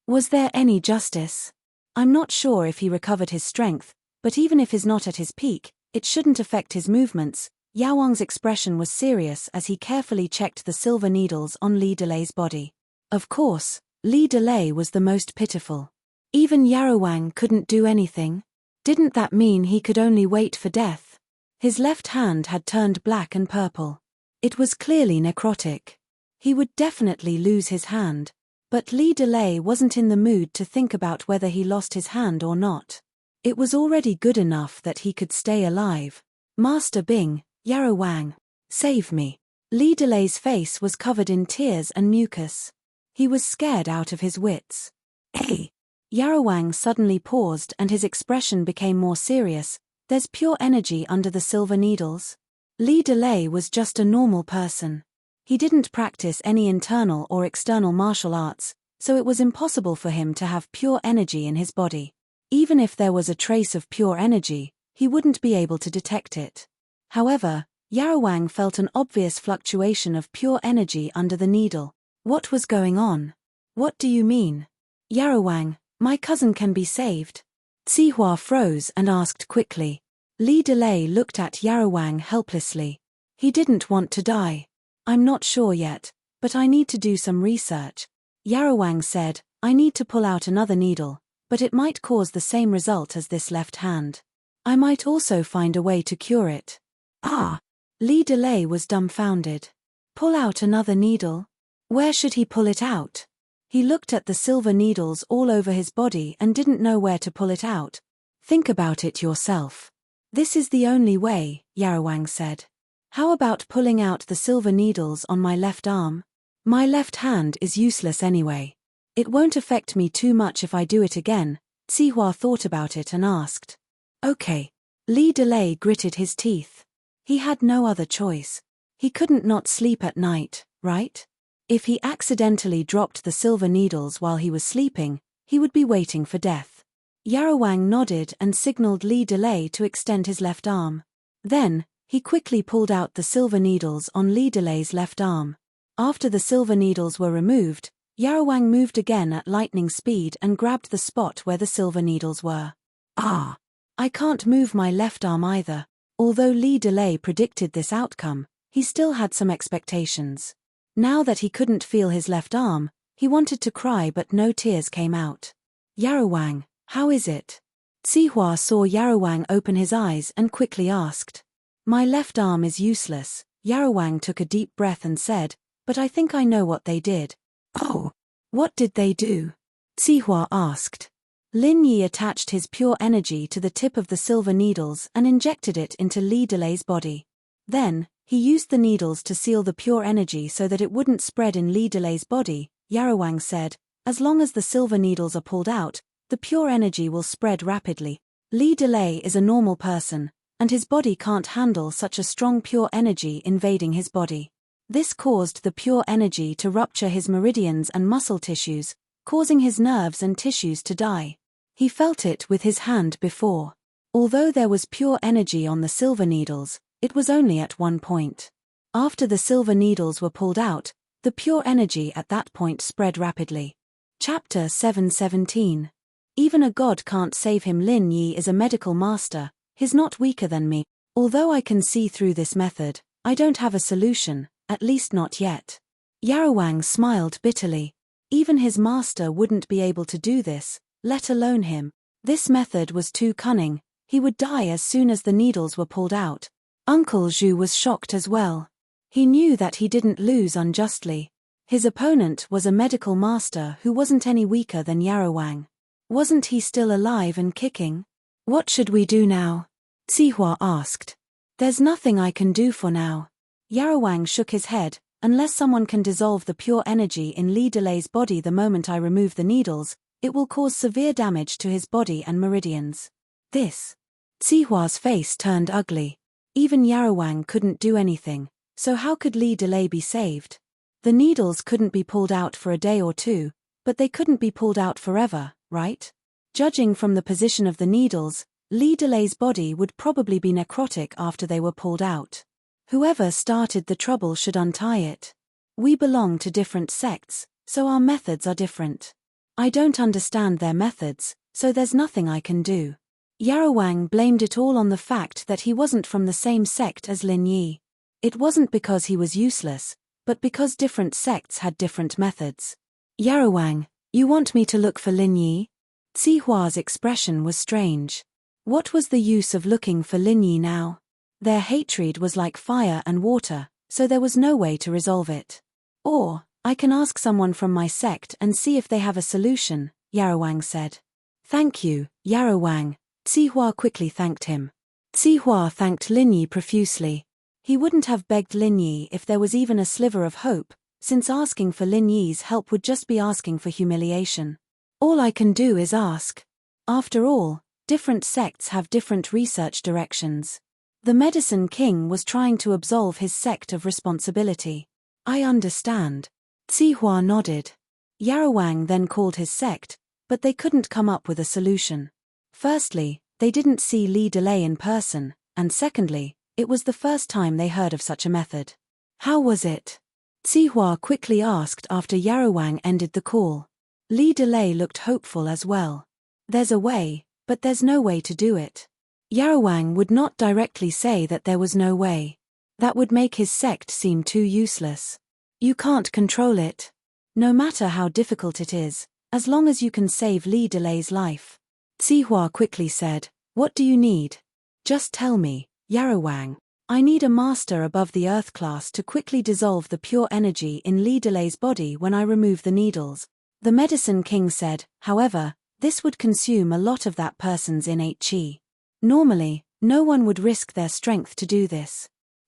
Was there any justice? I'm not sure if he recovered his strength, but even if he's not at his peak, it shouldn't affect his movements. Yarowang's expression was serious as he carefully checked the silver needles on Li Delay's body. Of course, Li Delay was the most pitiful. Even Yarowang couldn't do anything. Didn't that mean he could only wait for death? His left hand had turned black and purple. It was clearly necrotic. He would definitely lose his hand. But Li Delay wasn't in the mood to think about whether he lost his hand or not. It was already good enough that he could stay alive. Master Bing, Yarowang, save me. Li Delay's face was covered in tears and mucus. He was scared out of his wits. Hey! Yarowang suddenly paused and his expression became more serious. There's pure energy under the silver needles. Li Delay was just a normal person. He didn't practice any internal or external martial arts, so it was impossible for him to have pure energy in his body. Even if there was a trace of pure energy, he wouldn't be able to detect it. However, Yarowang felt an obvious fluctuation of pure energy under the needle. What was going on? What do you mean? Yarowang, my cousin can be saved. Zihua froze and asked quickly. Li Delay looked at Yarowang helplessly. He didn't want to die. I'm not sure yet, but I need to do some research. Yarowang said, I need to pull out another needle, but it might cause the same result as this left hand. I might also find a way to cure it. Ah! Li Delay was dumbfounded. Pull out another needle? Where should he pull it out? He looked at the silver needles all over his body and didn't know where to pull it out. Think about it yourself. This is the only way, Yarowang said. How about pulling out the silver needles on my left arm? My left hand is useless anyway. It won't affect me too much if I do it again. Sihua thought about it and asked. Okay. Li Delay gritted his teeth. He had no other choice. He couldn't not sleep at night, right? If he accidentally dropped the silver needles while he was sleeping, he would be waiting for death. Yarowang nodded and signaled Li Delay to extend his left arm. Then, he quickly pulled out the silver needles on Li Delay's left arm. After the silver needles were removed, Yarowang moved again at lightning speed and grabbed the spot where the silver needles were. Ah! I can't move my left arm either. Although Li Delay predicted this outcome, he still had some expectations. Now that he couldn't feel his left arm, he wanted to cry but no tears came out. Yarowang, how is it? Sihua saw Yarowang open his eyes and quickly asked. My left arm is useless. Yarowang took a deep breath and said, but I think I know what they did. Oh, what did they do? Sihua asked. Lin Yi attached his pure energy to the tip of the silver needles and injected it into Li Delay's body. Then, he used the needles to seal the pure energy so that it wouldn't spread in Li Delay's body. Yarowang said, as long as the silver needles are pulled out, the pure energy will spread rapidly. Li Delay is a normal person, and his body can't handle such a strong pure energy invading his body. This caused the pure energy to rupture his meridians and muscle tissues, causing his nerves and tissues to die. He felt it with his hand before. Although there was pure energy on the silver needles, it was only at one point. After the silver needles were pulled out, the pure energy at that point spread rapidly. Chapter 717. Even a god can't save him. Lin Yi is a medical master. He's not weaker than me. Although I can see through this method, I don't have a solution, at least not yet. Yarowang smiled bitterly. Even his master wouldn't be able to do this, let alone him. This method was too cunning. He would die as soon as the needles were pulled out. Uncle Zhu was shocked as well. He knew that he didn't lose unjustly. His opponent was a medical master who wasn't any weaker than Yarowang. Wasn't he still alive and kicking? What should we do now? Sihua asked. There's nothing I can do for now. Yarowang shook his head. Unless someone can dissolve the pure energy in Li Delay's body the moment I remove the needles, it will cause severe damage to his body and meridians. This. Sihua's face turned ugly. Even Yarowang couldn't do anything, so how could Li Delay be saved? The needles couldn't be pulled out for a day or two, but they couldn't be pulled out forever, right? Judging from the position of the needles, Li Delay's body would probably be necrotic after they were pulled out. Whoever started the trouble should untie it. We belong to different sects, so our methods are different. I don't understand their methods, so there's nothing I can do. Yarowang blamed it all on the fact that he wasn't from the same sect as Lin Yi. It wasn't because he was useless, but because different sects had different methods. Yarowang, you want me to look for Lin Yi? Sihua's expression was strange. What was the use of looking for Lin Yi now? Their hatred was like fire and water, so there was no way to resolve it. Or, I can ask someone from my sect and see if they have a solution, Yarowang said. Thank you, Yarowang. Sihua quickly thanked him. Sihua thanked Lin Yi profusely. He wouldn't have begged Lin Yi if there was even a sliver of hope, since asking for Lin Yi's help would just be asking for humiliation. All I can do is ask. After all, different sects have different research directions. The Medicine King was trying to absolve his sect of responsibility. I understand. Sihua nodded. Yarowang then called his sect, but they couldn't come up with a solution. Firstly, they didn't see Li Delay in person, and secondly, it was the first time they heard of such a method. How was it? Sihua quickly asked after Yarowang ended the call. Li Delay looked hopeful as well. There's a way, but there's no way to do it. Yarowang would not directly say that there was no way. That would make his sect seem too useless. You can't control it. No matter how difficult it is, as long as you can save Li Delay's life. Sihua quickly said, what do you need? Just tell me, Yarowang. I need a master above the earth class to quickly dissolve the pure energy in Li Delay's body when I remove the needles. The Medicine King said, however, this would consume a lot of that person's innate chi. Normally, no one would risk their strength to do this.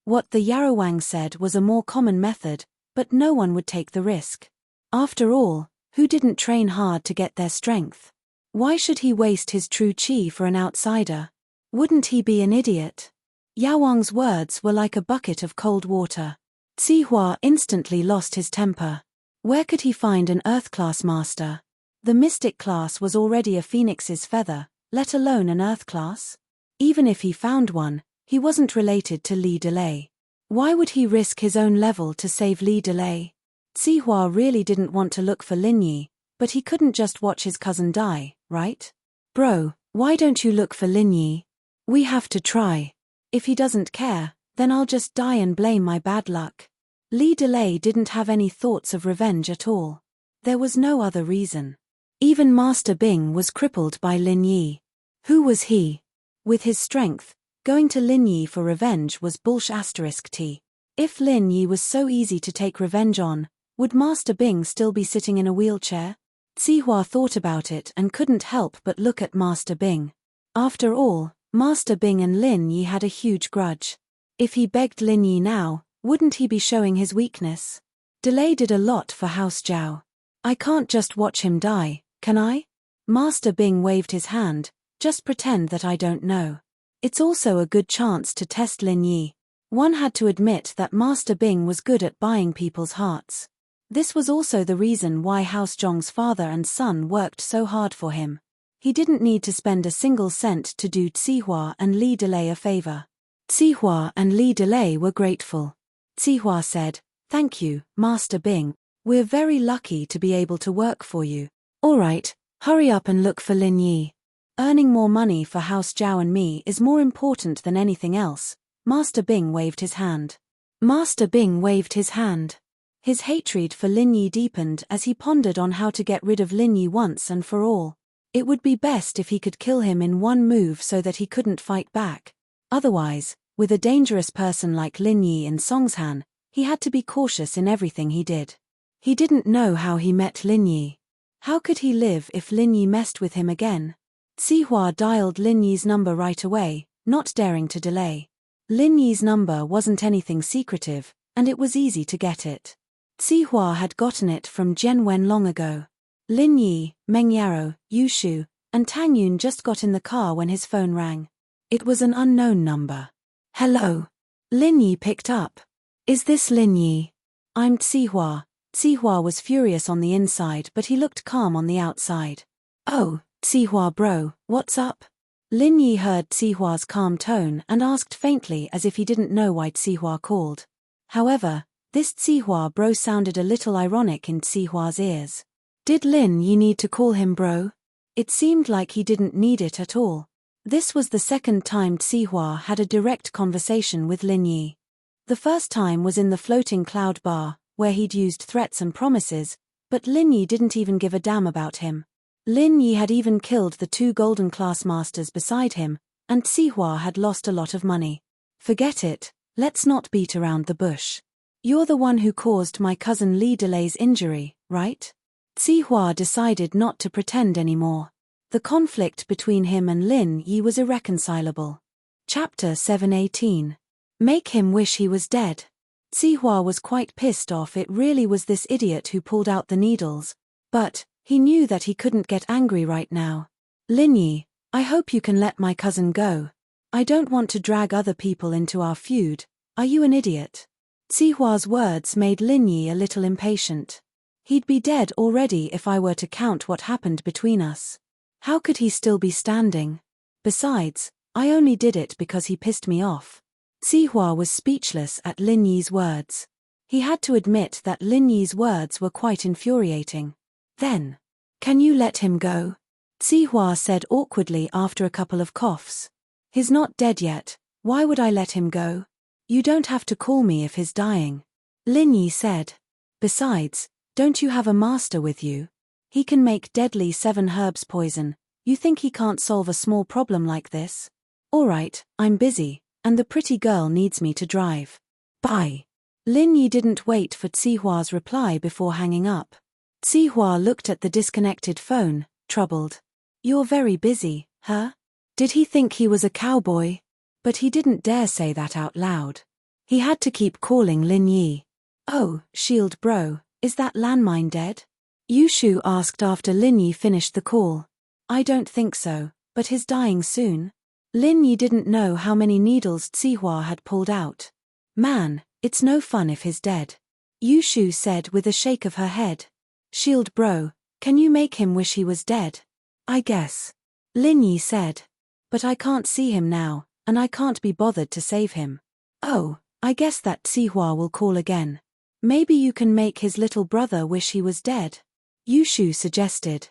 What the Yarowang said was a more common method, but no one would take the risk. After all, who didn't train hard to get their strength? Why should he waste his true chi for an outsider? Wouldn't he be an idiot? Yawang's words were like a bucket of cold water. Sihua instantly lost his temper. Where could he find an Earth-class master? The mystic class was already a phoenix's feather, let alone an Earth class. Even if he found one, he wasn't related to Li Delay. Why would he risk his own level to save Li Delay? Sihua really didn't want to look for Lin Yi, but he couldn't just watch his cousin die, right? Bro, why don't you look for Lin Yi? We have to try. If he doesn't care, then I'll just die and blame my bad luck. Li Delay didn't have any thoughts of revenge at all. There was no other reason. Even Master Bing was crippled by Lin Yi. Who was he? With his strength, going to Lin Yi for revenge was bullsh*t. If Lin Yi was so easy to take revenge on, would Master Bing still be sitting in a wheelchair? Sihua thought about it and couldn't help but look at Master Bing. After all, Master Bing and Lin Yi had a huge grudge. If he begged Lin Yi now, wouldn't he be showing his weakness? Delay did a lot for House Zhao. I can't just watch him die, can I? Master Bing waved his hand. Just pretend that I don't know. It's also a good chance to test Lin Yi. One had to admit that Master Bing was good at buying people's hearts. This was also the reason why House Zhong's father and son worked so hard for him. He didn't need to spend a single cent to do Sihua and Li Delay a favor. Sihua and Li Delay were grateful. Sihua said, "Thank you, Master Bing. We're very lucky to be able to work for you. Alright, hurry up and look for Lin Yi. Earning more money for House Zhao and me is more important than anything else." Master Bing waved his hand. Master Bing waved his hand. His hatred for Lin Yi deepened as he pondered on how to get rid of Lin Yi once and for all. It would be best if he could kill him in one move so that he couldn't fight back. Otherwise, with a dangerous person like Lin Yi in Songshan, he had to be cautious in everything he did. He didn't know how he met Lin Yi. How could he live if Lin Yi messed with him again? Sihua dialed Lin Yi's number right away, not daring to delay. Lin Yi's number wasn't anything secretive, and it was easy to get it. Sihua had gotten it from Jian Wen long ago. Lin Yi, Meng Yaro, Yu Shu, and Tang Yun just got in the car when his phone rang. It was an unknown number. "Hello." Lin Yi picked up. "Is this Lin Yi?" "I'm Sihua." Sihua was furious on the inside but he looked calm on the outside. "Oh, Sihua bro, what's up?" Lin Yi heard Sihua's calm tone and asked faintly as if he didn't know why Sihua called. However, this Sihua bro sounded a little ironic in Sihua's ears. Did Lin Yi need to call him bro? It seemed like he didn't need it at all. This was the second time Sihua had a direct conversation with Lin Yi. The first time was in the floating cloud bar, where he'd used threats and promises, but Lin Yi didn't even give a damn about him. Lin Yi had even killed the 2 golden class masters beside him, and Sihua had lost a lot of money. Forget it, let's not beat around the bush. You're the one who caused my cousin Li Delay's injury, right? Sihua decided not to pretend anymore. The conflict between him and Lin Yi was irreconcilable. Chapter 718. Make him wish he was dead. Sihua was quite pissed off. It really was this idiot who pulled out the needles. But he knew that he couldn't get angry right now. "Lin Yi, I hope you can let my cousin go. I don't want to drag other people into our feud. Are you an idiot?" Sihua's words made Lin Yi a little impatient. He'd be dead already if I were to count what happened between us. How could he still be standing? Besides, I only did it because he pissed me off. Sihua was speechless at Lin Yi's words. He had to admit that Lin Yi's words were quite infuriating. Then, "Can you let him go?" Sihua said awkwardly after a couple of coughs. "He's not dead yet, why would I let him go? You don't have to call me if he's dying," Lin Yi said. "Besides, don't you have a master with you? He can make deadly 7 herbs poison. You think he can't solve a small problem like this?" "Alright, I'm busy, and the pretty girl needs me to drive. Bye." Lin Yi didn't wait for Sihua's reply before hanging up. Sihua looked at the disconnected phone, troubled. "You're very busy, huh?" Did he think he was a cowboy? But he didn't dare say that out loud. He had to keep calling Lin Yi. "Oh, Shield bro, is that landmine dead?" Yushu asked after Lin Yi finished the call. "I don't think so, but he's dying soon." Lin Yi didn't know how many needles Zihua had pulled out. "Man, it's no fun if he's dead," Yushu said with a shake of her head. "Shield bro, can you make him wish he was dead?" "I guess," Lin Yi said. "But I can't see him now, and I can't be bothered to save him." "Oh, I guess that Zihua will call again. Maybe you can make his little brother wish he was dead," Yushu suggested.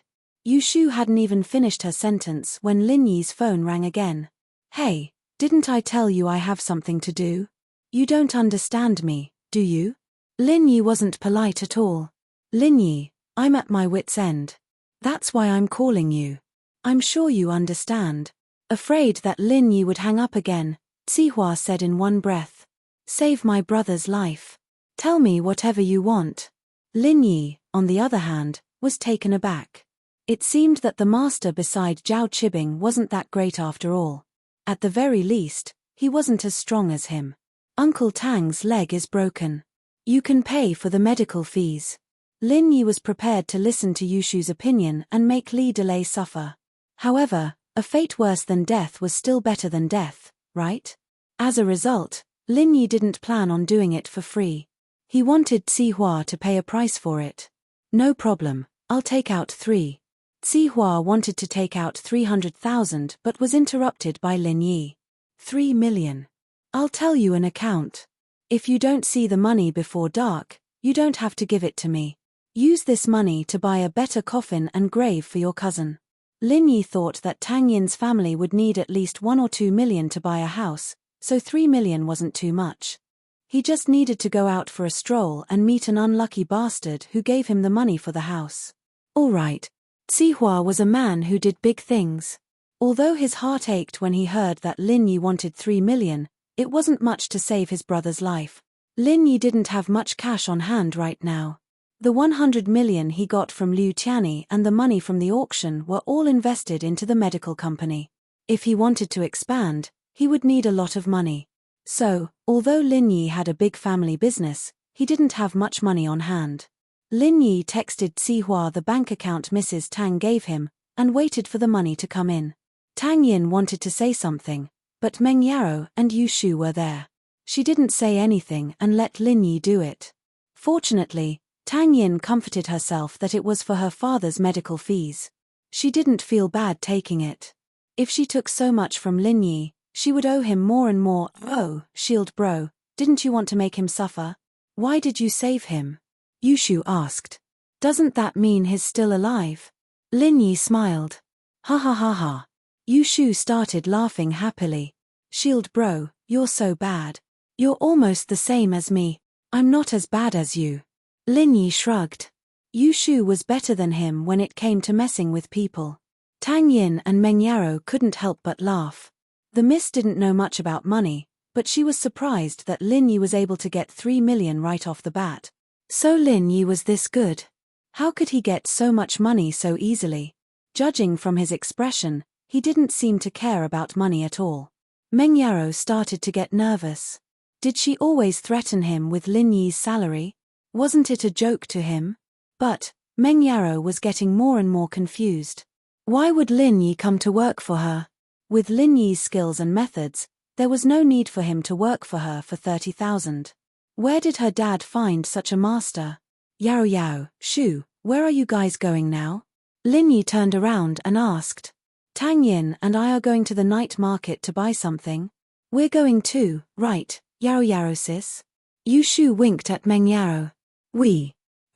Yushu hadn't even finished her sentence when Lin Yi's phone rang again. "Hey, didn't I tell you I have something to do? You don't understand me, do you?" Lin Yi wasn't polite at all. "Lin Yi, I'm at my wit's end. That's why I'm calling you. I'm sure you understand." Afraid that Lin Yi would hang up again, Zihua said in one breath. "Save my brother's life. Tell me whatever you want." Lin Yi, on the other hand, was taken aback. It seemed that the master beside Zhao Qibing wasn't that great after all. At the very least, he wasn't as strong as him. "Uncle Tang's leg is broken. You can pay for the medical fees." Lin Yi was prepared to listen to Yushu's opinion and make Li Delay suffer. However, a fate worse than death was still better than death, right? As a result, Lin Yi didn't plan on doing it for free. He wanted Zihua to pay a price for it. "No problem, I'll take out 3. Zihua wanted to take out 300,000 but was interrupted by Lin Yi. 3 million. "I'll tell you an account. If you don't see the money before dark, you don't have to give it to me. Use this money to buy a better coffin and grave for your cousin." Lin Yi thought that Tang Yin's family would need at least 1 or 2 million to buy a house, so 3 million wasn't too much. He just needed to go out for a stroll and meet an unlucky bastard who gave him the money for the house. All right. Zihua was a man who did big things. Although his heart ached when he heard that Lin Yi wanted 3 million, it wasn't much to save his brother's life. Lin Yi didn't have much cash on hand right now. The 100 million he got from Liu Tianyi and the money from the auction were all invested into the medical company. If he wanted to expand, he would need a lot of money. So, although Lin Yi had a big family business, he didn't have much money on hand. Lin Yi texted Zihua the bank account Mrs. Tang gave him, and waited for the money to come in. Tang Yin wanted to say something, but Meng Yaro and Yushu were there. She didn't say anything and let Lin Yi do it. Fortunately, Tang Yin comforted herself that it was for her father's medical fees. She didn't feel bad taking it. If she took so much from Lin Yi, she would owe him more and more. "Oh, Shield bro, didn't you want to make him suffer? Why did you save him?" Yushu asked. "Doesn't that mean he's still alive?" Lin Yi smiled. "Ha ha ha ha." Yushu started laughing happily. "Shield bro, you're so bad. You're almost the same as me. I'm not as bad as you." Lin Yi shrugged. Yushu was better than him when it came to messing with people. Tang Yin and Meng Yaro couldn't help but laugh. The miss didn't know much about money, but she was surprised that Lin Yi was able to get 3 million right off the bat. So Lin Yi was this good. How could he get so much money so easily? Judging from his expression, he didn't seem to care about money at all. Meng Yaro started to get nervous. Did she always threaten him with Lin Yi's salary? Wasn't it a joke to him? But Meng Yaro was getting more and more confused. Why would Lin Yi come to work for her? With Lin Yi's skills and methods, there was no need for him to work for her for 30,000. Where did her dad find such a master? "Yao Yao, Shu, where are you guys going now?" Lin Yi turned around and asked. "Tang Yin and I are going to the night market to buy something." "We're going too, right, Yao Yao sis?" Yushu winked at Meng Yaro.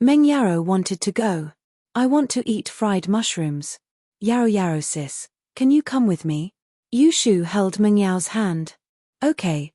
Meng Yaro wanted to go. "I want to eat fried mushrooms. Yao Yao sis, can you come with me?" Yushu held Meng Yao's hand. Okay,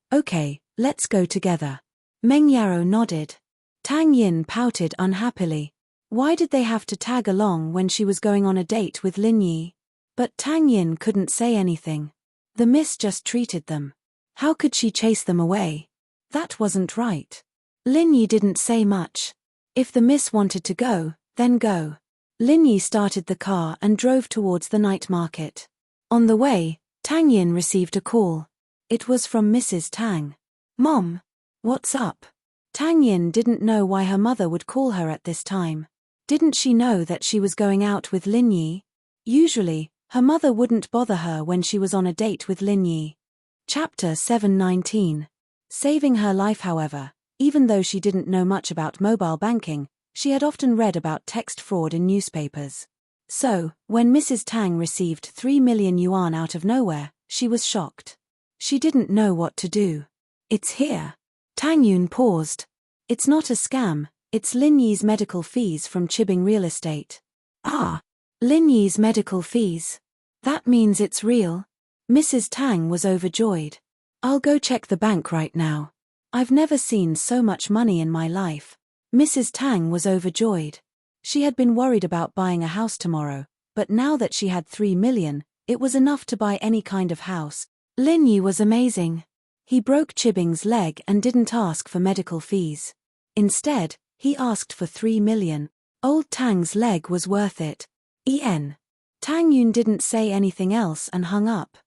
let's go together." Meng Yaro nodded. Tang Yin pouted unhappily. Why did they have to tag along when she was going on a date with Lin Yi? But Tang Yin couldn't say anything. The miss just treated them. How could she chase them away? That wasn't right. Lin Yi didn't say much. If the miss wanted to go, then go. Lin Yi started the car and drove towards the night market. On the way, Tang Yin received a call. It was from Mrs. Tang. "Mom, What's up? Tang Yin didn't know why her mother would call her at this time. Didn't she know that she was going out with Lin Yi? Usually, her mother wouldn't bother her when she was on a date with Lin Yi. Chapter 719. Saving her life, however, even though she didn't know much about mobile banking, she had often read about text fraud in newspapers. So, when Mrs. Tang received 3 million yuan out of nowhere, she was shocked. She didn't know what to do. It's here. Tang Yun paused. It's not a scam, it's Lin Yi's medical fees from Chibing Real Estate. Ah! Lin Yi's medical fees. That means it's real. Mrs. Tang was overjoyed. I'll go check the bank right now. I've never seen so much money in my life. Mrs. Tang was overjoyed. She had been worried about buying a house tomorrow, but now that she had 3 million, it was enough to buy any kind of house. Lin Yi was amazing. He broke Chibing's leg and didn't ask for medical fees. Instead, he asked for 3 million. Old Tang's leg was worth it. Tang Yun didn't say anything else and hung up.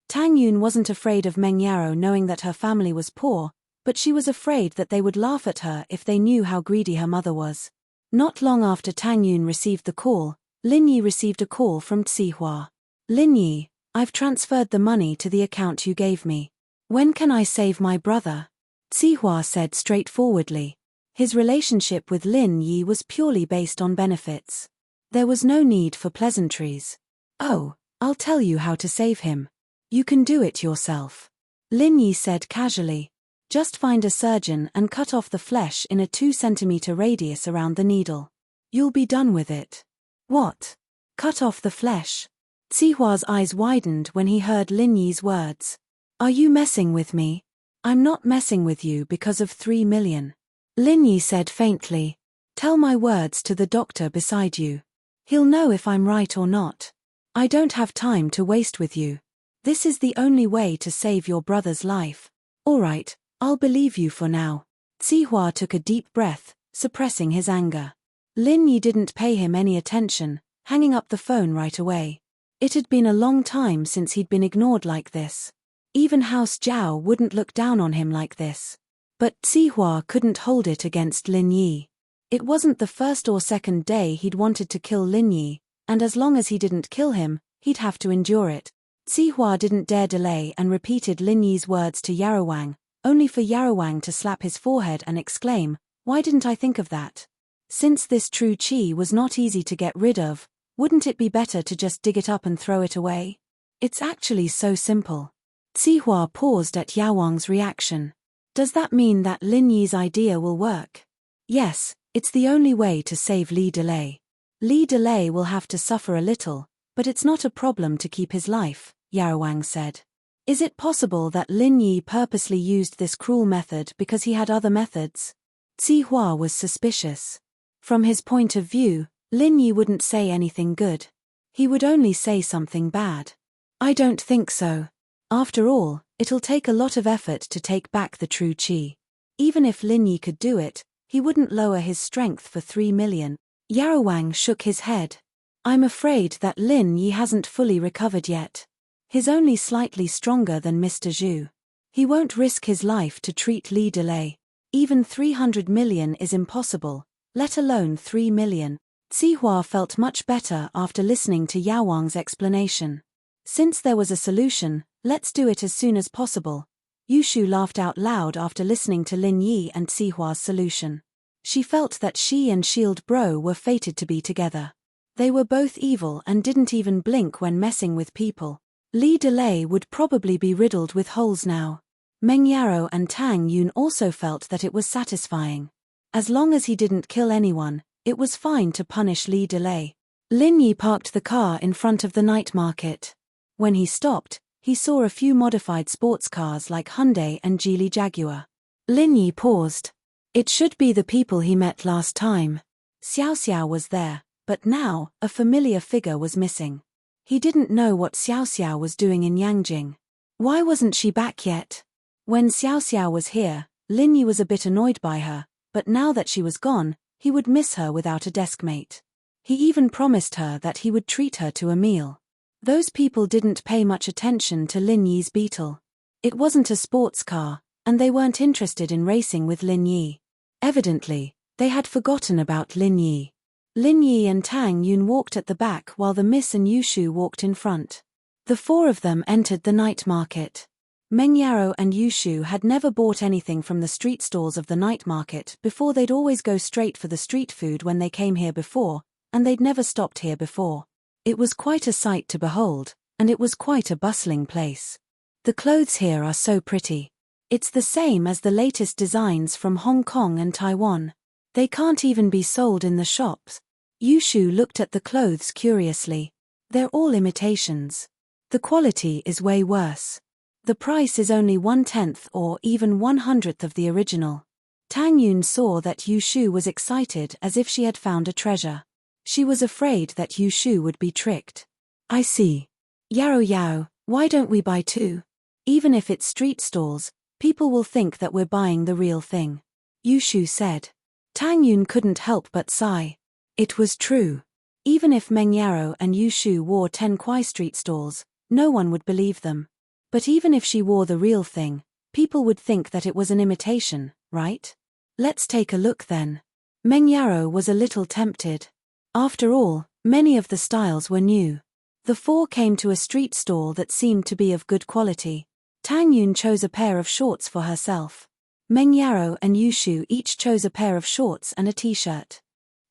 Tang Yun wasn't afraid of Meng Yaro knowing that her family was poor, but she was afraid that they would laugh at her if they knew how greedy her mother was. Not long after Tang Yun received the call, Lin Yi received a call from Tsihua. Lin Yi, I've transferred the money to the account you gave me. When can I save my brother? Tsihua said straightforwardly. His relationship with Lin Yi was purely based on benefits. There was no need for pleasantries. Oh, I'll tell you how to save him. You can do it yourself. Lin Yi said casually. Just find a surgeon and cut off the flesh in a 2 centimeter radius around the needle. You'll be done with it. What? Cut off the flesh? Tsihua's eyes widened when he heard Lin Yi's words. Are you messing with me? I'm not messing with you because of 3 million. Lin Yi said faintly. Tell my words to the doctor beside you. He'll know if I'm right or not. I don't have time to waste with you. This is the only way to save your brother's life. All right, I'll believe you for now. Tsihua took a deep breath, suppressing his anger. Lin Yi didn't pay him any attention, hanging up the phone right away. It had been a long time since he'd been ignored like this. Even House Zhao wouldn't look down on him like this. But Tsihua couldn't hold it against Lin Yi. It wasn't the first or second day he'd wanted to kill Lin Yi, and as long as he didn't kill him, he'd have to endure it. Tsihua didn't dare delay and repeated Lin Yi's words to Yarowang, only for Yarowang to slap his forehead and exclaim, why didn't I think of that? Since this true qi was not easy to get rid of, wouldn't it be better to just dig it up and throw it away? It's actually so simple. Tsihua paused at Yawang's reaction. Does that mean that Lin Yi's idea will work? Yes, it's the only way to save Li Delay. Li Delay will have to suffer a little, but it's not a problem to keep his life, Yarowang said. Is it possible that Lin Yi purposely used this cruel method because he had other methods? Tsihua was suspicious. From his point of view, Lin Yi wouldn't say anything good. He would only say something bad. I don't think so. After all, it'll take a lot of effort to take back the true qi. Even if Lin Yi could do it, he wouldn't lower his strength for 3 million. Yarowang shook his head. I'm afraid that Lin Yi hasn't fully recovered yet. He's only slightly stronger than Mr. Zhu. He won't risk his life to treat Li Delay. Even 300 million is impossible, let alone 3 million. Tsihua felt much better after listening to Yawang's explanation. Since there was a solution, let's do it as soon as possible. Yushu laughed out loud after listening to Lin Yi and Tsihua's solution. She felt that she and Shield Bro were fated to be together. They were both evil and didn't even blink when messing with people. Li Delay would probably be riddled with holes now. Meng Yaro and Tang Yun also felt that it was satisfying. As long as he didn't kill anyone, it was fine to punish Li Delay. Lin Yi parked the car in front of the night market. When he stopped, he saw a few modified sports cars like Hyundai and Geely Jaguar. Lin Yi paused. It should be the people he met last time. Xiao Xiao was there, but now, a familiar figure was missing. He didn't know what Xiao Xiao was doing in Yangjing. Why wasn't she back yet? When Xiao Xiao was here, Lin Yi was a bit annoyed by her, but now that she was gone, he would miss her without a deskmate. He even promised her that he would treat her to a meal. Those people didn't pay much attention to Lin Yi's beetle. It wasn't a sports car, and they weren't interested in racing with Lin Yi. Evidently, they had forgotten about Lin Yi. Lin Yi and Tang Yun walked at the back while the Miss and Yushu walked in front. The four of them entered the night market. Meng Yarrow and Yushu had never bought anything from the street stalls of the night market before. They'd always go straight for the street food when they came here before, and they'd never stopped here before. It was quite a sight to behold, and it was quite a bustling place. The clothes here are so pretty. It's the same as the latest designs from Hong Kong and Taiwan. They can't even be sold in the shops. Yushu looked at the clothes curiously. They're all imitations. The quality is way worse. The price is only 1/10 or even 1/100th of the original. Tang Yun saw that Yushu was excited as if she had found a treasure. She was afraid that Yushu would be tricked. I see. Yarrow Yao, why don't we buy two? Even if it's street stalls, people will think that we're buying the real thing. Yushu said. Tang Yun couldn't help but sigh. It was true. Even if Meng Yarrow and Yushu wore 10 Kwai street stalls, no one would believe them. But even if she wore the real thing, people would think that it was an imitation, right? Let's take a look then. Meng Yarrow was a little tempted. After all, many of the styles were new. The four came to a street stall that seemed to be of good quality. Tang Yun chose a pair of shorts for herself. Meng Yarrow and Yushu each chose a pair of shorts and a t-shirt.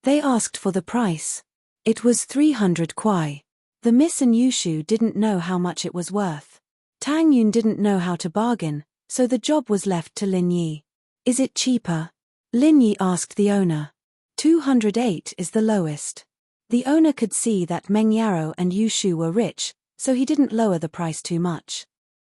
They asked for the price. It was 300 Kwai. The Miss and Yushu didn't know how much it was worth. Tang Yun didn't know how to bargain, so the job was left to Lin Yi. Is it cheaper? Lin Yi asked the owner. 208 is the lowest. The owner could see that Meng Yarrow and Yushu were rich, so he didn't lower the price too much.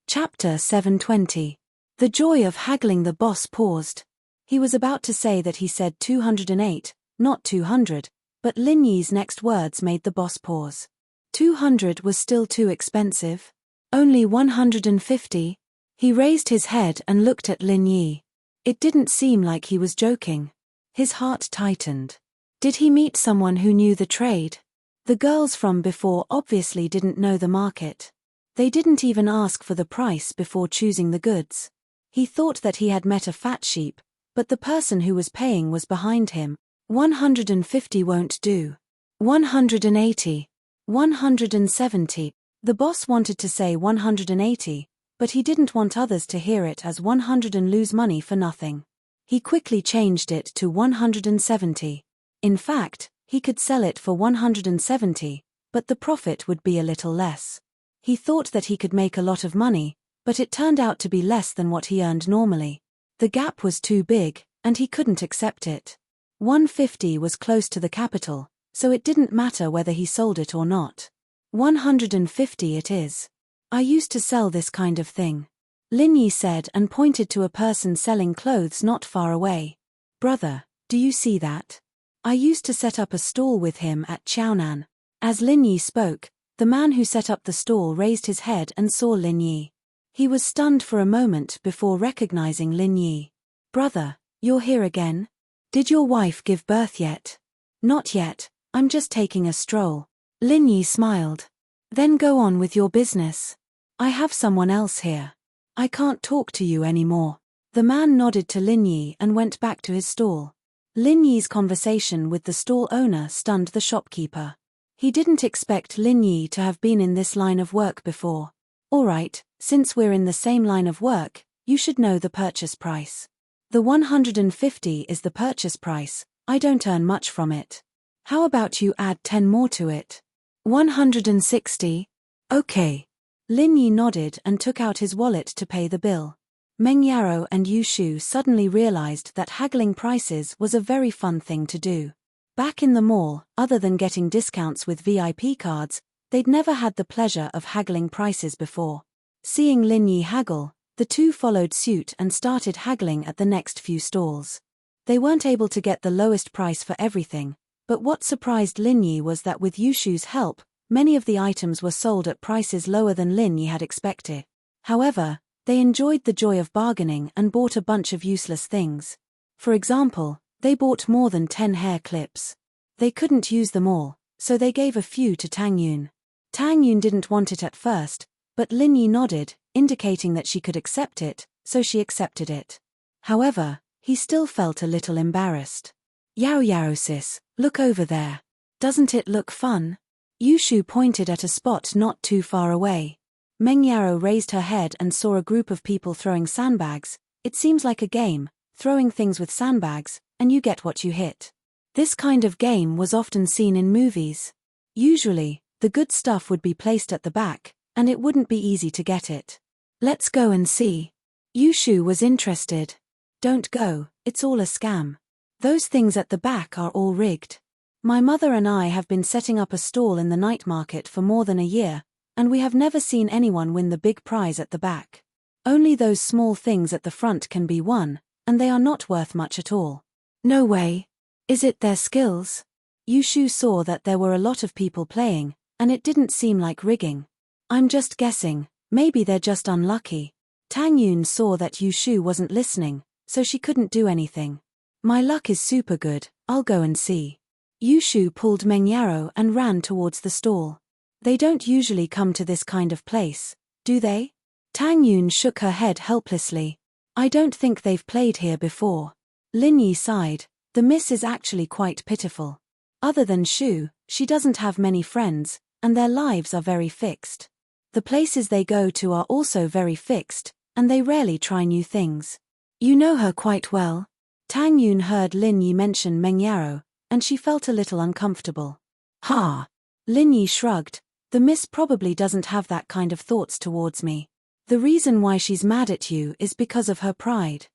Chapter 720. The joy of haggling. The boss paused. He was about to say that he said 208, not 200, but Lin Yi's next words made the boss pause. 200 was still too expensive. Only 150? He raised his head and looked at Lin Yi. It didn't seem like he was joking. His heart tightened. Did he meet someone who knew the trade? The girls from before obviously didn't know the market. They didn't even ask for the price before choosing the goods. He thought that he had met a fat sheep, but the person who was paying was behind him. 150 won't do. 180. 170. The boss wanted to say 180, but he didn't want others to hear it as 100 and lose money for nothing. He quickly changed it to 170. In fact, he could sell it for 170, but the profit would be a little less. He thought that he could make a lot of money, but it turned out to be less than what he earned normally. The gap was too big, and he couldn't accept it. 150 was close to the capital, so it didn't matter whether he sold it or not. 150 it is. I used to sell this kind of thing. Lin Yi said and pointed to a person selling clothes not far away. Brother, do you see that? I used to set up a stall with him at Chaonan. As Lin Yi spoke, the man who set up the stall raised his head and saw Lin Yi. He was stunned for a moment before recognizing Lin Yi. Brother, you're here again? Did your wife give birth yet? Not yet, I'm just taking a stroll. Lin Yi smiled. Then go on with your business. I have someone else here. I can't talk to you anymore. The man nodded to Lin Yi and went back to his stall. Lin Yi's conversation with the stall owner stunned the shopkeeper. He didn't expect Lin Yi to have been in this line of work before. All right, since we're in the same line of work, you should know the purchase price. The 150 is the purchase price. I don't earn much from it. How about you add 10 more to it? 160? Okay. Lin Yi nodded and took out his wallet to pay the bill. Meng Yarrow and Yushu suddenly realized that haggling prices was a very fun thing to do. Back in the mall, other than getting discounts with VIP cards, they'd never had the pleasure of haggling prices before. Seeing Lin Yi haggle, the two followed suit and started haggling at the next few stalls. They weren't able to get the lowest price for everything, but what surprised Lin Yi was that with Yushu's help, many of the items were sold at prices lower than Lin Yi had expected. However, they enjoyed the joy of bargaining and bought a bunch of useless things. For example, they bought more than 10 hair clips. They couldn't use them all, so they gave a few to Tang Yun. Tang Yun didn't want it at first, but Lin Yi nodded, indicating that she could accept it, so she accepted it. However, he still felt a little embarrassed. Yao Yao sis, look over there. Doesn't it look fun? Yushu pointed at a spot not too far away. Meng Yao raised her head and saw a group of people throwing sandbags. It seems like a game, throwing things with sandbags, and you get what you hit. This kind of game was often seen in movies. Usually, the good stuff would be placed at the back, and it wouldn't be easy to get it. Let's go and see. Yushu was interested. Don't go, it's all a scam. Those things at the back are all rigged. My mother and I have been setting up a stall in the night market for more than a year, and we have never seen anyone win the big prize at the back. Only those small things at the front can be won, and they are not worth much at all. No way. Is it their skills? Yushu saw that there were a lot of people playing, and it didn't seem like rigging. I'm just guessing, maybe they're just unlucky. Tang Yun saw that Yushu wasn't listening, so she couldn't do anything. My luck is super good, I'll go and see. Yushu pulled Meng Yao and ran towards the stall. They don't usually come to this kind of place, do they? Tang Yun shook her head helplessly. I don't think they've played here before. Lin Yi sighed. The miss is actually quite pitiful. Other than Shu, she doesn't have many friends, and their lives are very fixed. The places they go to are also very fixed, and they rarely try new things. You know her quite well. Tang Yun heard Lin Yi mention Meng Yao, and she felt a little uncomfortable. Ha! Lin Yi shrugged. The miss probably doesn't have that kind of thoughts towards me. The reason why she's mad at you is because of her pride.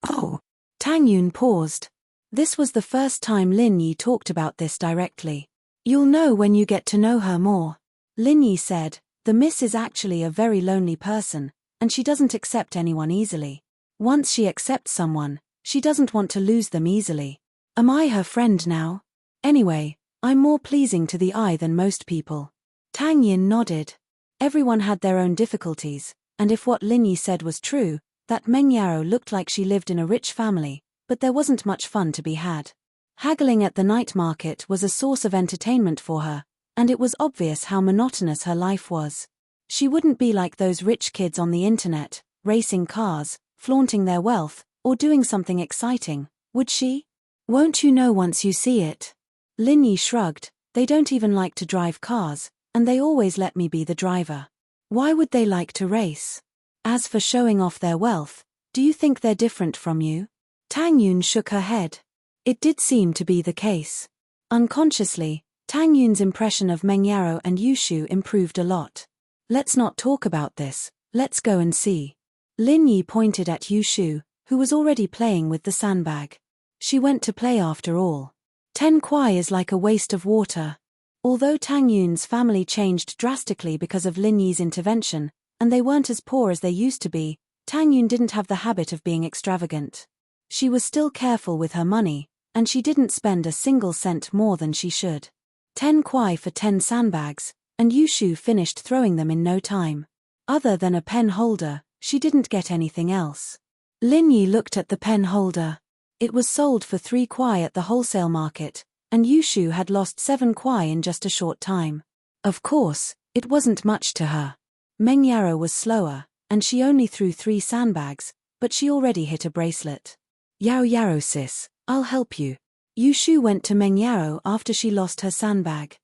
Oh! Tang Yun paused. This was the first time Lin Yi talked about this directly. You'll know when you get to know her more. Lin Yi said, the miss is actually a very lonely person, and she doesn't accept anyone easily. Once she accepts someone, she doesn't want to lose them easily. Am I her friend now? Anyway, I'm more pleasing to the eye than most people. Tang Yin nodded. Everyone had their own difficulties, and if what Lin Yi said was true, that Meng Yao looked like she lived in a rich family, but there wasn't much fun to be had. Haggling at the night market was a source of entertainment for her, and it was obvious how monotonous her life was. She wouldn't be like those rich kids on the internet, racing cars, flaunting their wealth, or doing something exciting, would she? Won't you know once you see it? Lin Yi shrugged. They don't even like to drive cars, and they always let me be the driver. Why would they like to race? As for showing off their wealth, do you think they're different from you? Tang Yun shook her head. It did seem to be the case. Unconsciously, Tang Yun's impression of Meng Yao and Yushu improved a lot. Let's not talk about this, let's go and see. Lin Yi pointed at Yushu, who was already playing with the sandbag. She went to play after all. 10 kwai is like a waste of water. Although Tang Yun's family changed drastically because of Lin Yi's intervention, and they weren't as poor as they used to be, Tang Yun didn't have the habit of being extravagant. She was still careful with her money, and she didn't spend a single cent more than she should. 10 kwai for 10 sandbags, and Yushu finished throwing them in no time. Other than a pen holder, she didn't get anything else. Lin Yi looked at the pen holder. It was sold for 3 kwai at the wholesale market, and Yushu had lost 7 kwai in just a short time. Of course, it wasn't much to her. Meng Yao was slower, and she only threw 3 sandbags, but she already hit a bracelet. Yao Yao sis, I'll help you. Yushu went to Meng Yao after she lost her sandbag.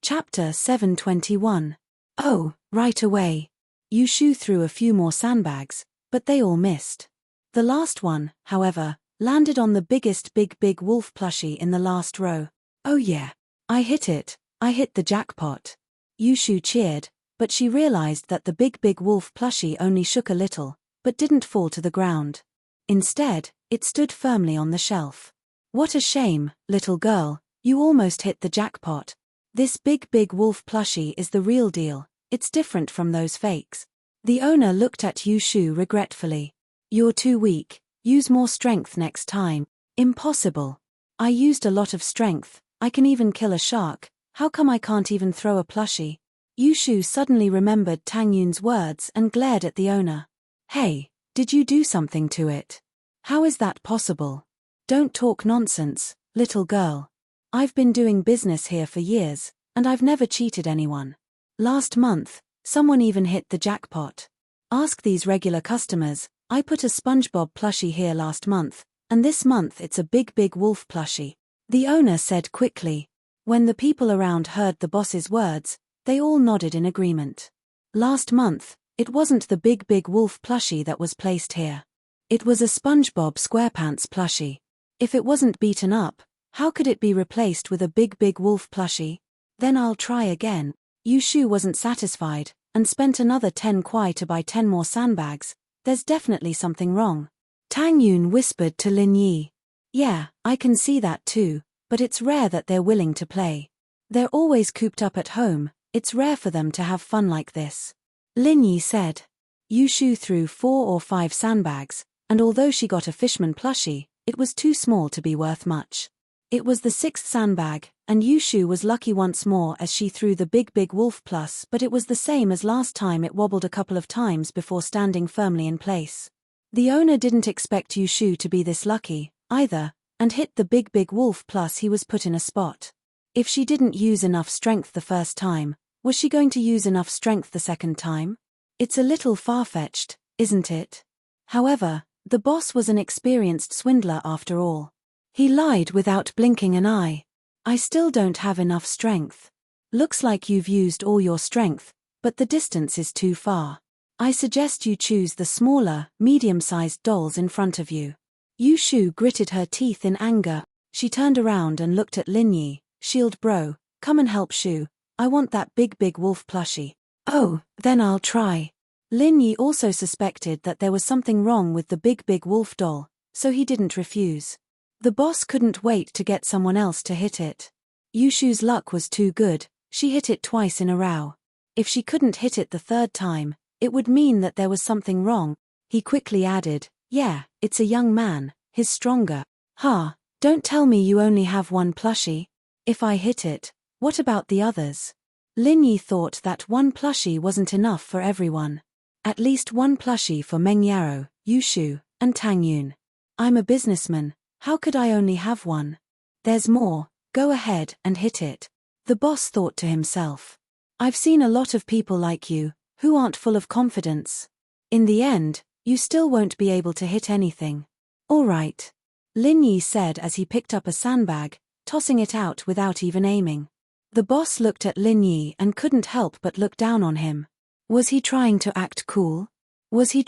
Chapter 721. Oh, right away. Yushu threw a few more sandbags, but they all missed. The last one, however, landed on the biggest big wolf plushie in the last row. Oh yeah. I hit it. I hit the jackpot. Yushu cheered, but she realized that the big wolf plushie only shook a little, but didn't fall to the ground. Instead, it stood firmly on the shelf. What a shame, little girl, you almost hit the jackpot. This big wolf plushie is the real deal, it's different from those fakes. The owner looked at Yushu regretfully. You're too weak. Use more strength next time. Impossible. I used a lot of strength, I can even kill a shark, how come I can't even throw a plushie? Yushu suddenly remembered Tang Yun's words and glared at the owner. Hey, did you do something to it? How is that possible? Don't talk nonsense, little girl. I've been doing business here for years, and I've never cheated anyone. Last month, someone even hit the jackpot. Ask these regular customers, I put a SpongeBob plushie here last month, and this month it's a big wolf plushie," the owner said quickly. When the people around heard the boss's words, they all nodded in agreement. Last month, it wasn't the big wolf plushie that was placed here. It was a SpongeBob SquarePants plushie. If it wasn't beaten up, how could it be replaced with a big wolf plushie? Then I'll try again. Yushu wasn't satisfied, and spent another 10 kwai to buy 10 more sandbags. There's definitely something wrong. Tang Yun whispered to Lin Yi. Yeah, I can see that too, but it's rare that they're willing to play. They're always cooped up at home, it's rare for them to have fun like this. Lin Yi said. Yushu threw 4 or 5 sandbags, and although she got a fishman plushie, it was too small to be worth much. It was the 6th sandbag, and Yushu was lucky once more as she threw the big wolf plus, but it was the same as last time. It wobbled a couple of times before standing firmly in place. The owner didn't expect Yushu to be this lucky, either, and hit the big wolf plus. He was put in a spot. If she didn't use enough strength the first time, was she going to use enough strength the second time? It's a little far-fetched, isn't it? However, the boss was an experienced swindler after all. He lied without blinking an eye. I still don't have enough strength. Looks like you've used all your strength, but the distance is too far. I suggest you choose the smaller, medium-sized dolls in front of you. Yushu gritted her teeth in anger. She turned around and looked at Lin Yi. Shield bro, come and help Shu. I want that big wolf plushie. Oh, then I'll try. Lin Yi also suspected that there was something wrong with the big wolf doll, so he didn't refuse. The boss couldn't wait to get someone else to hit it. Yushu's luck was too good, she hit it twice in a row. If she couldn't hit it the third time, it would mean that there was something wrong. He quickly added, yeah, it's a young man, he's stronger. Ha, don't tell me you only have one plushie. If I hit it, what about the others? Lin Yi thought that one plushie wasn't enough for everyone. At least one plushie for Meng Yaro, Yushu, and Tang Yun. I'm a businessman. How could I only have one? There's more, go ahead and hit it. The boss thought to himself. I've seen a lot of people like you, who aren't full of confidence. In the end, you still won't be able to hit anything. All right. Lin Yi said as he picked up a sandbag, tossing it out without even aiming. The boss looked at Lin Yi and couldn't help but look down on him. Was he trying to act cool? It'd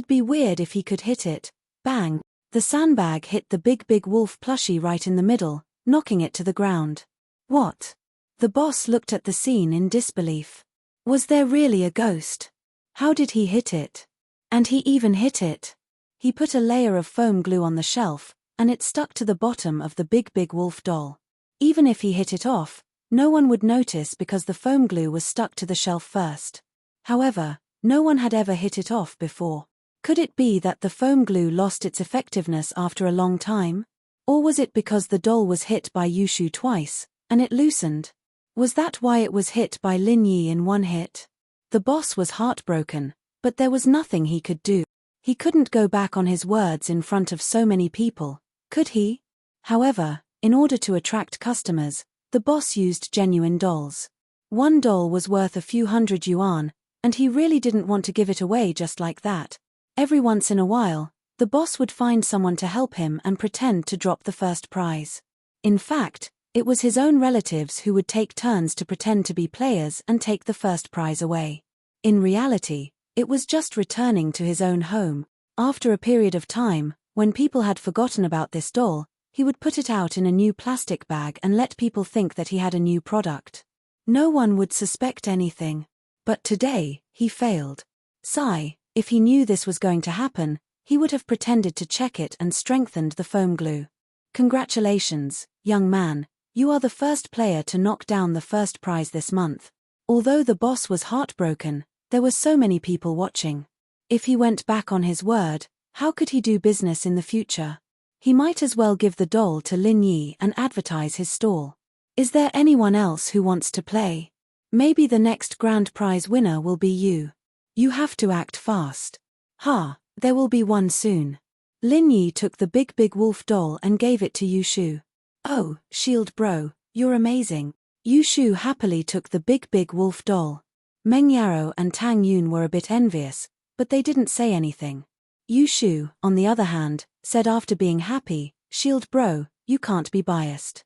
be weird if he could hit it. Bang. The sandbag hit the big wolf plushie right in the middle, knocking it to the ground. What? The boss looked at the scene in disbelief. Was there really a ghost? How did he hit it? And he even hit it. He put a layer of foam glue on the shelf, and it stuck to the bottom of the big wolf doll. Even if he hit it off, no one would notice because the foam glue was stuck to the shelf first. However, no one had ever hit it off before. Could it be that the foam glue lost its effectiveness after a long time? Or was it because the doll was hit by Yushu twice, and it loosened? Was that why it was hit by Lin Yi in one hit? The boss was heartbroken, but there was nothing he could do. He couldn't go back on his words in front of so many people, could he? However, in order to attract customers, the boss used genuine dolls. One doll was worth a few hundred yuan, and he really didn't want to give it away just like that. Every once in a while, the boss would find someone to help him and pretend to drop the first prize. In fact, it was his own relatives who would take turns to pretend to be players and take the first prize away. In reality, it was just returning to his own home. After a period of time, when people had forgotten about this doll, he would put it out in a new plastic bag and let people think that he had a new product. No one would suspect anything. But today, he failed. Sigh. If he knew this was going to happen, he would have pretended to check it and strengthened the foam glue. Congratulations, young man, you are the first player to knock down the first prize this month. Although the boss was heartbroken, there were so many people watching. If he went back on his word, how could he do business in the future? He might as well give the doll to Lin Yi and advertise his stall. Is there anyone else who wants to play? Maybe the next grand prize winner will be you. You have to act fast. There will be one soon. Lin Yi took the big wolf doll and gave it to Yushu. Oh, Shield bro, you're amazing. Yushu happily took the big wolf doll. Meng Yaro and Tang Yun were a bit envious, but they didn't say anything. Yushu, on the other hand, said after being happy, "Shield bro, you can't be biased.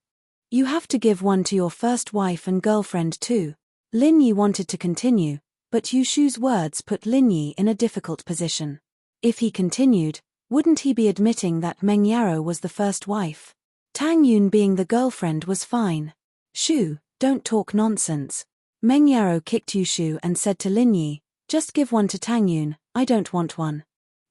You have to give one to your first wife and girlfriend too." Lin Yi wanted to continue, but Yushu's words put Lin Yi in a difficult position. If he continued, wouldn't he be admitting that Meng Yaro was the first wife? Tang Yun being the girlfriend was fine. "Shu, don't talk nonsense." Meng Yaro kicked Yushu and said to Lin Yi, "Just give one to Tang Yun, I don't want one."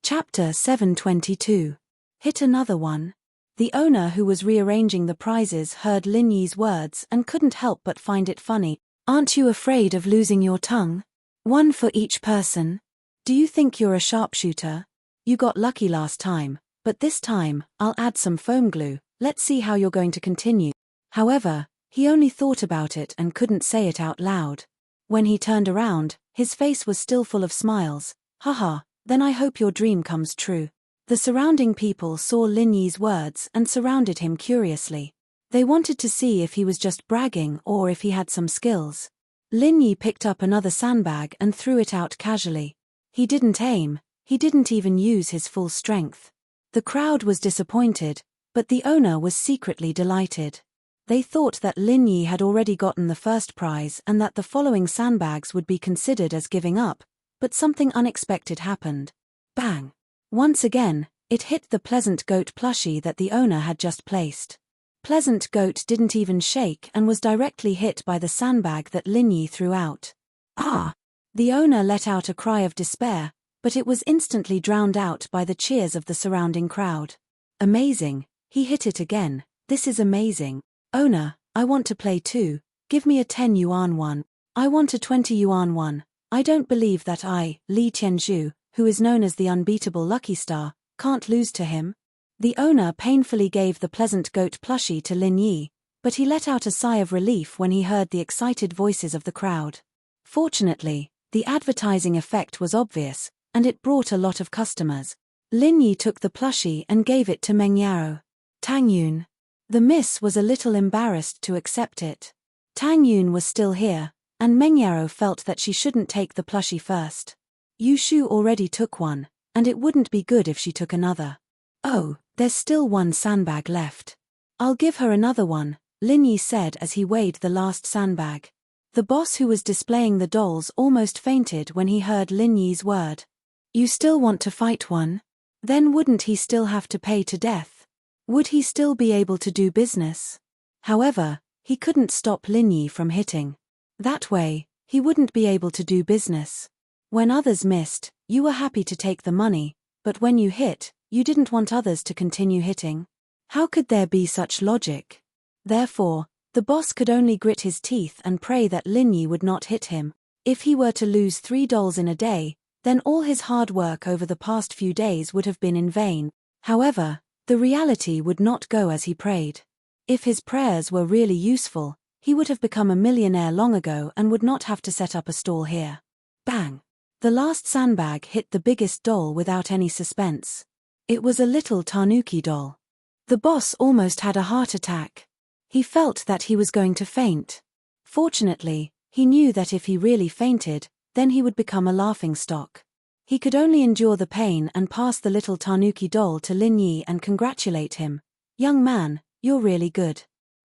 Chapter 722. Hit another one. The owner who was rearranging the prizes heard Lin Yi's words and couldn't help but find it funny. "Aren't you afraid of losing your tongue? One for each person. Do you think you're a sharpshooter? You got lucky last time, but this time, I'll add some foam glue. Let's see how you're going to continue." However, he only thought about it and couldn't say it out loud. When he turned around, his face was still full of smiles. "Haha, then I hope your dream comes true." The surrounding people saw Lin Yi's words and surrounded him curiously. They wanted to see if he was just bragging or if he had some skills. Lin Yi picked up another sandbag and threw it out casually. He didn't aim, he didn't even use his full strength. The crowd was disappointed, but the owner was secretly delighted. They thought that Lin Yi had already gotten the first prize and that the following sandbags would be considered as giving up, but something unexpected happened. Bang! Once again, it hit the Pleasant Goat plushie that the owner had just placed. Pleasant Goat didn't even shake and was directly hit by the sandbag that Lin Yi threw out. "Ah!" The owner let out a cry of despair, but it was instantly drowned out by the cheers of the surrounding crowd. "Amazing, he hit it again, this is amazing. Owner, I want to play too, give me a 10 yuan one. I want a 20 yuan one. I don't believe that I, Li Tianzhu, who is known as the unbeatable Lucky Star, can't lose to him." The owner painfully gave the Pleasant Goat plushie to Lin Yi, but he let out a sigh of relief when he heard the excited voices of the crowd. Fortunately, the advertising effect was obvious, and it brought a lot of customers. Lin Yi took the plushie and gave it to Meng Yaro. Tang Yun. The miss was a little embarrassed to accept it. Tang Yun was still here, and Meng Yaro felt that she shouldn't take the plushie first. Yushu already took one, and it wouldn't be good if she took another. "Oh, there's still one sandbag left. I'll give her another one," Lin Yi said as he weighed the last sandbag. The boss who was displaying the dolls almost fainted when he heard Lin Yi's word. "You still want to fight one? Then wouldn't he still have to pay to death? Would he still be able to do business?" However, he couldn't stop Lin Yi from hitting. That way, he wouldn't be able to do business. When others missed, you were happy to take the money, but when you hit, you didn't want others to continue hitting. How could there be such logic? Therefore, the boss could only grit his teeth and pray that Lin Yi would not hit him. If he were to lose 3 dolls in a day, then all his hard work over the past few days would have been in vain. However, the reality would not go as he prayed. If his prayers were really useful, he would have become a millionaire long ago and would not have to set up a stall here. Bang! The last sandbag hit the biggest doll without any suspense. It was a little tanuki doll. The boss almost had a heart attack. He felt that he was going to faint. Fortunately, he knew that if he really fainted, then he would become a laughingstock. He could only endure the pain and pass the little tanuki doll to Lin Yi and congratulate him. "Young man, you're really good.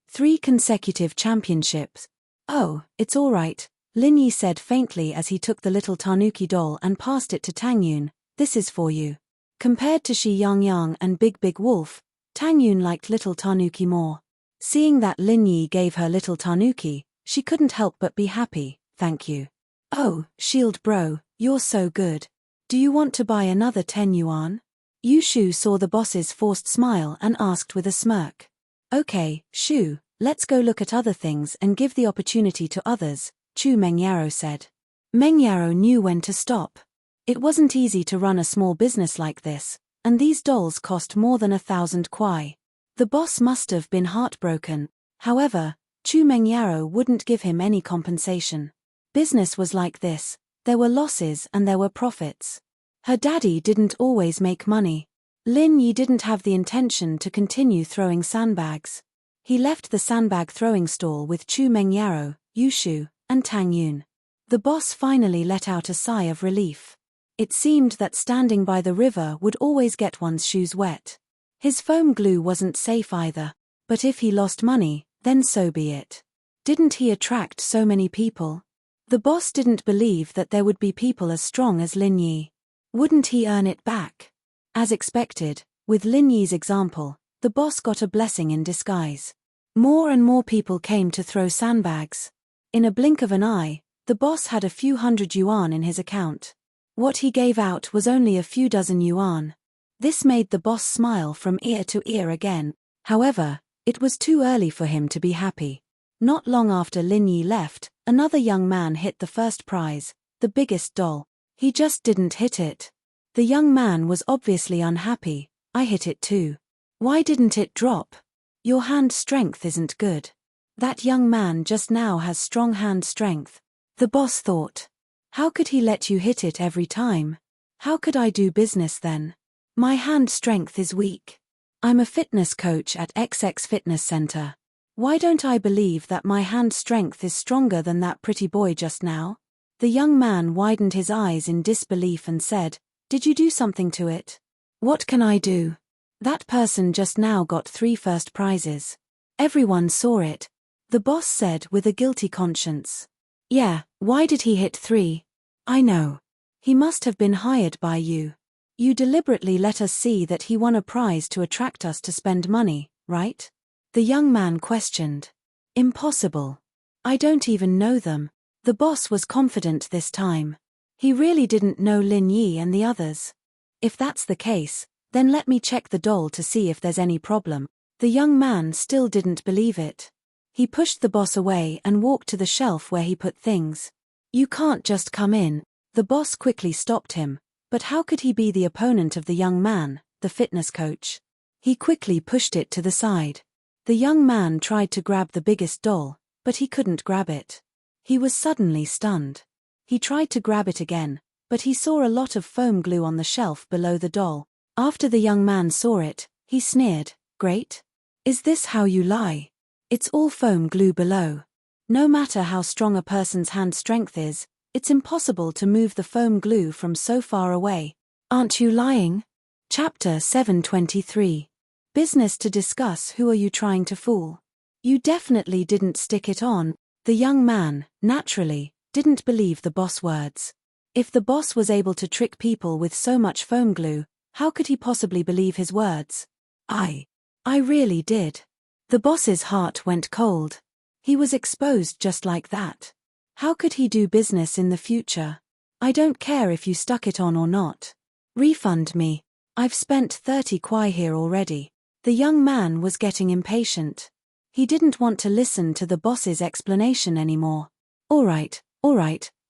3 consecutive championships." "Oh, it's all right," Lin Yi said faintly as he took the little tanuki doll and passed it to Tang Yun. "This is for you." Compared to Shi Yang and Big Wolf, Tang Yun liked little tanuki more. Seeing that Lin Yi gave her little tanuki, she couldn't help but be happy. "Thank you." "Oh, Shield bro, you're so good. Do you want to buy another 10 yuan? Yushu saw the boss's forced smile and asked with a smirk. "Okay, Shu, let's go look at other things and give the opportunity to others," Meng Yaro said. Meng Yaro knew when to stop. It wasn't easy to run a small business like this, and these dolls cost more than 1,000 kwai. The boss must have been heartbroken. However, Meng Yaro wouldn't give him any compensation. Business was like this, there were losses and there were profits. Her daddy didn't always make money. Lin Yi didn't have the intention to continue throwing sandbags. He left the sandbag throwing stall with Meng Yaro, Yushu, and Tang Yun. The boss finally let out a sigh of relief. It seemed that standing by the river would always get one's shoes wet. His foam glue wasn't safe either, but if he lost money, then so be it. Didn't he attract so many people? The boss didn't believe that there would be people as strong as Lin Yi. Wouldn't he earn it back? As expected, with Lin Yi's example, the boss got a blessing in disguise. More and more people came to throw sandbags. In a blink of an eye, the boss had a few hundred yuan in his account. What he gave out was only a few dozen yuan. This made the boss smile from ear to ear again. However, it was too early for him to be happy. Not long after Lin Yi left, another young man hit the first prize, the biggest doll. He just didn't hit it. The young man was obviously unhappy. I hit it too. Why didn't it drop? Your hand strength isn't good. That young man just now has strong hand strength. The boss thought. How could he let you hit it every time? How could I do business then? My hand strength is weak. I'm a fitness coach at XX Fitness Center. Why don't I believe that my hand strength is stronger than that pretty boy just now? The young man widened his eyes in disbelief and said, "Did you do something to it?" "What can I do? That person just now got 3 first prizes. Everyone saw it," the boss said with a guilty conscience. "Yeah, why did he hit 3? I know. He must have been hired by you. You deliberately let us see that he won a prize to attract us to spend money, right?" The young man questioned. "Impossible. I don't even know them." The boss was confident this time. He really didn't know Lin Yi and the others. "If that's the case, then let me check the doll to see if there's any problem." The young man still didn't believe it. He pushed the boss away and walked to the shelf where he put things. "You can't just come in." The boss quickly stopped him, but how could he be the opponent of the young man, the fitness coach? He quickly pushed it to the side. The young man tried to grab the biggest doll, but he couldn't grab it. He was suddenly stunned. He tried to grab it again, but he saw a lot of foam glue on the shelf below the doll. After the young man saw it, he sneered, "Great? Is this how you lie? It's all foam glue below. No matter how strong a person's hand strength is, it's impossible to move the foam glue from so far away. Aren't you lying?" Chapter 723. Business to discuss. Who are you trying to fool? You definitely didn't stick it on. The young man, naturally, didn't believe the boss words. If the boss was able to trick people with so much foam glue, how could he possibly believe his words? I really did. The boss's heart went cold. He was exposed just like that. How could he do business in the future? "I don't care if you stuck it on or not. Refund me. I've spent 30 kwai here already." The young man was getting impatient. He didn't want to listen to the boss's explanation anymore. All right,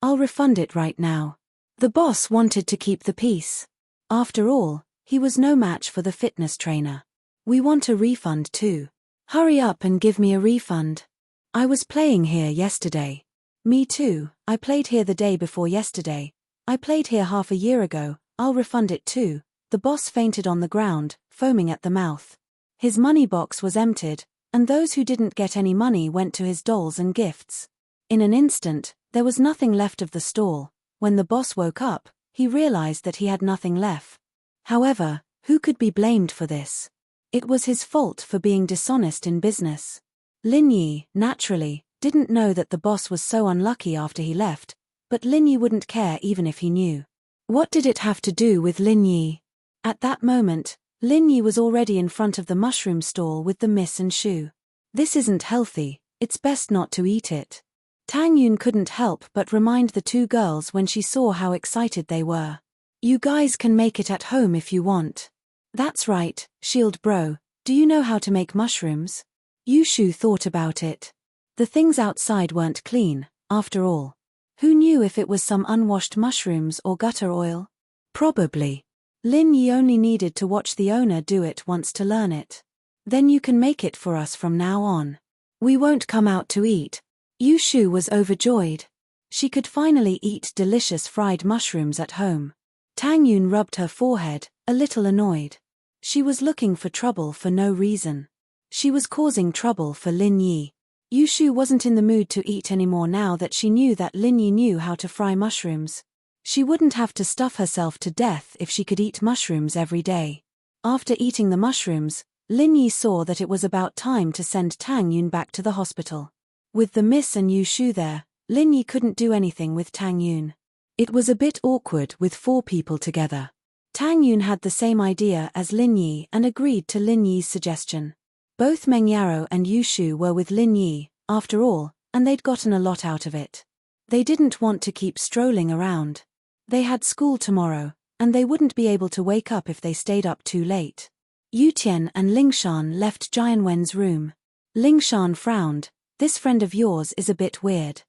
I'll refund it right now." The boss wanted to keep the peace. After all, he was no match for the fitness trainer. "We want a refund too. Hurry up and give me a refund. I was playing here yesterday." "Me too, I played here the day before yesterday. I played here half a year ago, I'll refund it too." The boss fainted on the ground, foaming at the mouth. His money box was emptied, and those who didn't get any money went to his dolls and gifts. In an instant, there was nothing left of the stall. When the boss woke up, he realized that he had nothing left. However, who could be blamed for this? It was his fault for being dishonest in business. Lin Yi, naturally, didn't know that the boss was so unlucky after he left, but Lin Yi wouldn't care even if he knew. What did it have to do with Lin Yi? At that moment, Lin Yi was already in front of the mushroom stall with the miss and Shu. "This isn't healthy, it's best not to eat it." Tang Yun couldn't help but remind the 2 girls when she saw how excited they were. "You guys can make it at home if you want." "That's right, Shield Bro, do you know how to make mushrooms?" Yushu thought about it. The things outside weren't clean, after all. Who knew if it was some unwashed mushrooms or gutter oil? Probably. Lin Yi only needed to watch the owner do it once to learn it. "Then you can make it for us from now on. We won't come out to eat." Yushu was overjoyed. She could finally eat delicious fried mushrooms at home. Tang Yun rubbed her forehead, a little annoyed. She was looking for trouble for no reason. She was causing trouble for Lin Yi. Yushu wasn't in the mood to eat anymore now that she knew that Lin Yi knew how to fry mushrooms. She wouldn't have to stuff herself to death if she could eat mushrooms every day. After eating the mushrooms, Lin Yi saw that it was about time to send Tang Yun back to the hospital. With the Miss and Yu Shu there, Lin Yi couldn't do anything with Tang Yun. It was a bit awkward with 4 people together. Tang Yun had the same idea as Lin Yi and agreed to Lin Yi's suggestion. Both Meng Yarrow and Yu Shu were with Lin Yi, after all, and they'd gotten a lot out of it. They didn't want to keep strolling around. They had school tomorrow, and they wouldn't be able to wake up if they stayed up too late. Yu Tian and Ling Shan left Jian Wen's room. Ling Shan frowned. This friend of yours is a bit weird.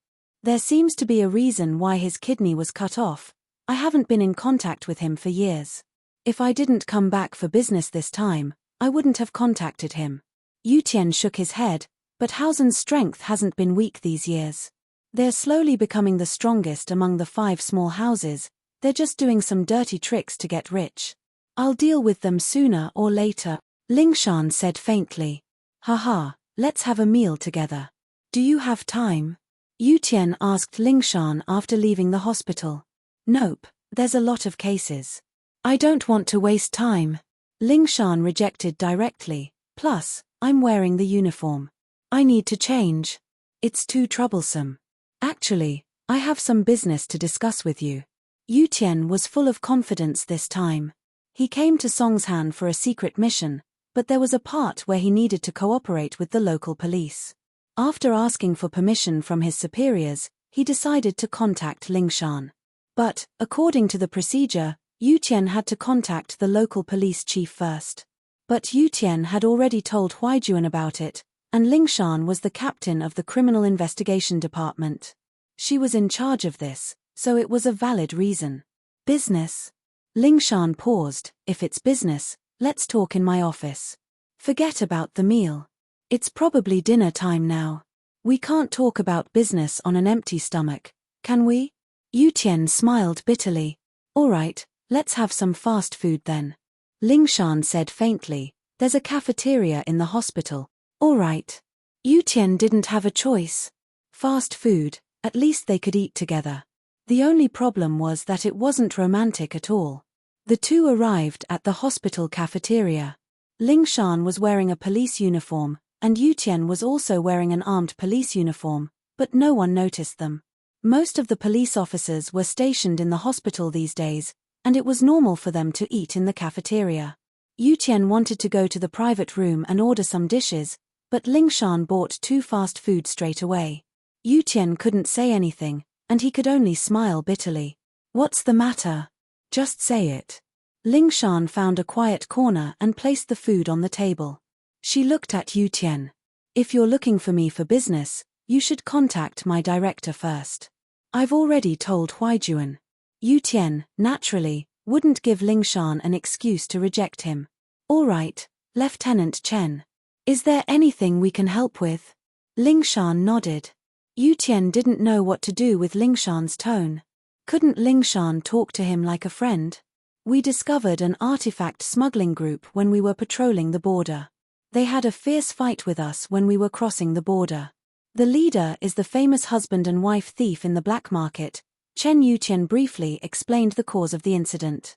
There seems to be a reason why his kidney was cut off. I haven't been in contact with him for years. If I didn't come back for business this time, I wouldn't have contacted him. Yu Tian shook his head, but Hausen's strength hasn't been weak these years. They're slowly becoming the strongest among the 5 small houses. They're just doing some dirty tricks to get rich. I'll deal with them sooner or later, Ling Shan said faintly. Haha, let's have a meal together. Do you have time? Yu Tian asked Ling Shan after leaving the hospital. Nope, there's a lot of cases. I don't want to waste time. Ling Shan rejected directly. Plus, I'm wearing the uniform. I need to change. It's too troublesome. Actually, I have some business to discuss with you. Yu Tian was full of confidence this time. He came to Songshan for a secret mission, but there was a part where he needed to cooperate with the local police. After asking for permission from his superiors, he decided to contact Ling Shan. But, according to the procedure, Yu Tian had to contact the local police chief first. But Yu Tian had already told Huaijuan about it, and Ling Shan was the captain of the Criminal Investigation Department. She was in charge of this, so it was a valid reason. Business? Ling Shan paused. If it's business, let's talk in my office. Forget about the meal. It's probably dinner time now. We can't talk about business on an empty stomach, can we? Yu Tian smiled bitterly. All right, let's have some fast food then. Ling Shan said faintly, there's a cafeteria in the hospital. All right. Yu Tian didn't have a choice. Fast food, at least they could eat together. The only problem was that it wasn't romantic at all. The two arrived at the hospital cafeteria. Ling Shan was wearing a police uniform, and Yu Tian was also wearing an armed police uniform, but no one noticed them. Most of the police officers were stationed in the hospital these days, and it was normal for them to eat in the cafeteria. Yu Tian wanted to go to the private room and order some dishes, but Ling Shan bought 2 fast food straight away. Yu Tian couldn't say anything, and he could only smile bitterly. What's the matter? Just say it. Ling Shan found a quiet corner and placed the food on the table. She looked at Yu Tian. If you're looking for me for business, you should contact my director first. I've already told Huaijuan. Yu Tian, naturally, wouldn't give Ling Shan an excuse to reject him. All right, Lieutenant Chen. Is there anything we can help with? Ling Shan nodded. Yu Tian didn't know what to do with Ling Shan's tone. Couldn't Ling Shan talk to him like a friend? We discovered an artifact smuggling group when we were patrolling the border. They had a fierce fight with us when we were crossing the border. The leader is the famous husband and wife thief in the black market. Chen Yu Tian briefly explained the cause of the incident.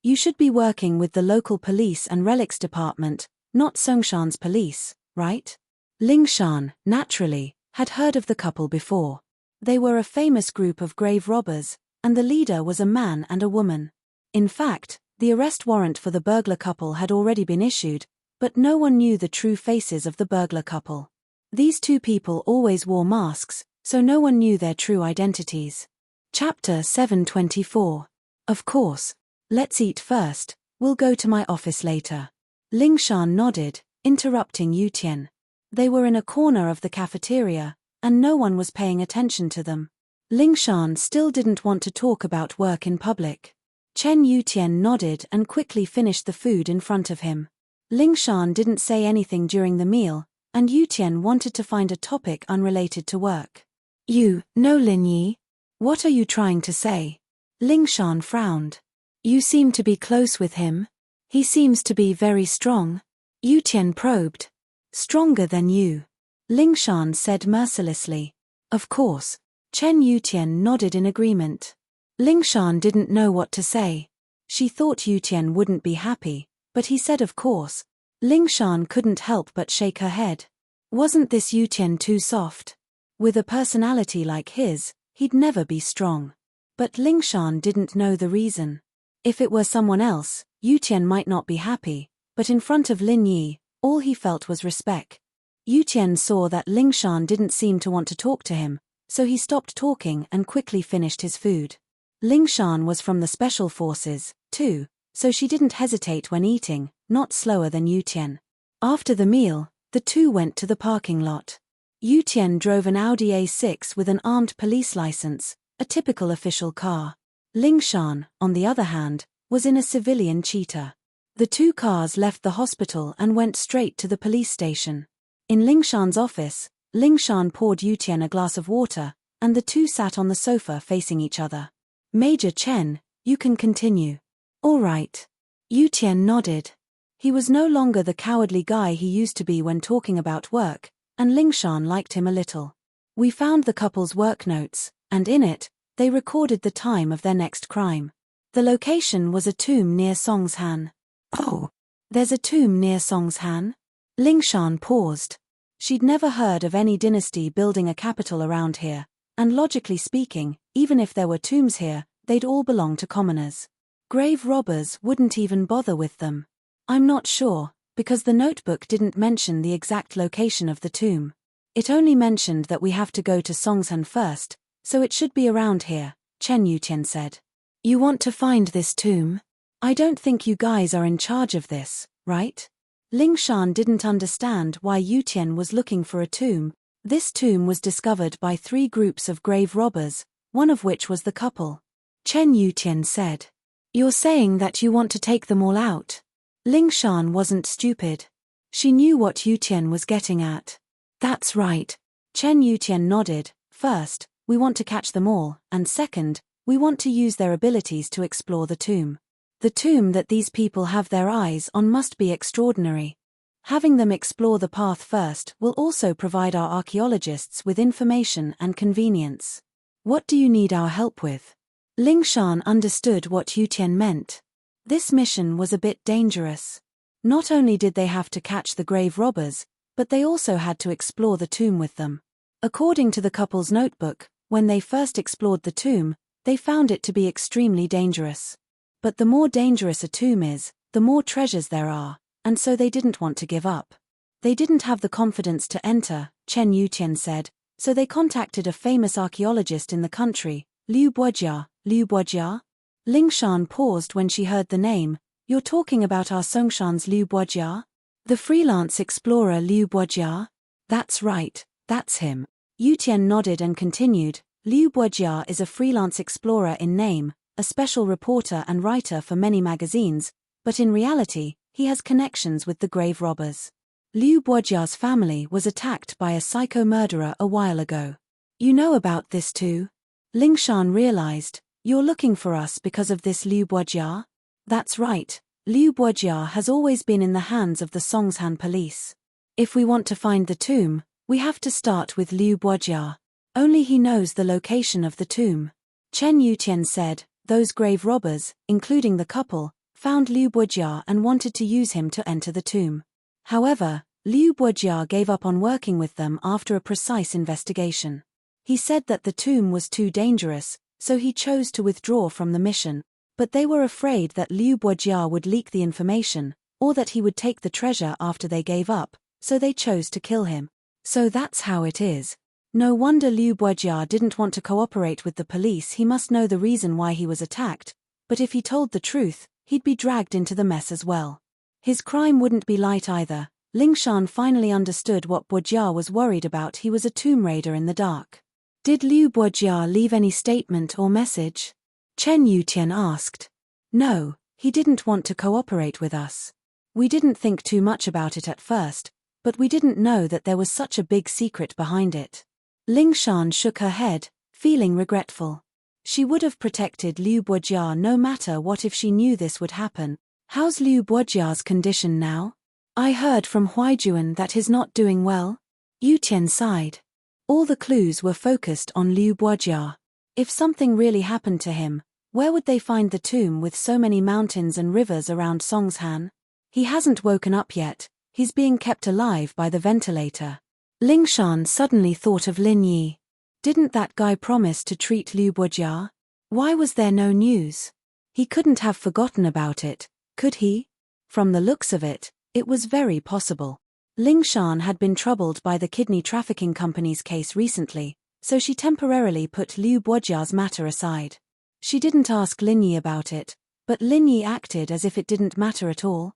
You should be working with the local police and relics department, not Songshan's police, right? Ling Shan, naturally, had heard of the couple before. They were a famous group of grave robbers, and the leader was a man and a woman. In fact, the arrest warrant for the burglar couple had already been issued, but no one knew the true faces of the burglar couple. These 2 people always wore masks, so no one knew their true identities. Chapter 724. Of course. Let's eat first, we'll go to my office later. Ling Shan nodded, interrupting Yu Tian. They were in a corner of the cafeteria, and no one was paying attention to them. Ling Shan still didn't want to talk about work in public. Chen Yu Tian nodded and quickly finished the food in front of him. Ling Shan didn't say anything during the meal, and Yu Tian wanted to find a topic unrelated to work. You know Lin Yi? What are you trying to say? Ling Shan frowned. You seem to be close with him. He seems to be very strong. Yu Tian probed. Stronger than you. Ling Shan said mercilessly. Of course. Chen Yu Tian nodded in agreement. Lingshan didn't know what to say. She thought Yutian wouldn't be happy, but he said of course. Lingshan couldn't help but shake her head. Wasn't this Yutian too soft? With a personality like his, he'd never be strong. But Lingshan didn't know the reason. If it were someone else, Yutian might not be happy, but in front of Lin Yi, all he felt was respect. Yutian saw that Lingshan didn't seem to want to talk to him, so he stopped talking and quickly finished his food. Lingshan was from the special forces, too, so she didn't hesitate when eating, not slower than Yutian. After the meal, the two went to the parking lot. Yutian drove an Audi A6 with an armed police license, a typical official car. Lingshan, on the other hand, was in a civilian Cheetah. The two cars left the hospital and went straight to the police station. In Lingshan's office, Lingshan poured Yutian a glass of water, and the two sat on the sofa facing each other. Major Chen, you can continue. All right. Yutian nodded. He was no longer the cowardly guy he used to be when talking about work, and Lingshan liked him a little. We found the couple's work notes, and in it, they recorded the time of their next crime. The location was a tomb near Songshan. Oh, there's a tomb near Songshan? Lingshan paused. She'd never heard of any dynasty building a capital around here, and logically speaking, even if there were tombs here, they'd all belong to commoners. Grave robbers wouldn't even bother with them. I'm not sure, because the notebook didn't mention the exact location of the tomb. It only mentioned that we have to go to Songshan first, so it should be around here, Chen Yutian said. You want to find this tomb? I don't think you guys are in charge of this, right? Lingshan didn't understand why Yutian was looking for a tomb. This tomb was discovered by 3 groups of grave robbers, one of which was the couple. Chen Yutian said. You're saying that you want to take them all out? Lingshan wasn't stupid. She knew what Yutian was getting at. That's right. Chen Yutian nodded. First, we want to catch them all, and second, we want to use their abilities to explore the tomb. The tomb that these people have their eyes on must be extraordinary. Having them explore the path first will also provide our archaeologists with information and convenience. What do you need our help with? Lingshan understood what Yutian meant. This mission was a bit dangerous. Not only did they have to catch the grave robbers, but they also had to explore the tomb with them. According to the couple's notebook, when they first explored the tomb, they found it to be extremely dangerous. But the more dangerous a tomb is, the more treasures there are, and so they didn't want to give up. They didn't have the confidence to enter, Chen Yutian said, so they contacted a famous archaeologist in the country, Liu Buojia. Liu Buojia? Lingshan paused when she heard the name. You're talking about our Songshan's Liu Buojia? The freelance explorer Liu Buojia? That's right, that's him. Yutian nodded and continued. Liu Buojia is a freelance explorer in name, a special reporter and writer for many magazines, but in reality, he has connections with the grave robbers. Liu Buojia's family was attacked by a psycho murderer a while ago. You know about this too? Lingshan realized. You're looking for us because of this Liu Buojia? That's right. Liu Buojia has always been in the hands of the Songshan police. If we want to find the tomb, we have to start with Liu Buojia. Only he knows the location of the tomb. Chen Yutian said, those grave robbers, including the couple, found Liu Buojia and wanted to use him to enter the tomb. However, Liu Buojia gave up on working with them after a precise investigation. He said that the tomb was too dangerous, so he chose to withdraw from the mission, but they were afraid that Liu Buojia would leak the information, or that he would take the treasure after they gave up, so they chose to kill him. So that's how it is. No wonder Liu Buojia didn't want to cooperate with the police. He must know the reason why he was attacked, but if he told the truth, he'd be dragged into the mess as well. His crime wouldn't be light either. Lingshan finally understood what Buojia was worried about. He was a tomb raider in the dark. Did Liu Buojia leave any statement or message? Chen Yutian asked. No, he didn't want to cooperate with us. We didn't think too much about it at first, but we didn't know that there was such a big secret behind it. Lingshan shook her head, feeling regretful. She would have protected Liu Buojia no matter what if she knew this would happen. How's Liu Buojia's condition now? I heard from Huaijuan that he's not doing well. Yutian sighed. All the clues were focused on Liu Buojia. If something really happened to him, where would they find the tomb with so many mountains and rivers around Songshan? He hasn't woken up yet, he's being kept alive by the ventilator. Lingshan suddenly thought of Lin Yi. Didn't that guy promise to treat Liu Guojia? Why was there no news? He couldn't have forgotten about it, could he? From the looks of it, it was very possible. Lingshan had been troubled by the kidney trafficking company's case recently, so she temporarily put Liu Guojia's matter aside. She didn't ask Lin Yi about it, but Lin Yi acted as if it didn't matter at all.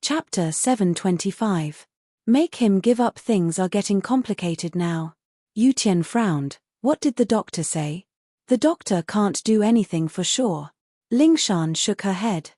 Chapter 725. Make him give up. Things are getting complicated now. Yu Tian frowned. What did the doctor say? The doctor can't do anything for sure. Lingshan shook her head.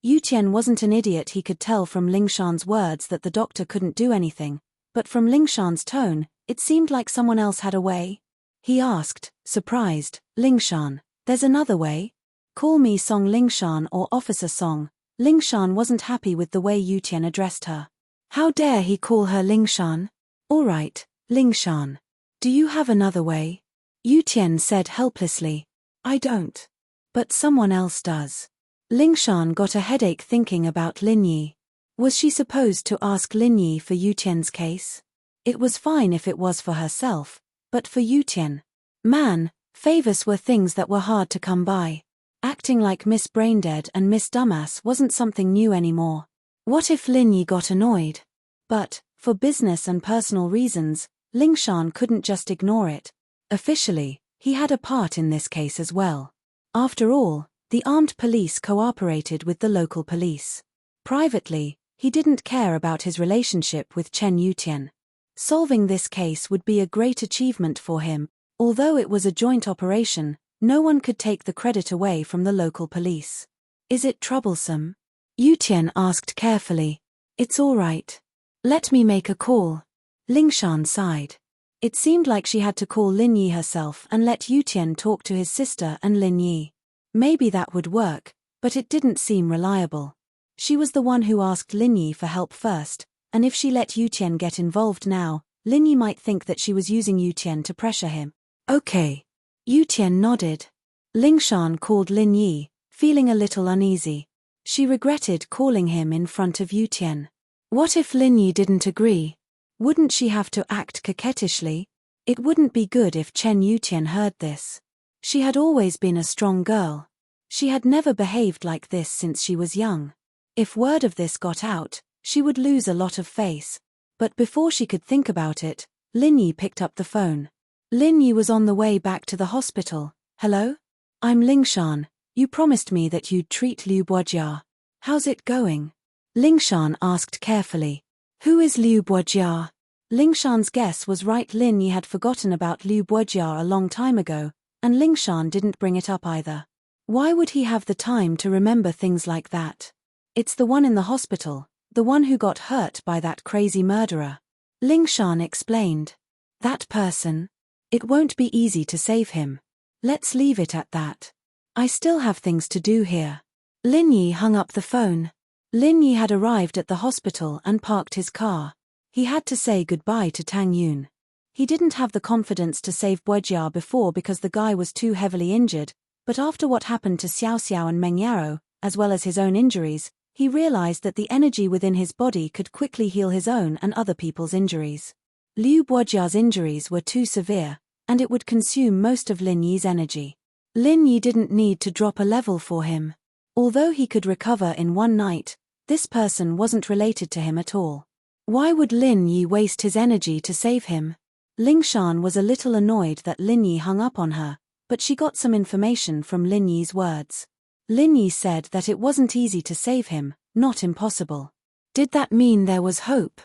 Yu Tian wasn't an idiot. He could tell from Lingshan's words that the doctor couldn't do anything, but from Lingshan's tone, it seemed like someone else had a way. He asked, surprised, Lingshan, there's another way? Call me Song Lingshan or Officer Song. Lingshan wasn't happy with the way Yu Tian addressed her. How dare he call her Lingshan? All right, Lingshan. Do you have another way? Yu Tian said helplessly. I don't. But someone else does. Lingshan got a headache thinking about Lin Yi. Was she supposed to ask Lin Yi for Yu Tian's case? It was fine if it was for herself, but for Yu Tian. Man, favors were things that were hard to come by. Acting like Miss Braindead and Miss Dumbass wasn't something new anymore. What if Lin Yi got annoyed? But, for business and personal reasons, Lingshan couldn't just ignore it. Officially, he had a part in this case as well. After all, the armed police cooperated with the local police. Privately, he didn't care about his relationship with Chen Yutian. Solving this case would be a great achievement for him. Although it was a joint operation, no one could take the credit away from the local police. Is it troublesome? Yutian asked carefully. It's all right. Let me make a call. Lingshan sighed. It seemed like she had to call Lin Yi herself and let Yutian talk to his sister and Lin Yi. Maybe that would work, but it didn't seem reliable. She was the one who asked Lin Yi for help first, and if she let Yutian get involved now, Lin Yi might think that she was using Yutian to pressure him. Okay. Yutian nodded. Lingshan called Lin Yi, feeling a little uneasy. She regretted calling him in front of Yutian. What if Lin Yi didn't agree? Wouldn't she have to act coquettishly? It wouldn't be good if Chen Yutian heard this. She had always been a strong girl. She had never behaved like this since she was young. If word of this got out, she would lose a lot of face. But before she could think about it, Lin Yi picked up the phone. Lin Yi was on the way back to the hospital. Hello? I'm Lingshan. You promised me that you'd treat Liu Guojia. How's it going? Lingshan asked carefully. Who is Liu Guojia? Lingshan's guess was right. Lin Yi had forgotten about Liu Guojia a long time ago, and Lingshan didn't bring it up either. Why would he have the time to remember things like that? It's the one in the hospital, the one who got hurt by that crazy murderer. Lingshan explained. That person? It won't be easy to save him. Let's leave it at that. I still have things to do here. Lin Yi hung up the phone. Lin Yi had arrived at the hospital and parked his car. He had to say goodbye to Tang Yun. He didn't have the confidence to save Guojia before because the guy was too heavily injured, but after what happened to Xiao Xiao and Meng Yaro, as well as his own injuries, he realized that the energy within his body could quickly heal his own and other people's injuries. Liu Guojia's injuries were too severe, and it would consume most of Lin Yi's energy. Lin Yi didn't need to drop a level for him. Although he could recover in one night, this person wasn't related to him at all. Why would Lin Yi waste his energy to save him? Lingshan was a little annoyed that Lin Yi hung up on her, but she got some information from Lin Yi's words. Lin Yi said that it wasn't easy to save him, not impossible. Did that mean there was hope?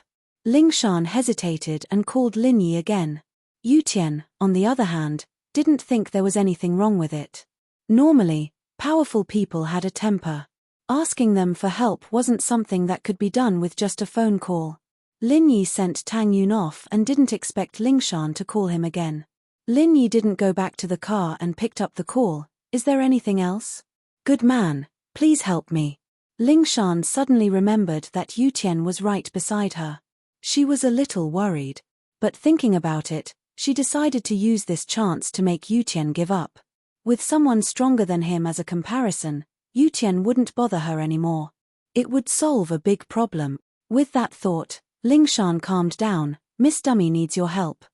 Lingshan hesitated and called Lin Yi again. Yutian, on the other hand, didn't think there was anything wrong with it. Normally, powerful people had a temper. Asking them for help wasn't something that could be done with just a phone call. Lin Yi sent Tang Yun off and didn't expect Lingshan to call him again. Lin Yi didn't go back to the car and picked up the call. Is there anything else? Good man, please help me. Lingshan suddenly remembered that Yutian was right beside her. She was a little worried. But thinking about it, she decided to use this chance to make Yutian give up. With someone stronger than him as a comparison, Yu Tian wouldn't bother her anymore. It would solve a big problem. With that thought, Ling Shan calmed down. Miss Dummy needs your help.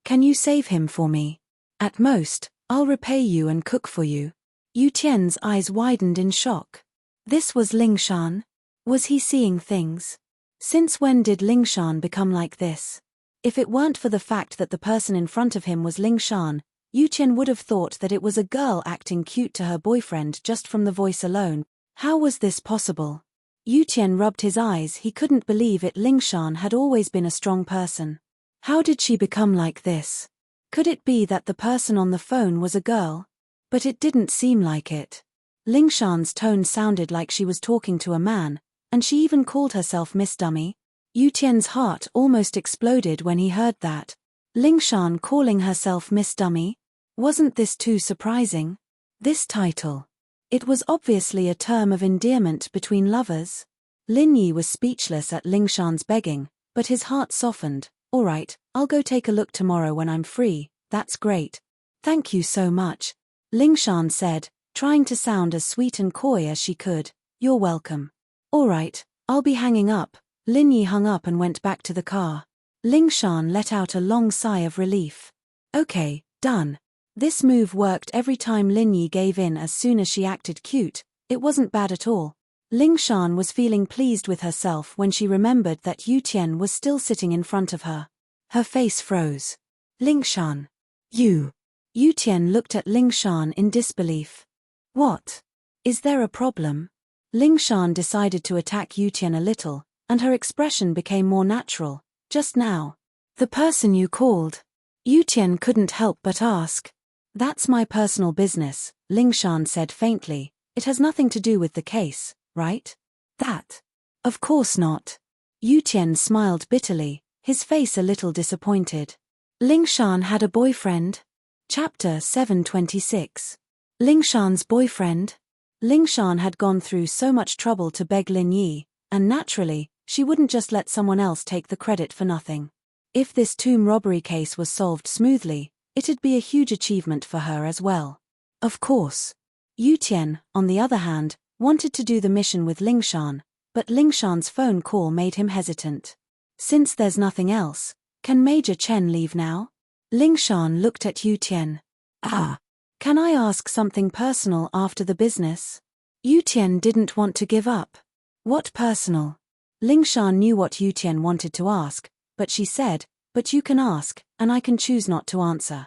Can you save him for me? At most, I'll repay you and cook for you. Yu Tian's eyes widened in shock. This was Ling Shan? Was he seeing things? Since when did Ling Shan become like this? If it weren't for the fact that the person in front of him was Ling Shan, Yu Tian would have thought that it was a girl acting cute to her boyfriend just from the voice alone. How was this possible? Yu Tian rubbed his eyes. He couldn't believe it. Ling Shan had always been a strong person. How did she become like this? Could it be that the person on the phone was a girl? But it didn't seem like it. Ling Shan's tone sounded like she was talking to a man, and she even called herself Miss Dummy. Yu Tian's heart almost exploded when he heard that. Ling Shan calling herself Miss Dummy? Wasn't this too surprising? This title. It was obviously a term of endearment between lovers. Lin Yi was speechless at Ling Shan's begging, but his heart softened. All right, I'll go take a look tomorrow when I'm free. That's great. Thank you so much, Ling Shan said, trying to sound as sweet and coy as she could. You're welcome. All right, I'll be hanging up. Lin Yi hung up and went back to the car. Ling Shan let out a long sigh of relief. Okay, done. This move worked every time Lin Yi gave in as soon as she acted cute. It wasn't bad at all. Ling Shan was feeling pleased with herself when she remembered that Yu Tian was still sitting in front of her. Her face froze. Ling Shan. You. Yu Tian looked at Ling Shan in disbelief. What? Is there a problem? Ling Shan decided to attack Yu Tian a little, and her expression became more natural. Just now. The person you called. Yu Tian couldn't help but ask. That's my personal business, Ling Shan said faintly. It has nothing to do with the case, right? That? Of course not. Yu Tian smiled bitterly, his face a little disappointed. Ling Shan had a boyfriend? Chapter 726. Ling Shan's boyfriend? Ling Shan had gone through so much trouble to beg Lin Yi, and naturally, she wouldn't just let someone else take the credit for nothing. If this tomb robbery case was solved smoothly, it'd be a huge achievement for her as well. Of course. Yu Tian, on the other hand, wanted to do the mission with Ling Shan, but Ling Shan's phone call made him hesitant. Since there's nothing else, can Major Chen leave now? Ling Shan looked at Yu Tian. Can I ask something personal after the business? Yu Tian didn't want to give up. What personal? Ling Shan knew what Yu Tian wanted to ask, but she said, but you can ask, and I can choose not to answer.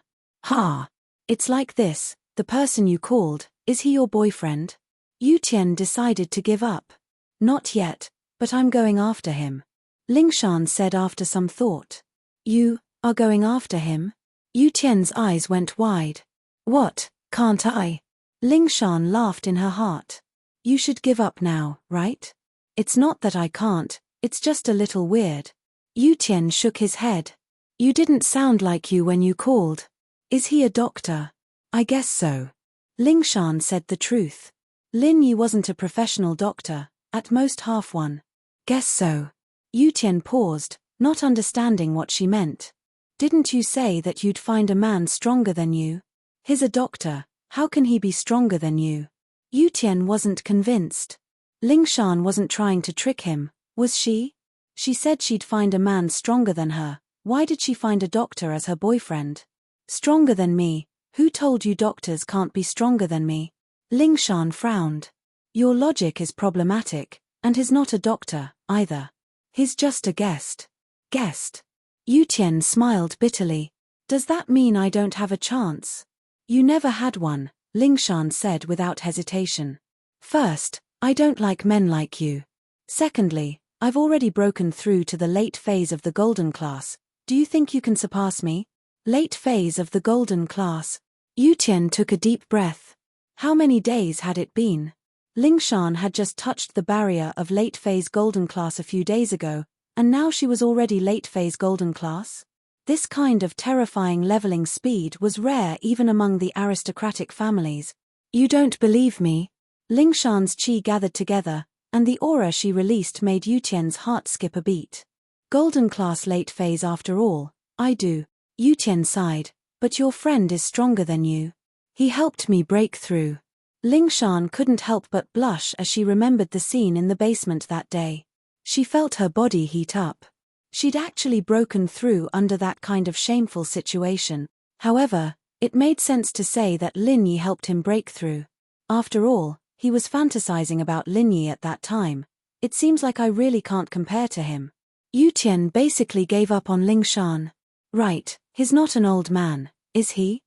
It's like this, the person you called, is he your boyfriend? Yu Tian decided to give up. Not yet, but I'm going after him. Ling Shan said after some thought. You are going after him? Yu Tian's eyes went wide. What, can't I? Ling Shan laughed in her heart. You should give up now, right? It's not that I can't, it's just a little weird. Yu Tian shook his head. You didn't sound like you when you called. Is he a doctor? I guess so. Ling Shan said the truth. Lin Yi wasn't a professional doctor, at most half one. Guess so. Yu Tian paused, not understanding what she meant. Didn't you say that you'd find a man stronger than you? He's a doctor, how can he be stronger than you? Yu Tian wasn't convinced. Ling Shan wasn't trying to trick him, was she? She said she'd find a man stronger than her. Why did she find a doctor as her boyfriend? Stronger than me? Who told you doctors can't be stronger than me? Ling Shan frowned. Your logic is problematic, and he's not a doctor, either. He's just a guest. Guest? Yu Tian smiled bitterly. Does that mean I don't have a chance? You never had one, Ling Shan said without hesitation. First, I don't like men like you. Secondly, I've already broken through to the late phase of the golden class. Do you think you can surpass me? Late phase of the golden class. Yu Tian took a deep breath. How many days had it been? Ling Shan had just touched the barrier of late phase golden class a few days ago, and now she was already late phase golden class? This kind of terrifying leveling speed was rare even among the aristocratic families. You don't believe me? Ling Shan's chi gathered together, and the aura she released made Yu Tian's heart skip a beat. Golden class late phase after all, I do. Yu Tian sighed, but your friend is stronger than you. He helped me break through. Ling Shan couldn't help but blush as she remembered the scene in the basement that day. She felt her body heat up. She'd actually broken through under that kind of shameful situation. However, it made sense to say that Lin Yi helped him break through. After all, he was fantasizing about Lin Yi at that time. It seems like I really can't compare to him. Yu Tian basically gave up on Ling Shan. Right, he's not an old man, is he?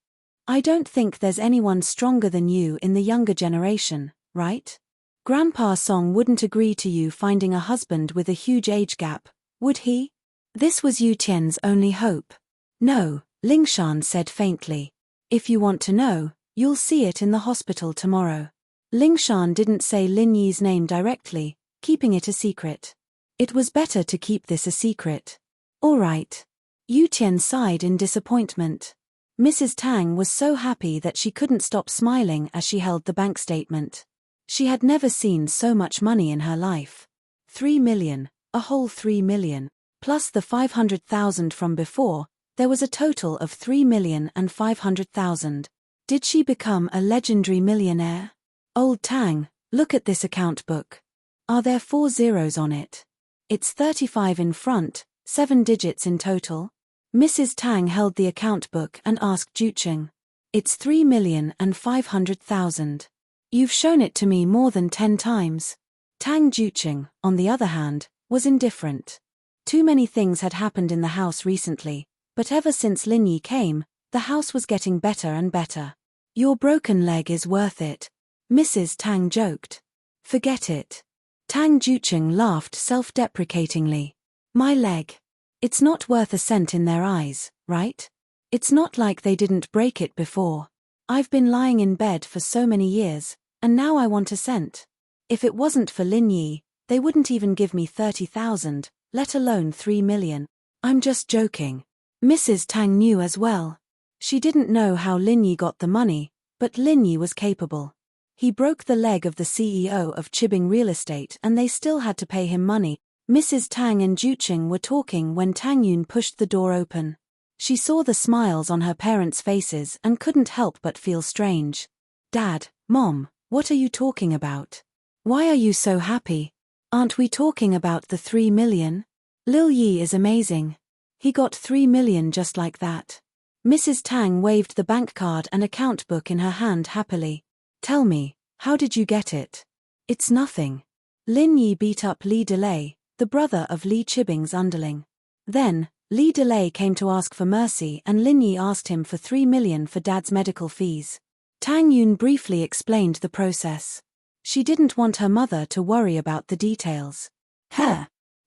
I don't think there's anyone stronger than you in the younger generation, right? Grandpa Song wouldn't agree to you finding a husband with a huge age gap, would he? This was Yu Tian's only hope. No, Ling Shan said faintly. If you want to know, you'll see it in the hospital tomorrow. Ling Shan didn't say Lin Yi's name directly, keeping it a secret. It was better to keep this a secret. All right. Yu Tian sighed in disappointment. Mrs. Tang was so happy that she couldn't stop smiling as she held the bank statement. She had never seen so much money in her life. 3 million, a whole 3 million, plus the 500,000 from before, there was a total of 3,500,000. Did she become a legendary millionaire? Old Tang, look at this account book. Are there 4 zeros on it? It's 35 in front, 7 digits in total. Mrs. Tang held the account book and asked Jucheng. It's 3,500,000. You've shown it to me more than 10 times. Tang Jucheng, on the other hand, was indifferent. Too many things had happened in the house recently, but ever since Lin Yi came, the house was getting better and better. Your broken leg is worth it, Mrs. Tang joked. Forget it. Tang Jucheng laughed self-deprecatingly. My leg. It's not worth a cent in their eyes, right? It's not like they didn't break it before. I've been lying in bed for so many years, and now I want a cent. If it wasn't for Lin Yi, they wouldn't even give me 30,000, let alone 3 million. I'm just joking. Mrs. Tang knew as well. She didn't know how Lin Yi got the money, but Lin Yi was capable. He broke the leg of the CEO of Chibing Real Estate and they still had to pay him money. Mrs. Tang and Jucheng were talking when Tang Yun pushed the door open. She saw the smiles on her parents' faces and couldn't help but feel strange. Dad, Mom, what are you talking about? Why are you so happy? Aren't we talking about the 3 million? Lil Yi is amazing. He got 3 million just like that. Mrs. Tang waved the bank card and account book in her hand happily. Tell me, how did you get it? It's nothing. Lin Yi beat up Li Delay, the brother of Li Chibing's underling. Then, Li Delay came to ask for mercy and Lin Yi asked him for 3 million for Dad's medical fees. Tang Yun briefly explained the process. She didn't want her mother to worry about the details. Huh?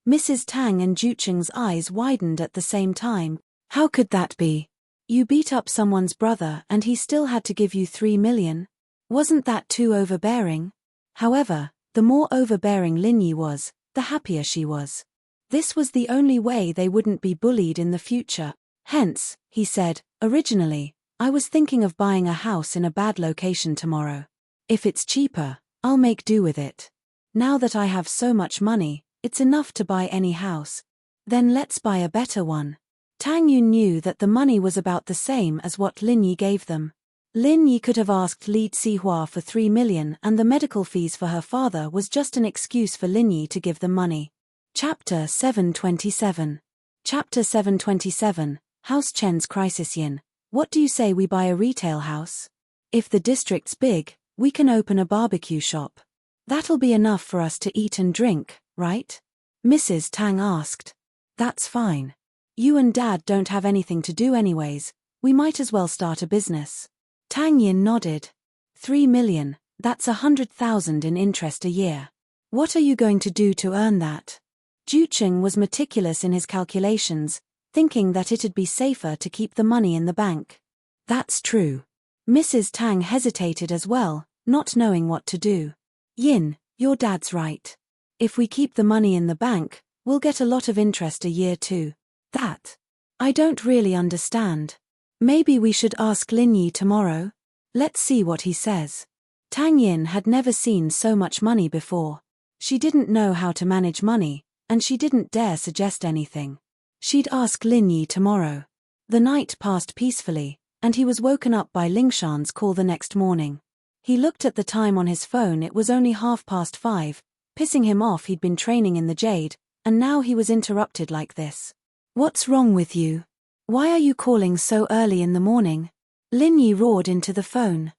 Mrs. Tang and Jucheng's eyes widened at the same time. How could that be? You beat up someone's brother and he still had to give you 3 million? Wasn't that too overbearing? However, the more overbearing Lin Yi was, the happier she was. This was the only way they wouldn't be bullied in the future. Hence, he said, originally, I was thinking of buying a house in a bad location tomorrow. If it's cheaper, I'll make do with it. Now that I have so much money, it's enough to buy any house. Then let's buy a better one. Tang Yun knew that the money was about the same as what Lin Yi gave them. Lin Yi could have asked Li Zihua for 3 million and the medical fees for her father was just an excuse for Lin Yi to give them money. Chapter 727. Chapter 727, House Chen's Crisis Yin. What do you say we buy a retail house? If the district's big, we can open a barbecue shop. That'll be enough for us to eat and drink, right? Mrs. Tang asked. That's fine. You and Dad don't have anything to do anyways, we might as well start a business. Tang Yin nodded. 3 million, that's 100,000 in interest a year. What are you going to do to earn that? Jucheng was meticulous in his calculations, thinking that it'd be safer to keep the money in the bank. That's true. Mrs. Tang hesitated as well, not knowing what to do. Yin, your dad's right. If we keep the money in the bank, we'll get a lot of interest a year too. That? I don't really understand. Maybe we should ask Lin Yi tomorrow? Let's see what he says. Tang Yin had never seen so much money before. She didn't know how to manage money, and she didn't dare suggest anything. She'd ask Lin Yi tomorrow. The night passed peacefully, and he was woken up by Lingshan's call the next morning. He looked at the time on his phone. It was only 5:30, pissing him off. He'd been training in the Jade, and now he was interrupted like this. "What's wrong with you? Why are you calling so early in the morning?" Lin Yi roared into the phone.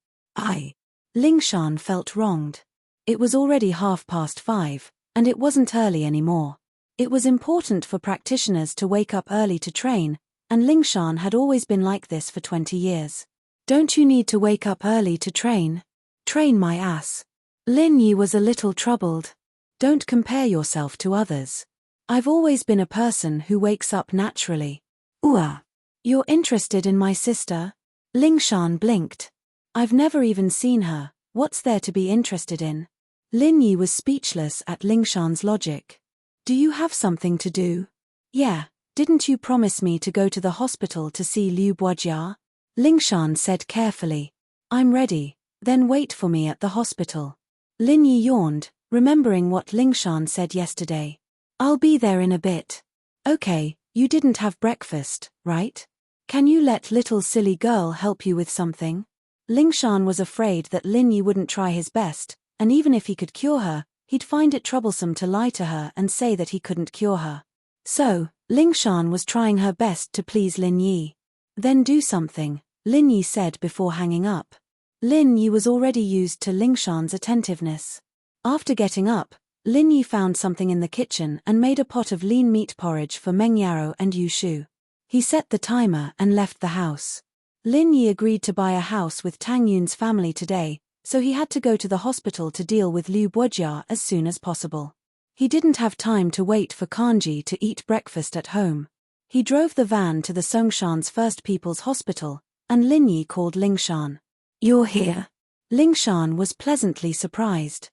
Lingshan felt wronged. It was already 5:30, and it wasn't early anymore. It was important for practitioners to wake up early to train, and Lingshan had always been like this for 20 years. "Don't you need to wake up early to train?" "Train my ass." Lin Yi was a little troubled. "Don't compare yourself to others. I've always been a person who wakes up naturally." "You're interested in my sister?" Lingshan blinked. "I've never even seen her. What's there to be interested in?" Lin Yi was speechless at Lingshan's logic. "Do you have something to do?" "Yeah, didn't you promise me to go to the hospital to see Liu Buojia?" Lingshan said carefully. "I'm ready, then wait for me at the hospital." Lin Yi yawned, remembering what Lingshan said yesterday. "I'll be there in a bit." "Okay, you didn't have breakfast, right? Can you let little silly girl help you with something?" Lingshan was afraid that Lin Yi wouldn't try his best, and even if he could cure her, he'd find it troublesome to lie to her and say that he couldn't cure her. So, Lingshan was trying her best to please Lin Yi. "Then do something," Lin Yi said before hanging up. Lin Yi was already used to Lingshan's attentiveness. After getting up, Lin Yi found something in the kitchen and made a pot of lean meat porridge for Meng Yaro and Yu Shu. He set the timer and left the house. Lin Yi agreed to buy a house with Tang Yun's family today, so he had to go to the hospital to deal with Liu Buojia as soon as possible. He didn't have time to wait for Kanji to eat breakfast at home. He drove the van to the Songshan's First People's Hospital, and Lin Yi called Lingshan. "You're here?" Lingshan was pleasantly surprised.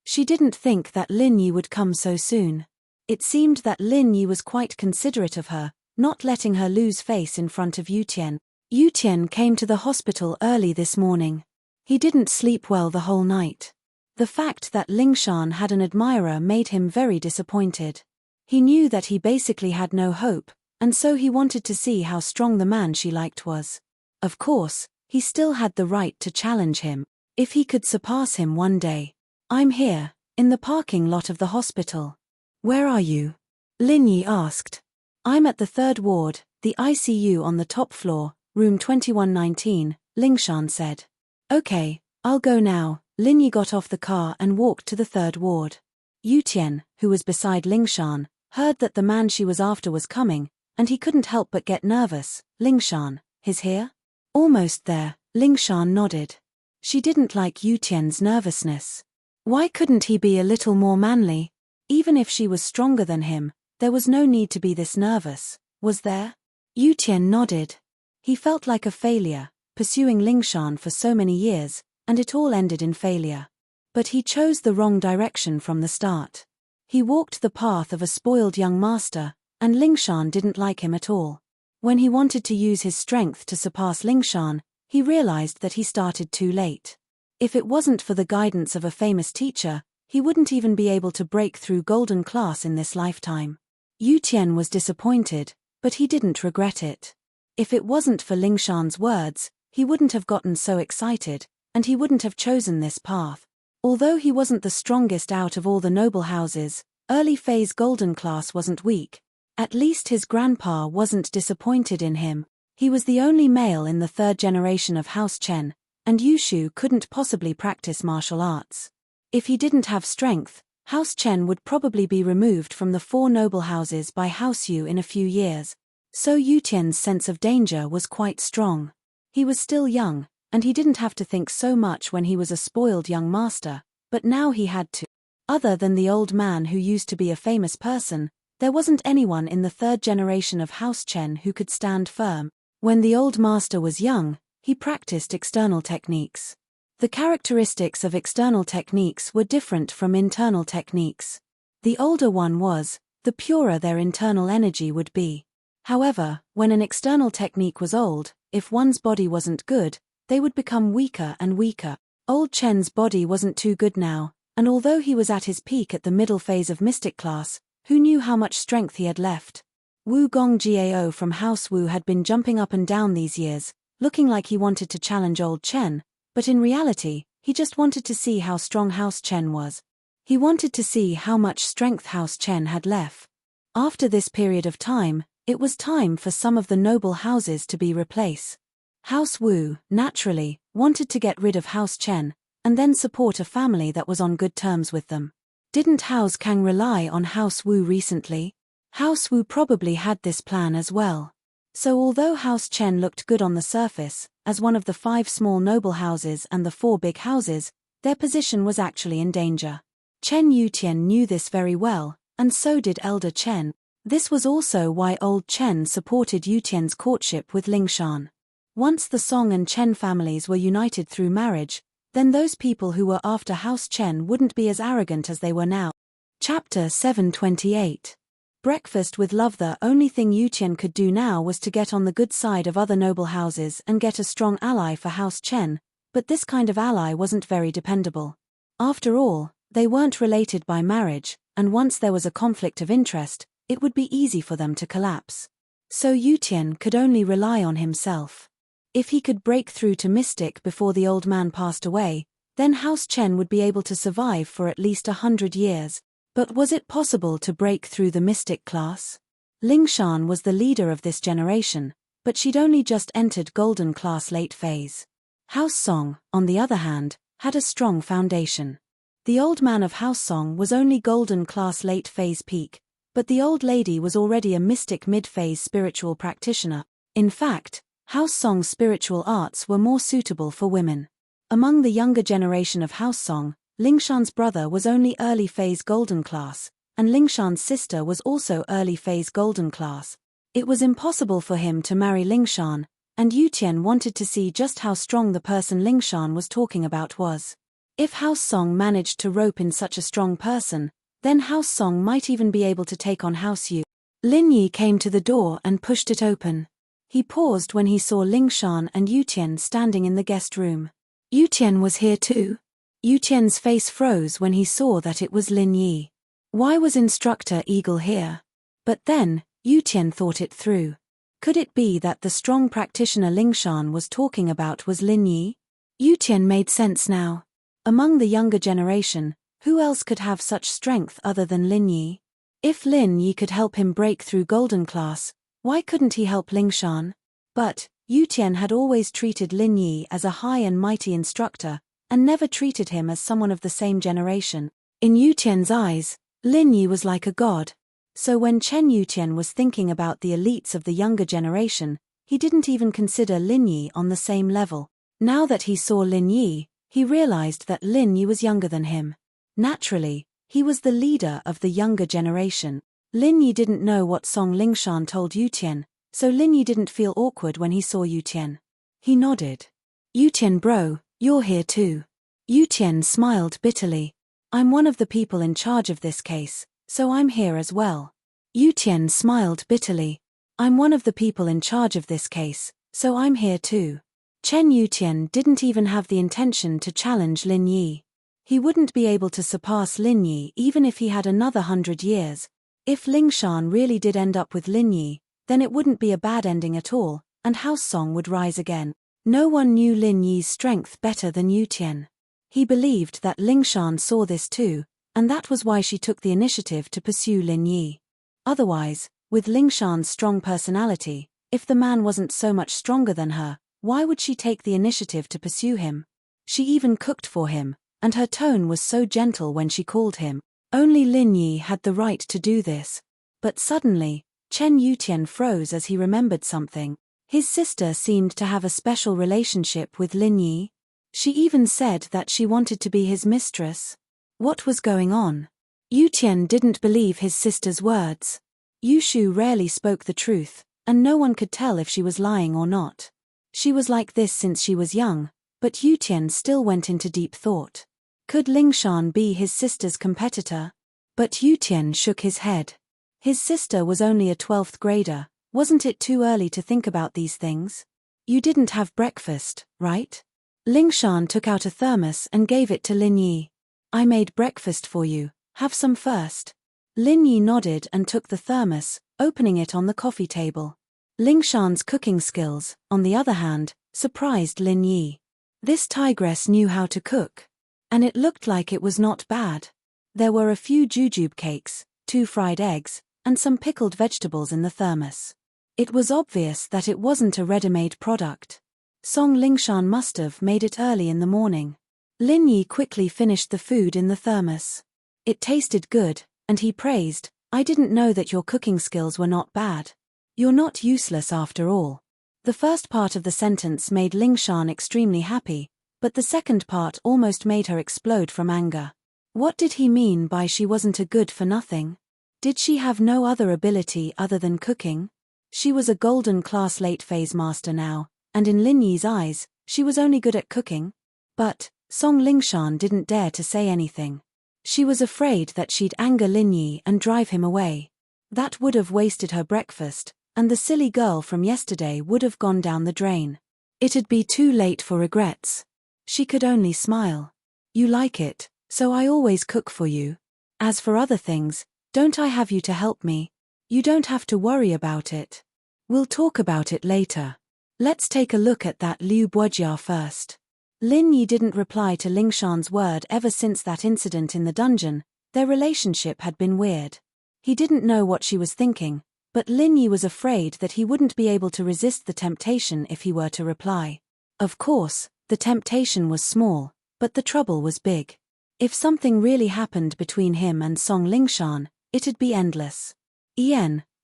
She didn't think that Lin Yi would come so soon. It seemed that Lin Yi was quite considerate of her, not letting her lose face in front of Yu Tian. Yu Tian came to the hospital early this morning. He didn't sleep well the whole night. The fact that Lingshan had an admirer made him very disappointed. He knew that he basically had no hope, and so he wanted to see how strong the man she liked was. Of course, he still had the right to challenge him, if he could surpass him one day. "I'm here, in the parking lot of the hospital." "Where are you?" Lin Yi asked. "I'm at the 3rd ward, the ICU on the top floor, room 2119, Lingshan said. "Okay, I'll go now." Lin Yi got off the car and walked to the 3rd ward. Yu Tian, who was beside Lingshan, heard that the man she was after was coming, and he couldn't help but get nervous. "Lingshan, he's here?" "Almost there," Lingshan nodded. She didn't like Yu Tian's nervousness. Why couldn't he be a little more manly? Even if she was stronger than him, there was no need to be this nervous, was there? Yu Tian nodded. He felt like a failure, pursuing Lingshan for so many years, and it all ended in failure. But he chose the wrong direction from the start. He walked the path of a spoiled young master, and Lingshan didn't like him at all. When he wanted to use his strength to surpass Lingshan, he realized that he started too late. If it wasn't for the guidance of a famous teacher, he wouldn't even be able to break through golden class in this lifetime. Yu Tian was disappointed, but he didn't regret it. If it wasn't for Lingshan's words, he wouldn't have gotten so excited, and he wouldn't have chosen this path. Although he wasn't the strongest out of all the noble houses, early phase golden class wasn't weak. At least his grandpa wasn't disappointed in him. He was the only male in the 3rd generation of House Chen, and Yu Shu couldn't possibly practice martial arts. If he didn't have strength, House Chen would probably be removed from the 4 noble houses by House Yu in a few years. So Yu Tian's sense of danger was quite strong. He was still young, and he didn't have to think so much when he was a spoiled young master, but now he had to. Other than the old man who used to be a famous person, there wasn't anyone in the 3rd generation of House Chen who could stand firm. When the old master was young, he practiced external techniques. The characteristics of external techniques were different from internal techniques. The older one was, the purer their internal energy would be. However, when an external technique was old, if one's body wasn't good, they would become weaker and weaker. Old Chen's body wasn't too good now, and although he was at his peak at the middle phase of mystic class, who knew how much strength he had left? Wu Gong Jiao from House Wu had been jumping up and down these years, looking like he wanted to challenge old Chen, but in reality, he just wanted to see how strong House Chen was. He wanted to see how much strength House Chen had left. After this period of time, it was time for some of the noble houses to be replaced. House Wu, naturally, wanted to get rid of House Chen, and then support a family that was on good terms with them. Didn't House Kang rely on House Wu recently? House Wu probably had this plan as well. So although House Chen looked good on the surface, as one of the 5 small noble houses and the 4 big houses, their position was actually in danger. Chen Yutian knew this very well, and so did elder Chen. This was also why old Chen supported Yutian's courtship with Lingshan. Once the Song and Chen families were united through marriage, then those people who were after House Chen wouldn't be as arrogant as they were now. Chapter 728. Breakfast with love. The only thing Yutian could do now was to get on the good side of other noble houses and get a strong ally for House Chen, but this kind of ally wasn't very dependable. After all, they weren't related by marriage, and once there was a conflict of interest, it would be easy for them to collapse. So Yutian could only rely on himself. If he could break through to Mystic before the old man passed away, then House Chen would be able to survive for at least 100 years. But was it possible to break through the Mystic class? Lingshan was the leader of this generation, but she'd only just entered Golden class late phase. House Song, on the other hand, had a strong foundation. The old man of House Song was only Golden class late phase peak, but the old lady was already a Mystic mid-phase spiritual practitioner. In fact, House Song's spiritual arts were more suitable for women. Among the younger generation of House Song, Lingshan's brother was only early phase Golden class, and Lingshan's sister was also early phase Golden class. It was impossible for him to marry Lingshan, and Yutian wanted to see just how strong the person Lingshan was talking about was. If House Song managed to rope in such a strong person, then House Song might even be able to take on House Yu. Lin Yi came to the door and pushed it open. He paused when he saw Lingshan and Yutian standing in the guest room. Yutian was here too. Yutian's face froze when he saw that it was Lin Yi. Why was Instructor Eagle here? But then, Yutian thought it through. Could it be that the strong practitioner Lingshan was talking about was Lin Yi? Yutian made sense now. Among the younger generation, who else could have such strength other than Lin Yi? If Lin Yi could help him break through Golden class, why couldn't he help Lingshan? But, Yutian had always treated Lin Yi as a high and mighty instructor, and never treated him as someone of the same generation. In Yutian's eyes, Lin Yi was like a god. So when Chen Yutian was thinking about the elites of the younger generation, he didn't even consider Lin Yi on the same level. Now that he saw Lin Yi, he realized that Lin Yi was younger than him. Naturally, he was the leader of the younger generation. Lin Yi didn't know what song Lingshan told Yutian, so Lin Yi didn't feel awkward when he saw Yutian. He nodded. Yutian bro, you're here too. Yutian smiled bitterly. I'm one of the people in charge of this case, so I'm here as well. Yutian smiled bitterly. I'm one of the people in charge of this case, so I'm here too. Chen Yutian didn't even have the intention to challenge Lin Yi. He wouldn't be able to surpass Lin Yi even if he had another 100 years. If Lingshan really did end up with Lin Yi, then it wouldn't be a bad ending at all, and House Song would rise again. No one knew Lin Yi's strength better than Yutian. He believed that Lingshan saw this too, and that was why she took the initiative to pursue Lin Yi. Otherwise, with Lingshan's strong personality, if the man wasn't so much stronger than her, why would she take the initiative to pursue him? She even cooked for him, and her tone was so gentle when she called him. Only Lin Yi had the right to do this. But suddenly, Chen Yutian froze as he remembered something. His sister seemed to have a special relationship with Lin Yi. She even said that she wanted to be his mistress. What was going on? Yutian didn't believe his sister's words. Yushu rarely spoke the truth, and no one could tell if she was lying or not. She was like this since she was young, but Yutian still went into deep thought. Could Lingshan be his sister's competitor? But Yutian shook his head. His sister was only a 12th grader, wasn't it too early to think about these things? You didn't have breakfast, right? Lingshan took out a thermos and gave it to Lin Yi. I made breakfast for you, have some first. Lin Yi nodded and took the thermos, opening it on the coffee table. Lingshan's cooking skills, on the other hand, surprised Lin Yi. This tigress knew how to cook. And it looked like it was not bad. There were a few jujube cakes, 2 fried eggs, and some pickled vegetables in the thermos. It was obvious that it wasn't a ready-made product. Song Lingshan must have made it early in the morning. Lin Yi quickly finished the food in the thermos. It tasted good, and he praised, "I didn't know that your cooking skills were not bad. You're not useless after all." The first part of the sentence made Lingshan extremely happy, but the second part almost made her explode from anger. What did he mean by she wasn't a good for nothing? Did she have no other ability other than cooking? She was a golden class late phase master now, and in Lin Yi's eyes, she was only good at cooking. But Song Lingshan didn't dare to say anything. She was afraid that she'd anger Lin Yi and drive him away. That would have wasted her breakfast, and the silly girl from yesterday would have gone down the drain. It'd be too late for regrets. She could only smile. "You like it, so I always cook for you. As for other things, don't I have you to help me? You don't have to worry about it. We'll talk about it later. Let's take a look at that Liu Buojia first." Lin Yi didn't reply to Lingshan's word ever since that incident in the dungeon. Their relationship had been weird. He didn't know what she was thinking, but Lin Yi was afraid that he wouldn't be able to resist the temptation if he were to reply. Of course, the temptation was small, but the trouble was big. If something really happened between him and Song Lingshan, it'd be endless.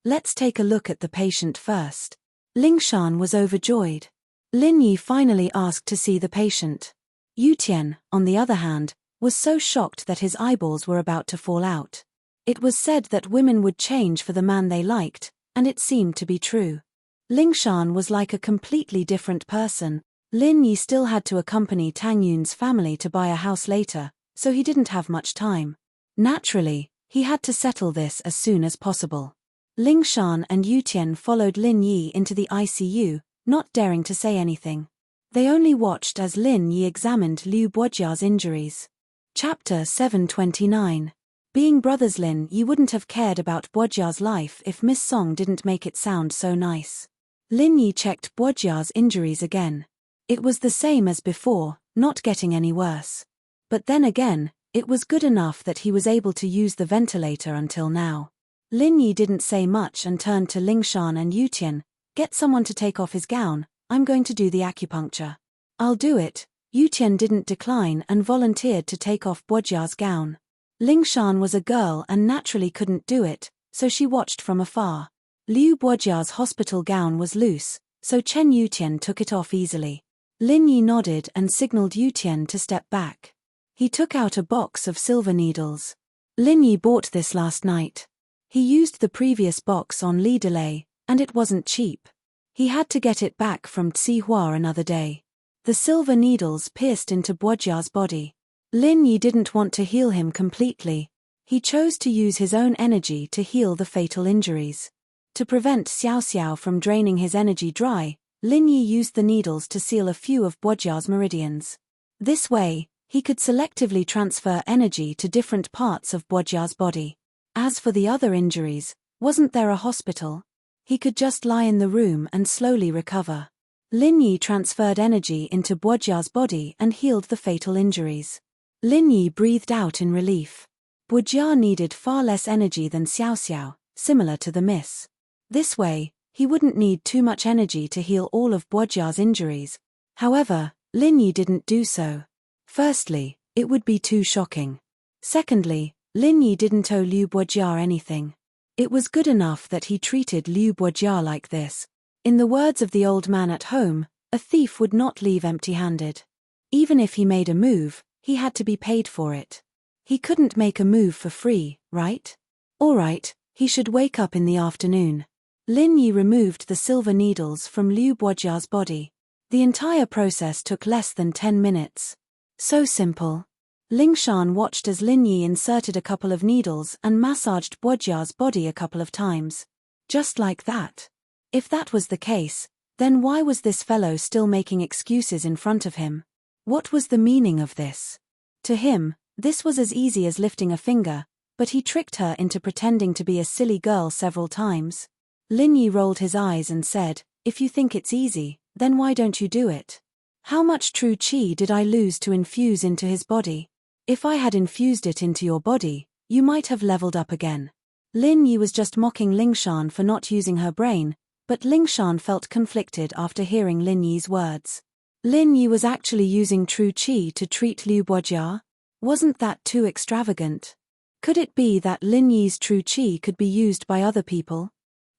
Let's take a look at the patient first. Lingshan was overjoyed. Lin Yi finally asked to see the patient. Yutian, on the other hand, was so shocked that his eyeballs were about to fall out. It was said that women would change for the man they liked, and it seemed to be true. Lingshan was like a completely different person. Lin Yi still had to accompany Tang Yun's family to buy a house later, so he didn't have much time. Naturally, he had to settle this as soon as possible. Lingshan and Yutian followed Lin Yi into the ICU, not daring to say anything. They only watched as Lin Yi examined Liu Buojia's injuries. Chapter 729. Being brothers, Lin Yi wouldn't have cared about Buojia's life if Miss Song didn't make it sound so nice. Lin Yi checked Buojia's injuries again. It was the same as before, not getting any worse. But then again, it was good enough that he was able to use the ventilator until now. Lin Yi didn't say much and turned to Lingshan and Yutian. "Get someone to take off his gown, I'm going to do the acupuncture." "I'll do it." Yutian didn't decline and volunteered to take off Buojia's gown. Lingshan was a girl and naturally couldn't do it, so she watched from afar. Liu Buojia's hospital gown was loose, so Chen Yutian took it off easily. Lin Yi nodded and signaled Yutian to step back. He took out a box of silver needles. Lin Yi bought this last night. He used the previous box on Li Delay, and it wasn't cheap. He had to get it back from Tsihua another day. The silver needles pierced into Buojia's body. Lin Yi didn't want to heal him completely. He chose to use his own energy to heal the fatal injuries. To prevent Xiao Xiao from draining his energy dry, Lin Yi used the needles to seal a few of Buojia's meridians. This way, he could selectively transfer energy to different parts of Buojia's body. As for the other injuries, wasn't there a hospital? He could just lie in the room and slowly recover. Lin Yi transferred energy into Buojia's body and healed the fatal injuries. Lin Yi breathed out in relief. Buojia needed far less energy than Xiao Xiao, similar to the miss. This way, he wouldn't need too much energy to heal all of Buojia's injuries. However, Lin Yi didn't do so. Firstly, it would be too shocking. Secondly, Lin Yi didn't owe Liu Buojia anything. It was good enough that he treated Liu Buojia like this. In the words of the old man at home, a thief would not leave empty-handed. Even if he made a move, he had to be paid for it. He couldn't make a move for free, right? Alright, he should wake up in the afternoon. Lin Yi removed the silver needles from Liu Buojia's body. The entire process took less than 10 minutes. So simple. Lingshan watched as Lin Yi inserted a couple of needles and massaged Buojia's body a couple of times. Just like that. If that was the case, then why was this fellow still making excuses in front of him? What was the meaning of this? To him, this was as easy as lifting a finger, but he tricked her into pretending to be a silly girl several times. Lin Yi rolled his eyes and said, "If you think it's easy, then why don't you do it? How much true qi did I lose to infuse into his body? If I had infused it into your body, you might have leveled up again." Lin Yi was just mocking Lingshan for not using her brain, but Lingshan felt conflicted after hearing Lin Yi's words. Lin Yi was actually using true qi to treat Liu Guojia? Wasn't that too extravagant? Could it be that Lin Yi's true qi could be used by other people?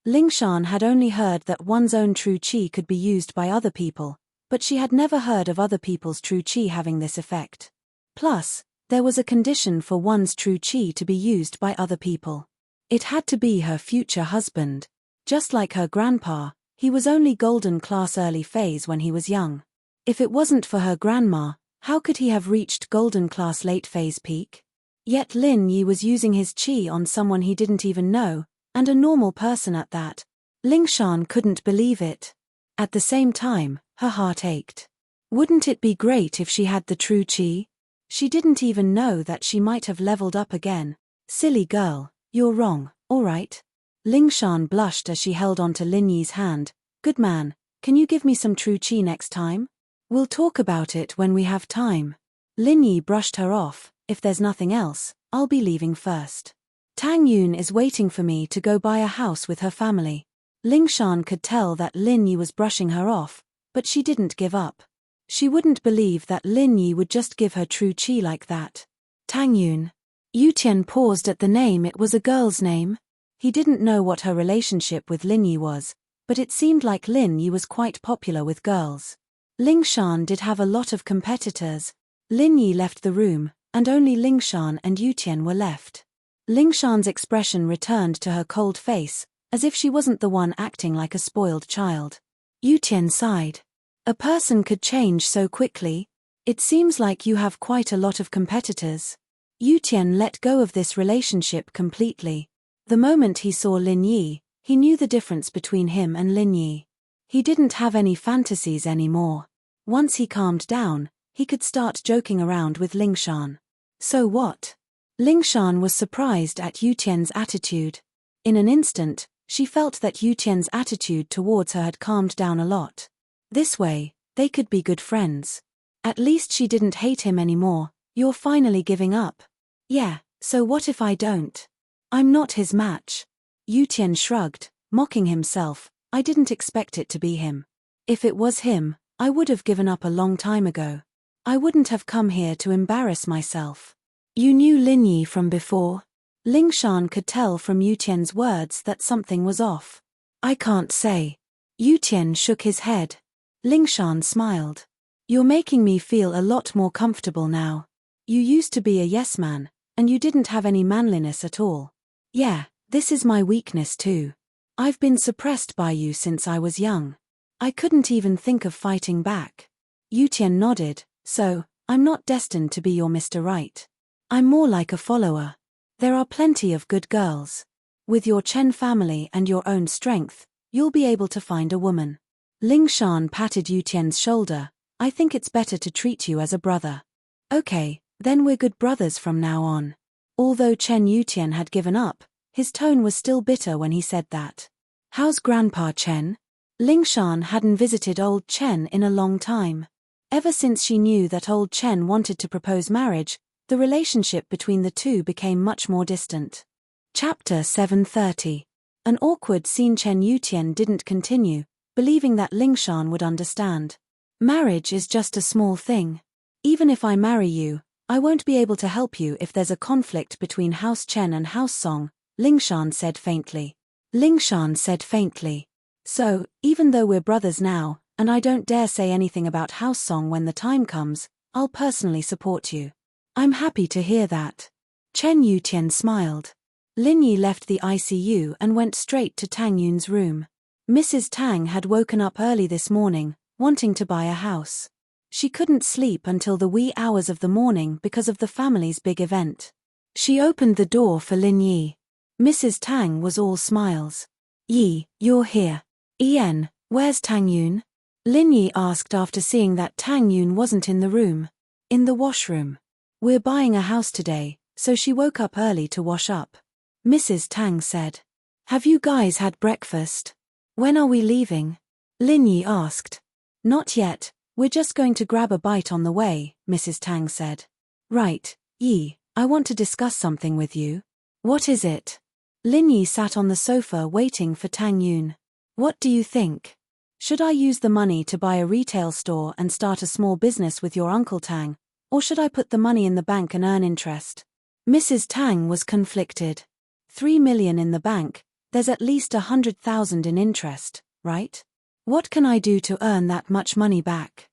Lingshan had only heard that one's own true qi could be used by other people, but she had never heard of other people's true qi having this effect. Plus, there was a condition for one's true qi to be used by other people. It had to be her future husband. Just like her grandpa, he was only golden class early phase when he was young. If it wasn't for her grandma, how could he have reached golden class late phase peak? Yet Lin Yi was using his qi on someone he didn't even know, and a normal person at that. Lingshan couldn't believe it. At the same time, her heart ached. Wouldn't it be great if she had the true qi? She didn't even know that she might have leveled up again. Silly girl, you're wrong, alright? Lingshan blushed as she held onto Lin Yi's hand. Good man, can you give me some true qi next time? We'll talk about it when we have time. Lin Yi brushed her off. If there's nothing else, I'll be leaving first. Tang Yun is waiting for me to go buy a house with her family. Lingshan could tell that Lin Yi was brushing her off, but she didn't give up. She wouldn't believe that Lin Yi would just give her true qi like that. Tang Yun. Yutian paused at the name. It was a girl's name. He didn't know what her relationship with Lin Yi was, but it seemed like Lin Yi was quite popular with girls. Lingshan did have a lot of competitors. Lin Yi left the room, and only Lingshan and Yutian were left. Lingshan's expression returned to her cold face, as if she wasn't the one acting like a spoiled child. Yutian sighed. A person could change so quickly. It seems like you have quite a lot of competitors. Yutian let go of this relationship completely. The moment he saw Lin Yi, he knew the difference between him and Lin Yi. He didn't have any fantasies anymore. Once he calmed down, he could start joking around with Lingshan. So what? Lingshan was surprised at Yutian's attitude. In an instant, she felt that Yutian's attitude towards her had calmed down a lot. This way, they could be good friends. At least she didn't hate him anymore. You're finally giving up. Yeah, so what if I don't? I'm not his match. Yutian shrugged, mocking himself. I didn't expect it to be him. If it was him, I would have given up a long time ago. I wouldn't have come here to embarrass myself. You knew Lin Yi from before? Lingshan could tell from Yutian's words that something was off. I can't say. Yutian shook his head. Lingshan smiled. You're making me feel a lot more comfortable now. You used to be a yes man, and you didn't have any manliness at all. Yeah, this is my weakness too. I've been suppressed by you since I was young. I couldn't even think of fighting back. Yutian nodded. So, I'm not destined to be your Mr. Right. I'm more like a follower. There are plenty of good girls. With your Chen family and your own strength, you'll be able to find a woman. Lingshan patted Yutian's shoulder. I think it's better to treat you as a brother. Okay, then we're good brothers from now on. Although Chen Yutian had given up, his tone was still bitter when he said that. How's Grandpa Chen? Lingshan hadn't visited old Chen in a long time. Ever since she knew that old Chen wanted to propose marriage, the relationship between the two became much more distant. Chapter 730. An awkward scene. Chen Yutian didn't continue, believing that Lingshan would understand. Marriage is just a small thing. Even if I marry you, I won't be able to help you if there's a conflict between House Chen and House Song, Lingshan said faintly. So, even though we're brothers now, and I don't dare say anything about House Song when the time comes, I'll personally support you. I'm happy to hear that. Chen Yutian smiled. Lin Yi left the ICU and went straight to Tang Yun's room. Mrs. Tang had woken up early this morning, wanting to buy a house. She couldn't sleep until the wee hours of the morning because of the family's big event. She opened the door for Lin Yi. Mrs. Tang was all smiles. Yi, you're here. Ian, where's Tang Yun? Lin Yi asked after seeing that Tang Yun wasn't in the room. In the washroom. We're buying a house today, so she woke up early to wash up. Mrs. Tang said. Have you guys had breakfast? When are we leaving? Lin Yi asked. Not yet, we're just going to grab a bite on the way, Mrs. Tang said. Right, Yi, I want to discuss something with you. What is it? Lin Yi sat on the sofa waiting for Tang Yun. What do you think? Should I use the money to buy a retail store and start a small business with your Uncle Tang, or should I put the money in the bank and earn interest? Mrs. Tang was conflicted. 3 million in the bank, there's at least 100,000 in interest, right? What can I do to earn that much money back?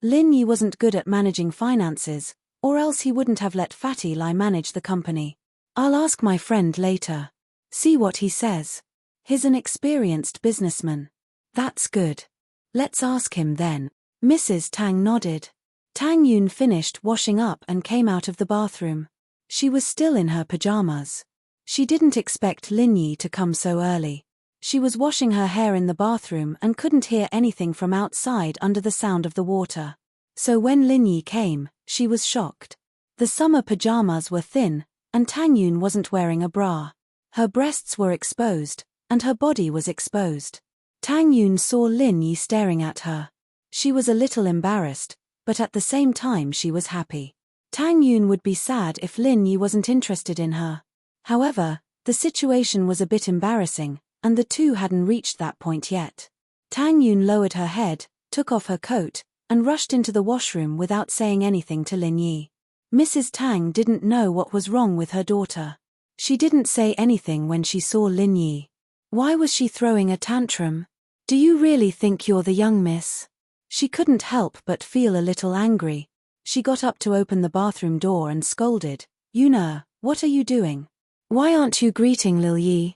Lin Yi wasn't good at managing finances, or else he wouldn't have let Fatty Lai manage the company. I'll ask my friend later. See what he says. He's an experienced businessman. That's good. Let's ask him then. Mrs. Tang nodded. Tang Yun finished washing up and came out of the bathroom. She was still in her pajamas. She didn't expect Lin Yi to come so early. She was washing her hair in the bathroom and couldn't hear anything from outside under the sound of the water. So when Lin Yi came, she was shocked. The summer pajamas were thin, and Tang Yun wasn't wearing a bra. Her breasts were exposed, and her body was exposed. Tang Yun saw Lin Yi staring at her. She was a little embarrassed, but at the same time she was happy. Tang Yun would be sad if Lin Yi wasn't interested in her. However, the situation was a bit embarrassing, and the two hadn't reached that point yet. Tang Yun lowered her head, took off her coat, and rushed into the washroom without saying anything to Lin Yi. Mrs. Tang didn't know what was wrong with her daughter. She didn't say anything when she saw Lin Yi. Why was she throwing a tantrum? Do you really think you're the young miss? She couldn't help but feel a little angry. She got up to open the bathroom door and scolded, Yuna, what are you doing? Why aren't you greeting Lil Yi?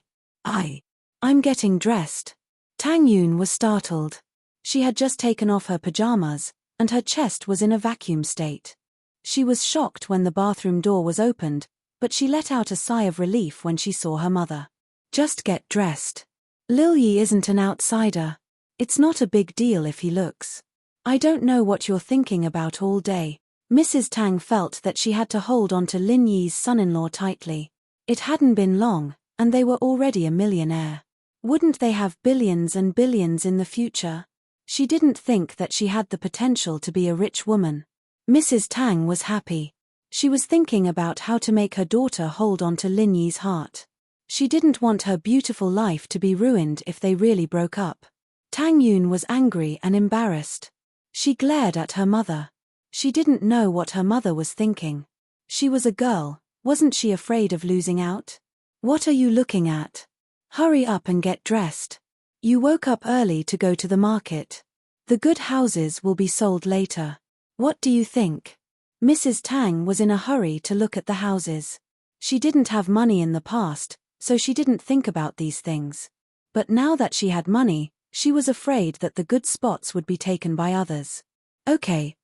I'm getting dressed. Tang Yun was startled. She had just taken off her pajamas, and her chest was in a vacuum state. She was shocked when the bathroom door was opened, but she let out a sigh of relief when she saw her mother. Just get dressed. Lil Yi isn't an outsider. It's not a big deal if he looks. I don't know what you're thinking about all day. Mrs. Tang felt that she had to hold on to Lin Yi's son-in-law tightly. It hadn't been long, and they were already a millionaire. Wouldn't they have billions and billions in the future? She didn't think that she had the potential to be a rich woman. Mrs. Tang was happy. She was thinking about how to make her daughter hold on to Lin Yi's heart. She didn't want her beautiful life to be ruined if they really broke up. Tang Yun was angry and embarrassed. She glared at her mother. She didn't know what her mother was thinking. She was a girl, wasn't she afraid of losing out? What are you looking at? Hurry up and get dressed. You woke up early to go to the market. The good houses will be sold later. What do you think? Mrs. Tang was in a hurry to look at the houses. She didn't have money in the past, so she didn't think about these things. But now that she had money, she was afraid that the good spots would be taken by others. Okay,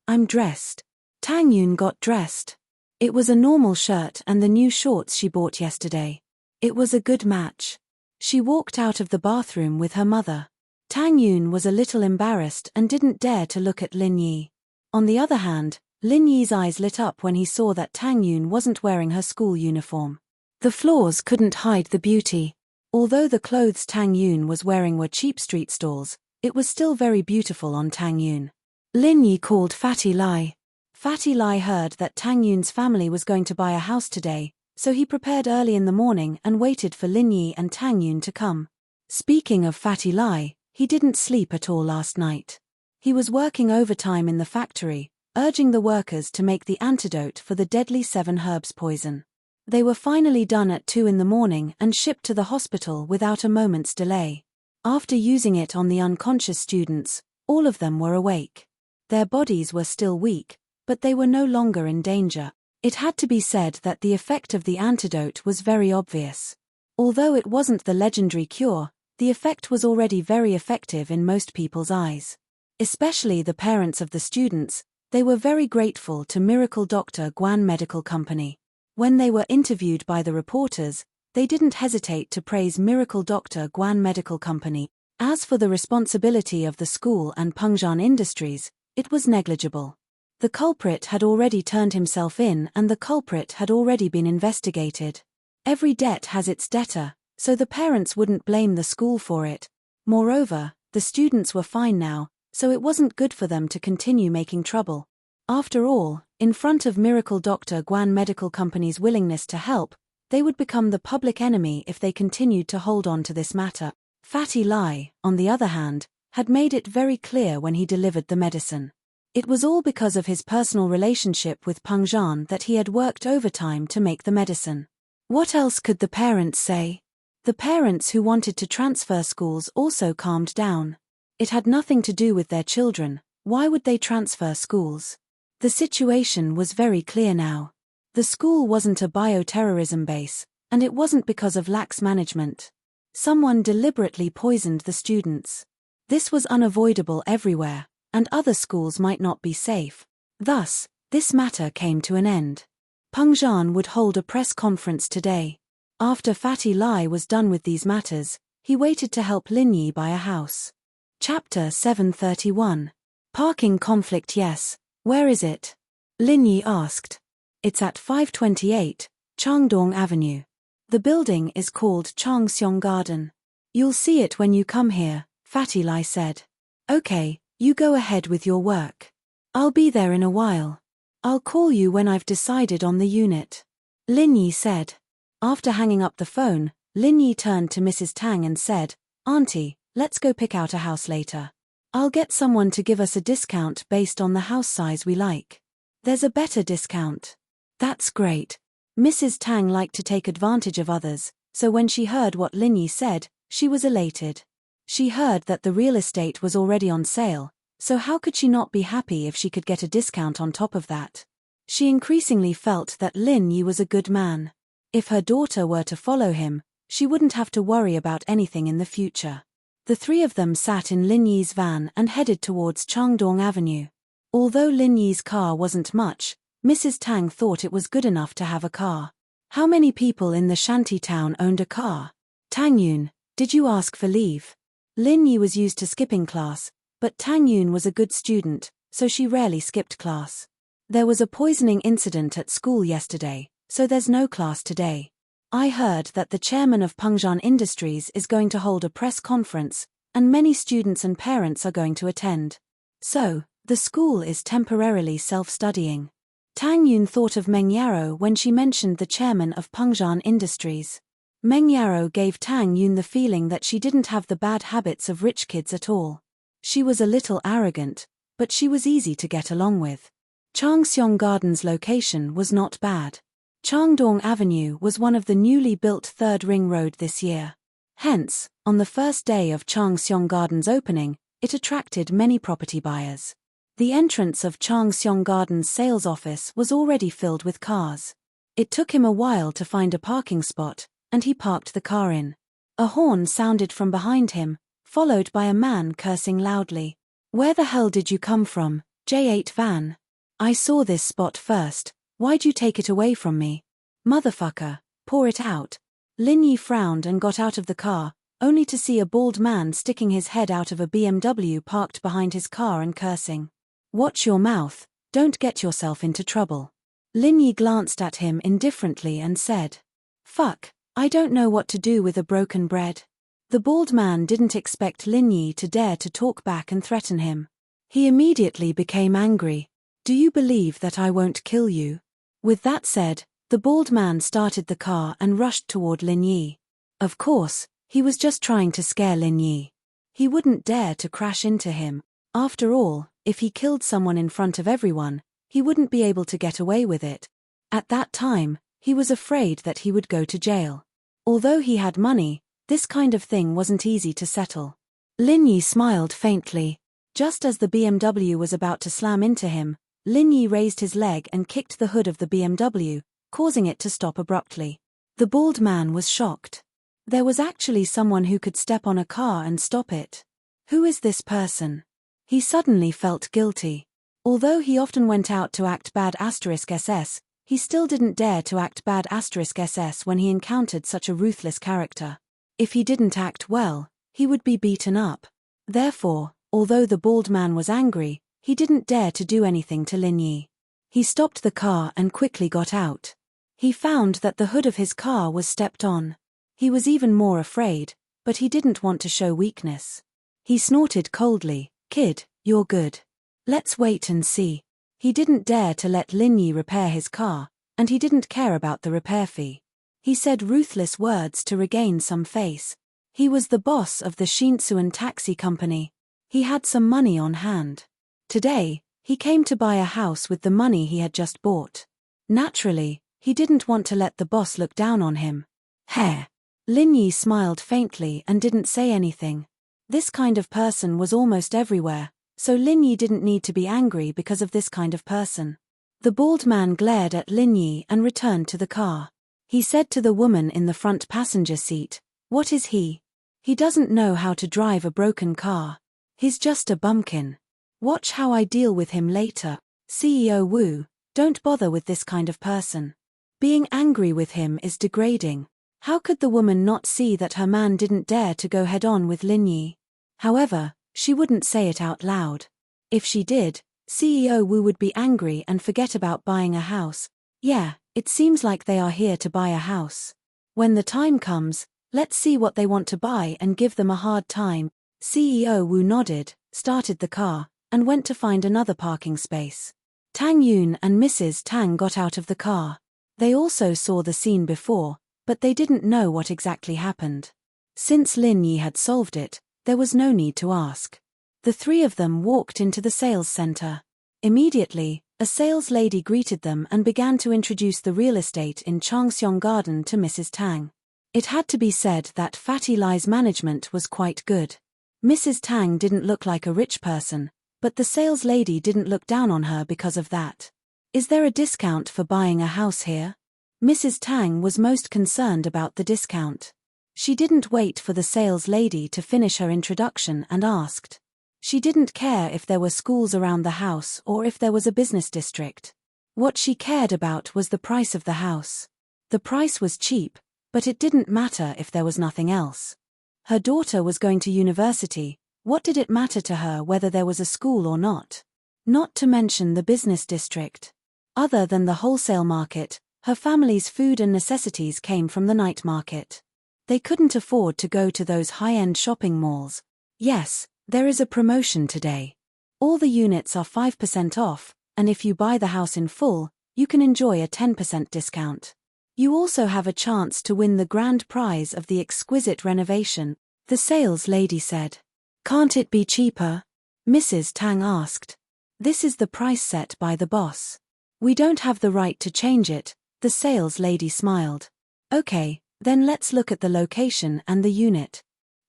I'm dressed. Tang Yun got dressed. It was a normal shirt and the new shorts she bought yesterday. It was a good match. She walked out of the bathroom with her mother. Tang Yun was a little embarrassed and didn't dare to look at Lin Yi. On the other hand, Lin Yi's eyes lit up when he saw that Tang Yun wasn't wearing her school uniform. The flaws couldn't hide the beauty. Although the clothes Tang Yun was wearing were cheap street stalls, it was still very beautiful on Tang Yun. Lin Yi called Fatty Lai. Fatty Lai heard that Tang Yun's family was going to buy a house today, so he prepared early in the morning and waited for Lin Yi and Tang Yun to come. Speaking of Fatty Lai, he didn't sleep at all last night. He was working overtime in the factory, urging the workers to make the antidote for the deadly 7 herbs poison. They were finally done at 2 in the morning and shipped to the hospital without a moment's delay. After using it on the unconscious students, all of them were awake. Their bodies were still weak, but they were no longer in danger. It had to be said that the effect of the antidote was very obvious. Although it wasn't the legendary cure, the effect was already very effective in most people's eyes. Especially the parents of the students, they were very grateful to Miracle Dr. Guan Medical Company. When they were interviewed by the reporters, they didn't hesitate to praise Miracle Dr. Guan Medical Company. As for the responsibility of the school and Pengzhan Industries, it was negligible. The culprit had already turned himself in and the culprit had already been investigated. Every debt has its debtor, so the parents wouldn't blame the school for it. Moreover, the students were fine now, so it wasn't good for them to continue making trouble. After all, in front of Miracle Dr. Guan Medical Company's willingness to help, they would become the public enemy if they continued to hold on to this matter. Fatty Lai, on the other hand, had made it very clear when he delivered the medicine. It was all because of his personal relationship with Peng Zhan that he had worked overtime to make the medicine. What else could the parents say? The parents who wanted to transfer schools also calmed down. It had nothing to do with their children. Why would they transfer schools? The situation was very clear now. The school wasn't a bioterrorism base, and it wasn't because of lax management. Someone deliberately poisoned the students. This was unavoidable everywhere, and other schools might not be safe. Thus, this matter came to an end. Peng Zhan would hold a press conference today. After Fatty Lai was done with these matters, he waited to help Lin Yi buy a house. Chapter 731. Parking conflict. Yes. Where is it? Lin Yi asked. It's at 528, Changdong Avenue. The building is called Changxiong Garden. You'll see it when you come here, Fatty Lai said. Okay, you go ahead with your work. I'll be there in a while. I'll call you when I've decided on the unit. Lin Yi said. After hanging up the phone, Lin Yi turned to Mrs. Tang and said, Auntie, let's go pick out a house later. I'll get someone to give us a discount based on the house size we like. There's a better discount. That's great. Mrs. Tang liked to take advantage of others, so when she heard what Lin Yi said, she was elated. She heard that the real estate was already on sale, so how could she not be happy if she could get a discount on top of that? She increasingly felt that Lin Yi was a good man. If her daughter were to follow him, she wouldn't have to worry about anything in the future. The three of them sat in Lin Yi's van and headed towards Changdong Avenue. Although Lin Yi's car wasn't much, Mrs. Tang thought it was good enough to have a car. How many people in the shanty town owned a car? Tang Yun, did you ask for leave? Lin Yi was used to skipping class, but Tang Yun was a good student, so she rarely skipped class. There was a poisoning incident at school yesterday, so there's no class today. I heard that the chairman of Peng Zhan Industries is going to hold a press conference, and many students and parents are going to attend. So, the school is temporarily self-studying. Tang Yun thought of Meng Yarrow when she mentioned the chairman of Peng Zhan Industries. Meng Yarrow gave Tang Yun the feeling that she didn't have the bad habits of rich kids at all. She was a little arrogant, but she was easy to get along with. Changxiong Garden's location was not bad. Changdong Avenue was one of the newly built Third Ring Road this year. Hence, on the first day of Changxiong Garden's opening, it attracted many property buyers. The entrance of Changxiong Garden's sales office was already filled with cars. It took him a while to find a parking spot, and he parked the car in. A horn sounded from behind him, followed by a man cursing loudly. Where the hell did you come from, J8 van? I saw this spot first, why'd you take it away from me? Motherfucker, pour it out. Lin Yi frowned and got out of the car, only to see a bald man sticking his head out of a BMW parked behind his car and cursing. Watch your mouth, don't get yourself into trouble. Lin Yi glanced at him indifferently and said, Fuck, I don't know what to do with a broken bread. The bald man didn't expect Lin Yi to dare to talk back and threaten him. He immediately became angry. Do you believe that I won't kill you? With that said, the bald man started the car and rushed toward Lin Yi. Of course, he was just trying to scare Lin Yi. He wouldn't dare to crash into him. After all, if he killed someone in front of everyone, he wouldn't be able to get away with it. At that time, he was afraid that he would go to jail. Although he had money, this kind of thing wasn't easy to settle. Lin Yi smiled faintly. Just as the BMW was about to slam into him, Lin Yi raised his leg and kicked the hood of the BMW, causing it to stop abruptly. The bald man was shocked. There was actually someone who could step on a car and stop it. Who is this person? He suddenly felt guilty. Although he often went out to act bad *SS, he still didn't dare to act bad *SS when he encountered such a ruthless character. If he didn't act well, he would be beaten up. Therefore, although the bald man was angry, he didn't dare to do anything to Lin Yi. He stopped the car and quickly got out. He found that the hood of his car was stepped on. He was even more afraid, but he didn't want to show weakness. He snorted coldly, "Kid, you're good. Let's wait and see." He didn't dare to let Lin Yi repair his car, and he didn't care about the repair fee. He said ruthless words to regain some face. He was the boss of the Shinsuan taxi company. He had some money on hand. Today, he came to buy a house with the money he had just bought. Naturally, he didn't want to let the boss look down on him. Heh. Lin Yi smiled faintly and didn't say anything. This kind of person was almost everywhere, so Lin Yi didn't need to be angry because of this kind of person. The bald man glared at Lin Yi and returned to the car. He said to the woman in the front passenger seat, "What is he? He doesn't know how to drive a broken car. He's just a bumpkin. Watch how I deal with him later. CEO Wu, don't bother with this kind of person. Being angry with him is degrading." How could the woman not see that her man didn't dare to go head-on with Lin Yi? However, she wouldn't say it out loud. If she did, CEO Wu would be angry and forget about buying a house. Yeah, it seems like they are here to buy a house. When the time comes, let's see what they want to buy and give them a hard time. CEO Wu nodded, started the car, and went to find another parking space. Tang Yun and Mrs. Tang got out of the car. They also saw the scene before, but they didn't know what exactly happened. Since Lin Yi had solved it, there was no need to ask. The three of them walked into the sales center. Immediately, a sales lady greeted them and began to introduce the real estate in Changxiong Garden to Mrs. Tang. It had to be said that Fatty Lie's management was quite good. Mrs. Tang didn't look like a rich person, but the sales lady didn't look down on her because of that. "Is there a discount for buying a house here?" Mrs. Tang was most concerned about the discount. She didn't wait for the sales lady to finish her introduction and asked. She didn't care if there were schools around the house or if there was a business district. What she cared about was the price of the house. The price was cheap, but it didn't matter if there was nothing else. Her daughter was going to university. What did it matter to her whether there was a school or not? Not to mention the business district. Other than the wholesale market, her family's food and necessities came from the night market. They couldn't afford to go to those high-end shopping malls. Yes, there is a promotion today. All the units are 5% off, and if you buy the house in full, you can enjoy a 10% discount. You also have a chance to win the grand prize of the exquisite renovation, the sales lady said. "Can't it be cheaper?" Mrs. Tang asked. "This is the price set by the boss. We don't have the right to change it," the sales lady smiled. "Okay, then let's look at the location and the unit."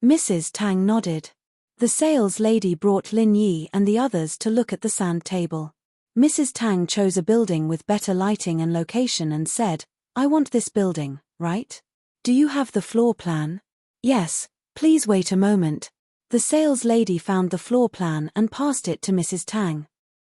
Mrs. Tang nodded. The sales lady brought Lin Yi and the others to look at the sand table. Mrs. Tang chose a building with better lighting and location and said, "I want this building, right? Do you have the floor plan?" "Yes, please wait a moment." The sales lady found the floor plan and passed it to Mrs. Tang.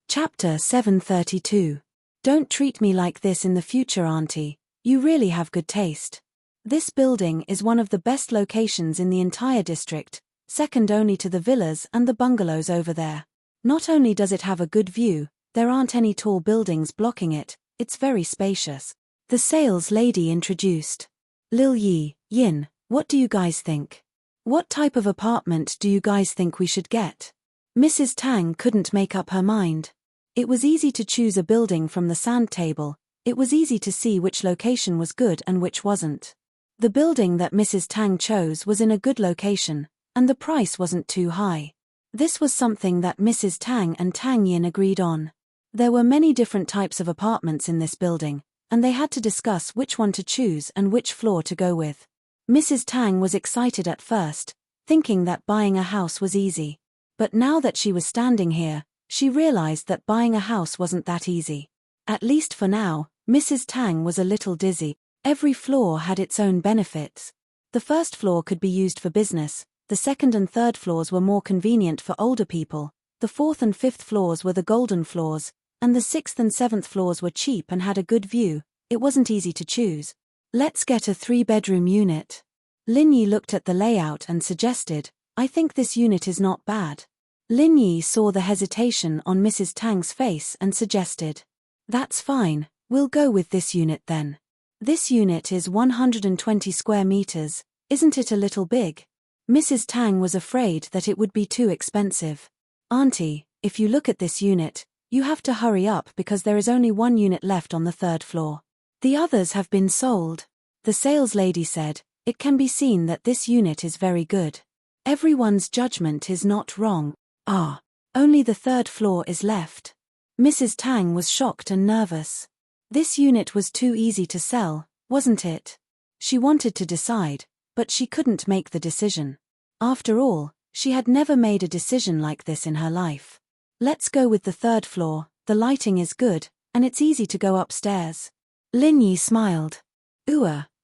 Chapter 732. Don't treat me like this in the future, Auntie. You really have good taste. This building is one of the best locations in the entire district, second only to the villas and the bungalows over there. Not only does it have a good view, there aren't any tall buildings blocking it, it's very spacious. The sales lady introduced. Lil Yi, Yin, what do you guys think? What type of apartment do you guys think we should get? Mrs. Tang couldn't make up her mind. It was easy to choose a building from the sand table. It was easy to see which location was good and which wasn't. The building that Mrs. Tang chose was in a good location, and the price wasn't too high. This was something that Mrs. Tang and Tang Yin agreed on. There were many different types of apartments in this building, and they had to discuss which one to choose and which floor to go with. Mrs. Tang was excited at first, thinking that buying a house was easy. But now that she was standing here, she realized that buying a house wasn't that easy. At least for now, Mrs. Tang was a little dizzy. Every floor had its own benefits. The first floor could be used for business, the second and third floors were more convenient for older people, the fourth and fifth floors were the golden floors, and the sixth and seventh floors were cheap and had a good view. It wasn't easy to choose. "Let's get a 3-bedroom unit." Lin Yi looked at the layout and suggested, "I think this unit is not bad." Lin Yi saw the hesitation on Mrs. Tang's face and suggested, "That's fine, we'll go with this unit then." This unit is 120 square meters, isn't it a little big? Mrs. Tang was afraid that it would be too expensive. Auntie, if you look at this unit, you have to hurry up because there is only one unit left on the third floor. The others have been sold. The sales lady said, it can be seen that this unit is very good. Everyone's judgment is not wrong. Ah, only the third floor is left. Mrs. Tang was shocked and nervous. This unit was too easy to sell, wasn't it? She wanted to decide, but she couldn't make the decision. After all, she had never made a decision like this in her life. Let's go with the third floor, the lighting is good, and it's easy to go upstairs. Lin Yi smiled.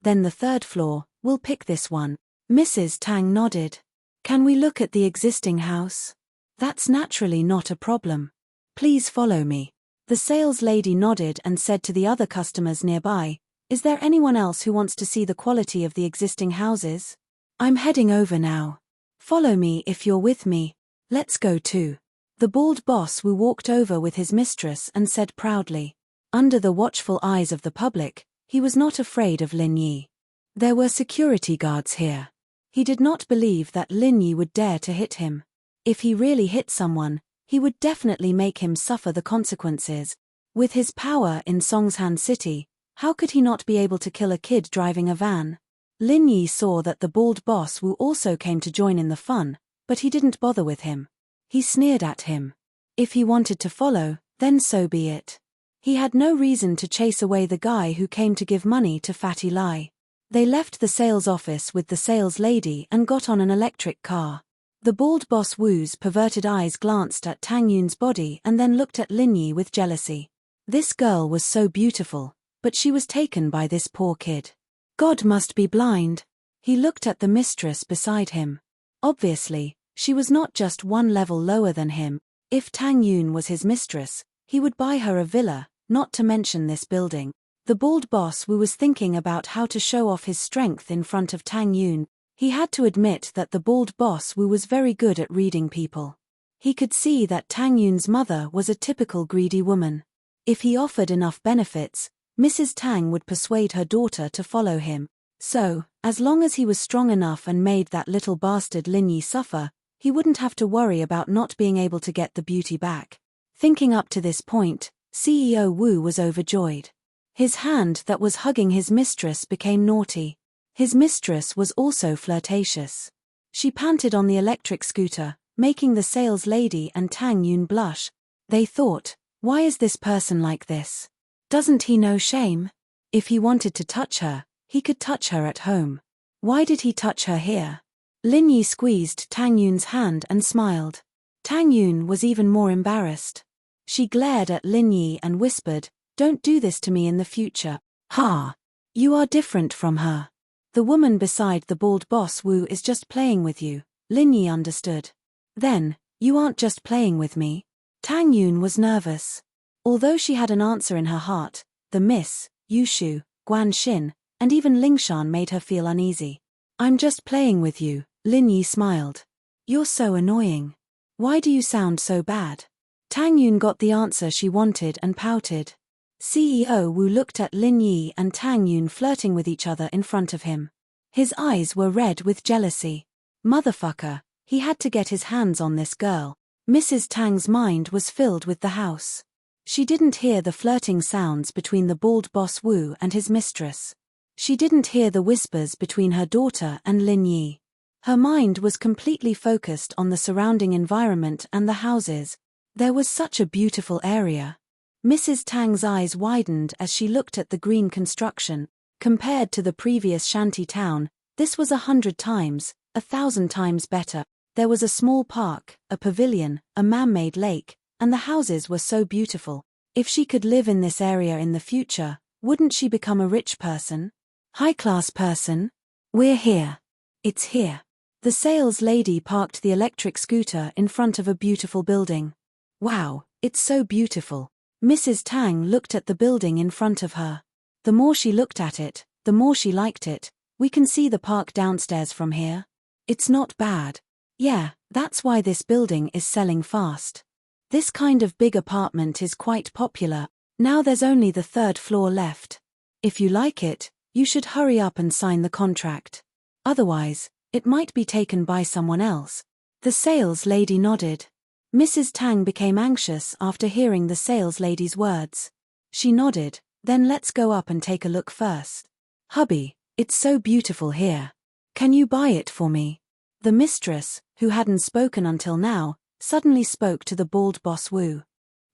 Then the third floor, we'll pick this one. Mrs. Tang nodded. Can we look at the existing house? That's naturally not a problem. Please follow me. The sales lady nodded and said to the other customers nearby, is there anyone else who wants to see the quality of the existing houses? I'm heading over now. Follow me if you're with me. Let's go too. The bald boss Wu walked over with his mistress and said proudly. Under the watchful eyes of the public, he was not afraid of Lin Yi. There were security guards here. He did not believe that Lin Yi would dare to hit him. If he really hit someone, he would definitely make him suffer the consequences. With his power in Songshan City, how could he not be able to kill a kid driving a van? Lin Yi saw that the bald boss Wu also came to join in the fun, but he didn't bother with him. He sneered at him. If he wanted to follow, then so be it. He had no reason to chase away the guy who came to give money to Fatty Lai. They left the sales office with the sales lady and got on an electric car. The bald boss Wu's perverted eyes glanced at Tang Yun's body and then looked at Lin Yi with jealousy. This girl was so beautiful, but she was taken by this poor kid. God must be blind. He looked at the mistress beside him. Obviously, she was not just one level lower than him. If Tang Yun was his mistress, he would buy her a villa, not to mention this building. The bald boss Wu was thinking about how to show off his strength in front of Tang Yun. He had to admit that the bald boss Wu was very good at reading people. He could see that Tang Yun's mother was a typical greedy woman. If he offered enough benefits, Mrs. Tang would persuade her daughter to follow him. So, as long as he was strong enough and made that little bastard Lin Yi suffer, he wouldn't have to worry about not being able to get the beauty back. Thinking up to this point, CEO Wu was overjoyed. His hand that was hugging his mistress became naughty. His mistress was also flirtatious. She panted on the electric scooter, making the sales lady and Tang Yun blush. They thought, why is this person like this? Doesn't he know shame? If he wanted to touch her, he could touch her at home. Why did he touch her here? Lin Yi squeezed Tang Yun's hand and smiled. Tang Yun was even more embarrassed. She glared at Lin Yi and whispered, don't do this to me in the future. Ha! You are different from her. The woman beside the bald boss Wu is just playing with you, Lin Yi understood. Then, you aren't just playing with me. Tang Yun was nervous. Although she had an answer in her heart, the Miss, Yushu, Guan Xin, and even Lingshan made her feel uneasy. I'm just playing with you, Lin Yi smiled. You're so annoying. Why do you sound so bad? Tang Yun got the answer she wanted and pouted. CEO Wu looked at Lin Yi and Tang Yun flirting with each other in front of him. His eyes were red with jealousy. Motherfucker, he had to get his hands on this girl. Mrs. Tang's mind was filled with the house. She didn't hear the flirting sounds between the bald boss Wu and his mistress. She didn't hear the whispers between her daughter and Lin Yi. Her mind was completely focused on the surrounding environment and the houses. There was such a beautiful area. Mrs. Tang's eyes widened as she looked at the green construction. Compared to the previous shanty town, this was 100 times, 1,000 times better. There was a small park, a pavilion, a man-made lake, and the houses were so beautiful. If she could live in this area in the future, wouldn't she become a rich person? High-class person? We're here. It's here. The sales lady parked the electric scooter in front of a beautiful building. Wow, it's so beautiful. Mrs. Tang looked at the building in front of her. The more she looked at it, the more she liked it. We can see the park downstairs from here. It's not bad. Yeah, that's why this building is selling fast. This kind of big apartment is quite popular. Now there's only the third floor left. If you like it, you should hurry up and sign the contract. Otherwise, it might be taken by someone else. The sales lady nodded. Mrs. Tang became anxious after hearing the sales lady's words. She nodded, then let's go up and take a look first. Hubby, it's so beautiful here. Can you buy it for me? The mistress, who hadn't spoken until now, suddenly spoke to the bald boss Wu.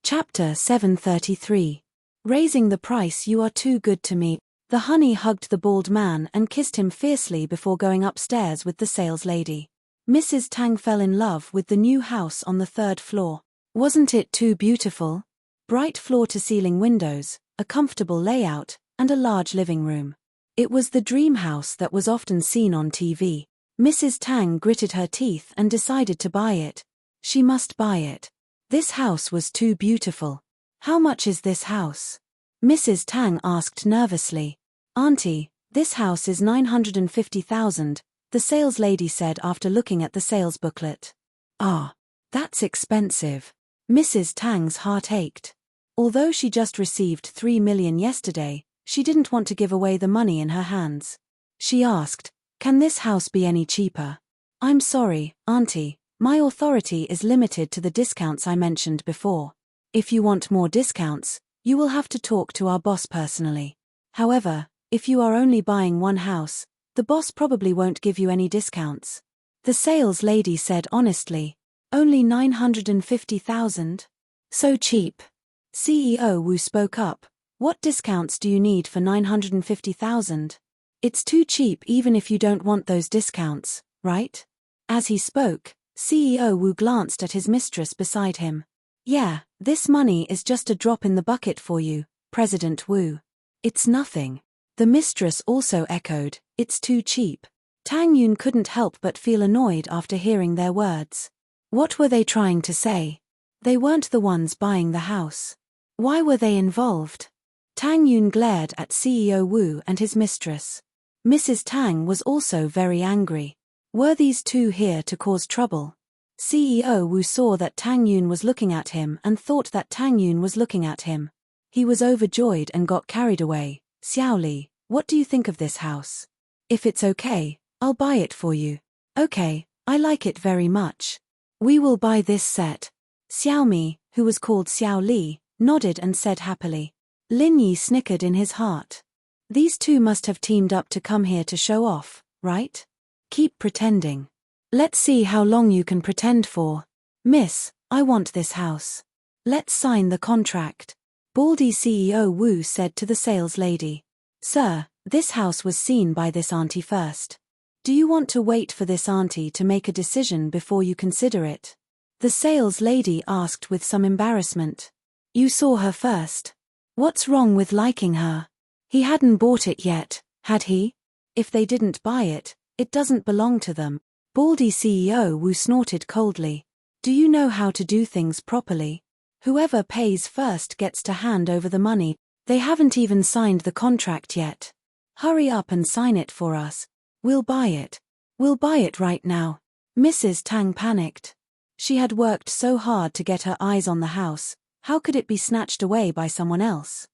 Chapter 733. Raising the price. You are too good to me. The honey hugged the bald man and kissed him fiercely before going upstairs with the sales lady. Mrs. Tang fell in love with the new house on the 3rd floor. Wasn't it too beautiful? Bright floor-to-ceiling windows, a comfortable layout, and a large living room. It was the dream house that was often seen on TV. Mrs. Tang gritted her teeth and decided to buy it. She must buy it. This house was too beautiful. How much is this house? Mrs. Tang asked nervously. Auntie, this house is 950,000, the sales lady said after looking at the sales booklet. Ah, that's expensive. Mrs. Tang's heart ached. Although she just received 3 million yesterday, she didn't want to give away the money in her hands. She asked, can this house be any cheaper? I'm sorry, Auntie, my authority is limited to the discounts I mentioned before. If you want more discounts, you will have to talk to our boss personally. However, if you are only buying one house, the boss probably won't give you any discounts. The sales lady said honestly. Only 950,000? So cheap. CEO Wu spoke up. What discounts do you need for 950,000? It's too cheap even if you don't want those discounts, right? As he spoke, CEO Wu glanced at his mistress beside him. Yeah, this money is just a drop in the bucket for you, President Wu. It's nothing. The mistress also echoed, it's too cheap. Tang Yun couldn't help but feel annoyed after hearing their words. What were they trying to say? They weren't the ones buying the house. Why were they involved? Tang Yun glared at CEO Wu and his mistress. Mrs. Tang was also very angry. Were these two here to cause trouble? CEO Wu saw that Tang Yun was looking at him and thought that Tang Yun was looking at him. He was overjoyed and got carried away. Xiao Li, what do you think of this house? If it's okay, I'll buy it for you. Okay, I like it very much. We will buy this set. Xiao Mi, who was called Xiao Li, nodded and said happily. Lin Yi snickered in his heart. These two must have teamed up to come here to show off, right? Keep pretending. Let's see how long you can pretend for. Miss, I want this house. Let's sign the contract. Baldy CEO Wu said to the sales lady. Sir, this house was seen by this auntie first. Do you want to wait for this auntie to make a decision before you consider it? The sales lady asked with some embarrassment. You saw her first. What's wrong with liking her? He hadn't bought it yet, had he? If they didn't buy it, it doesn't belong to them. Baldy CEO Wu snorted coldly. Do you know how to do things properly? Whoever pays first gets to hand over the money. They haven't even signed the contract yet. Hurry up and sign it for us. We'll buy it. We'll buy it right now. Mrs. Tang panicked. She had worked so hard to get her eyes on the house. How could it be snatched away by someone else?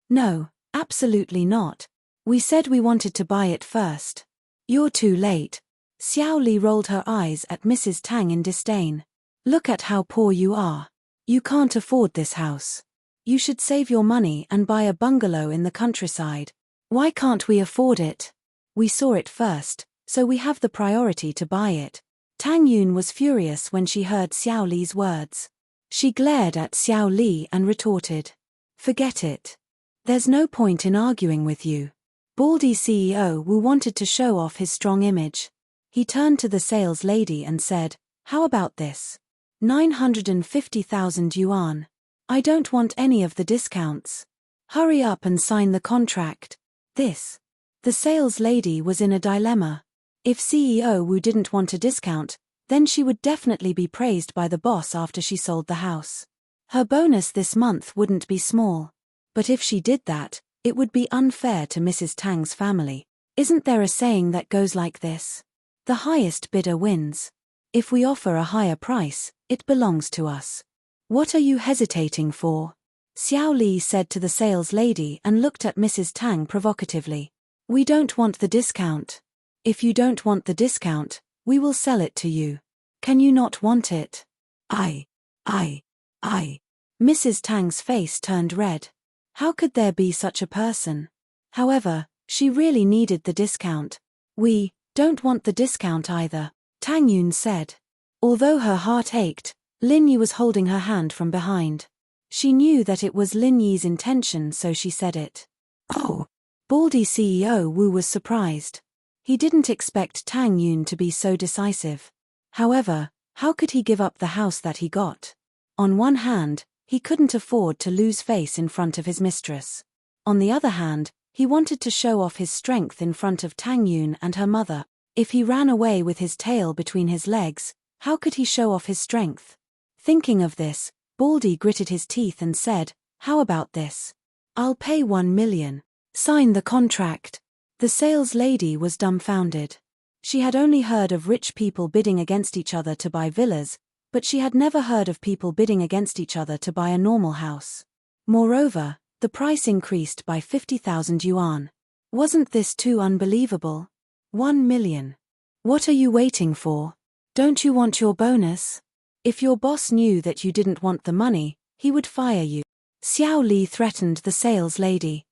No, absolutely not. We said we wanted to buy it first. You're too late. Xiao Li rolled her eyes at Mrs. Tang in disdain. Look at how poor you are. You can't afford this house. You should save your money and buy a bungalow in the countryside. Why can't we afford it? We saw it first, so we have the priority to buy it. Tang Yun was furious when she heard Xiao Li's words. She glared at Xiao Li and retorted. Forget it. There's no point in arguing with you. Baldy CEO Wu wanted to show off his strong image. He turned to the sales lady and said, how about this? 950,000 yuan. I don't want any of the discounts. Hurry up and sign the contract. This. The sales lady was in a dilemma. If CEO Wu didn't want a discount, then she would definitely be praised by the boss after she sold the house. Her bonus this month wouldn't be small. But if she did that, it would be unfair to Mrs. Tang's family. Isn't there a saying that goes like this? The highest bidder wins. If we offer a higher price, it belongs to us. What are you hesitating for? Xiao Li said to the sales lady and looked at Mrs. Tang provocatively. We don't want the discount. If you don't want the discount, we will sell it to you. Can you not want it? I. Mrs. Tang's face turned red. How could there be such a person? However, she really needed the discount. We don't want the discount either, Tang Yun said. Although her heart ached, Lin Yi was holding her hand from behind. She knew that it was Lin Yi's intention, so she said it. Oh! Baldy CEO Wu was surprised. He didn't expect Tang Yun to be so decisive. However, how could he give up the house that he got? On one hand, he couldn't afford to lose face in front of his mistress. On the other hand, he wanted to show off his strength in front of Tang Yun and her mother. If he ran away with his tail between his legs, how could he show off his strength? Thinking of this, Baldy gritted his teeth and said, how about this? I'll pay 1 million. Sign the contract. The sales lady was dumbfounded. She had only heard of rich people bidding against each other to buy villas, but she had never heard of people bidding against each other to buy a normal house. Moreover, the price increased by 50,000 yuan. Wasn't this too unbelievable? 1 million. What are you waiting for? Don't you want your bonus? If your boss knew that you didn't want the money, he would fire you. Xiao Li threatened the sales lady.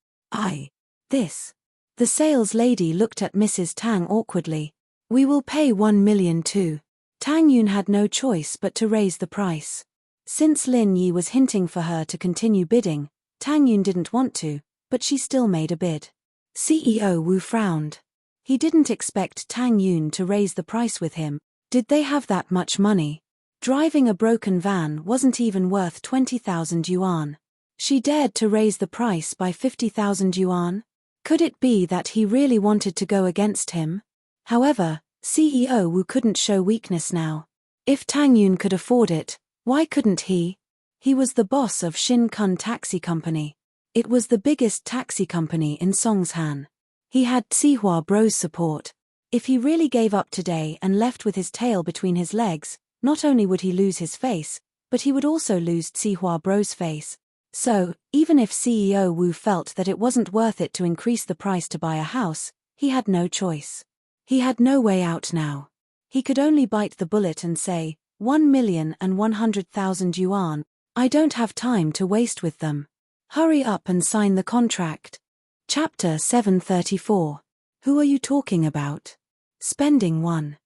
This. The sales lady looked at Mrs. Tang awkwardly. We will pay 1 million too. Tang Yun had no choice but to raise the price. Since Lin Yi was hinting for her to continue bidding, Tang Yun didn't want to, but she still made a bid. CEO Wu frowned. He didn't expect Tang Yun to raise the price with him. Did they have that much money? Driving a broken van wasn't even worth 20,000 yuan. She dared to raise the price by 50,000 yuan? Could it be that he really wanted to go against him? However, CEO Wu couldn't show weakness now. If Tang Yun could afford it, why couldn't he? He was the boss of Shin Kun Taxi Company. It was the biggest taxi company in Songshan. He had Tsihua Bro's support. If he really gave up today and left with his tail between his legs, not only would he lose his face, but he would also lose Tsihua Bro's face. So, even if CEO Wu felt that it wasn't worth it to increase the price to buy a house, he had no choice. He had no way out now. He could only bite the bullet and say, 1,100,000 yuan, I don't have time to waste with them. Hurry up and sign the contract. Chapter 734. Who are you talking about? Spending 1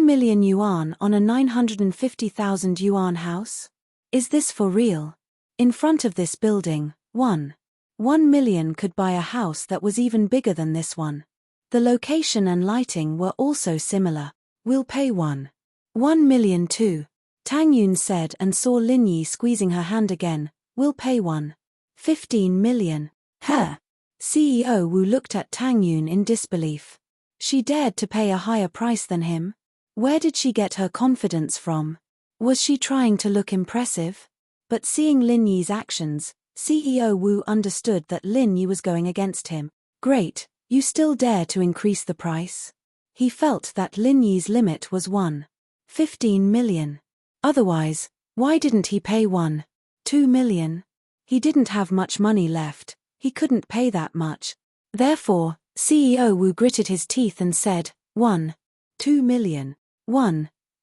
million yuan on a 950,000 yuan house? Is this for real? In front of this building, 1 million could buy a house that was even bigger than this one. The location and lighting were also similar. We'll pay 1 million too, Tang Yun said and saw Lin Yi squeezing her hand again. We'll pay 15 million. CEO Wu looked at Tang Yun in disbelief. She dared to pay a higher price than him? Where did she get her confidence from? Was she trying to look impressive? But seeing Lin Yi's actions, CEO Wu understood that Lin Yi was going against him. Great, you still dare to increase the price? He felt that Lin Yi's limit was 15 million. Otherwise, why didn't he pay 2 million? He didn't have much money left, he couldn't pay that much. Therefore, CEO Wu gritted his teeth and said, 2 million.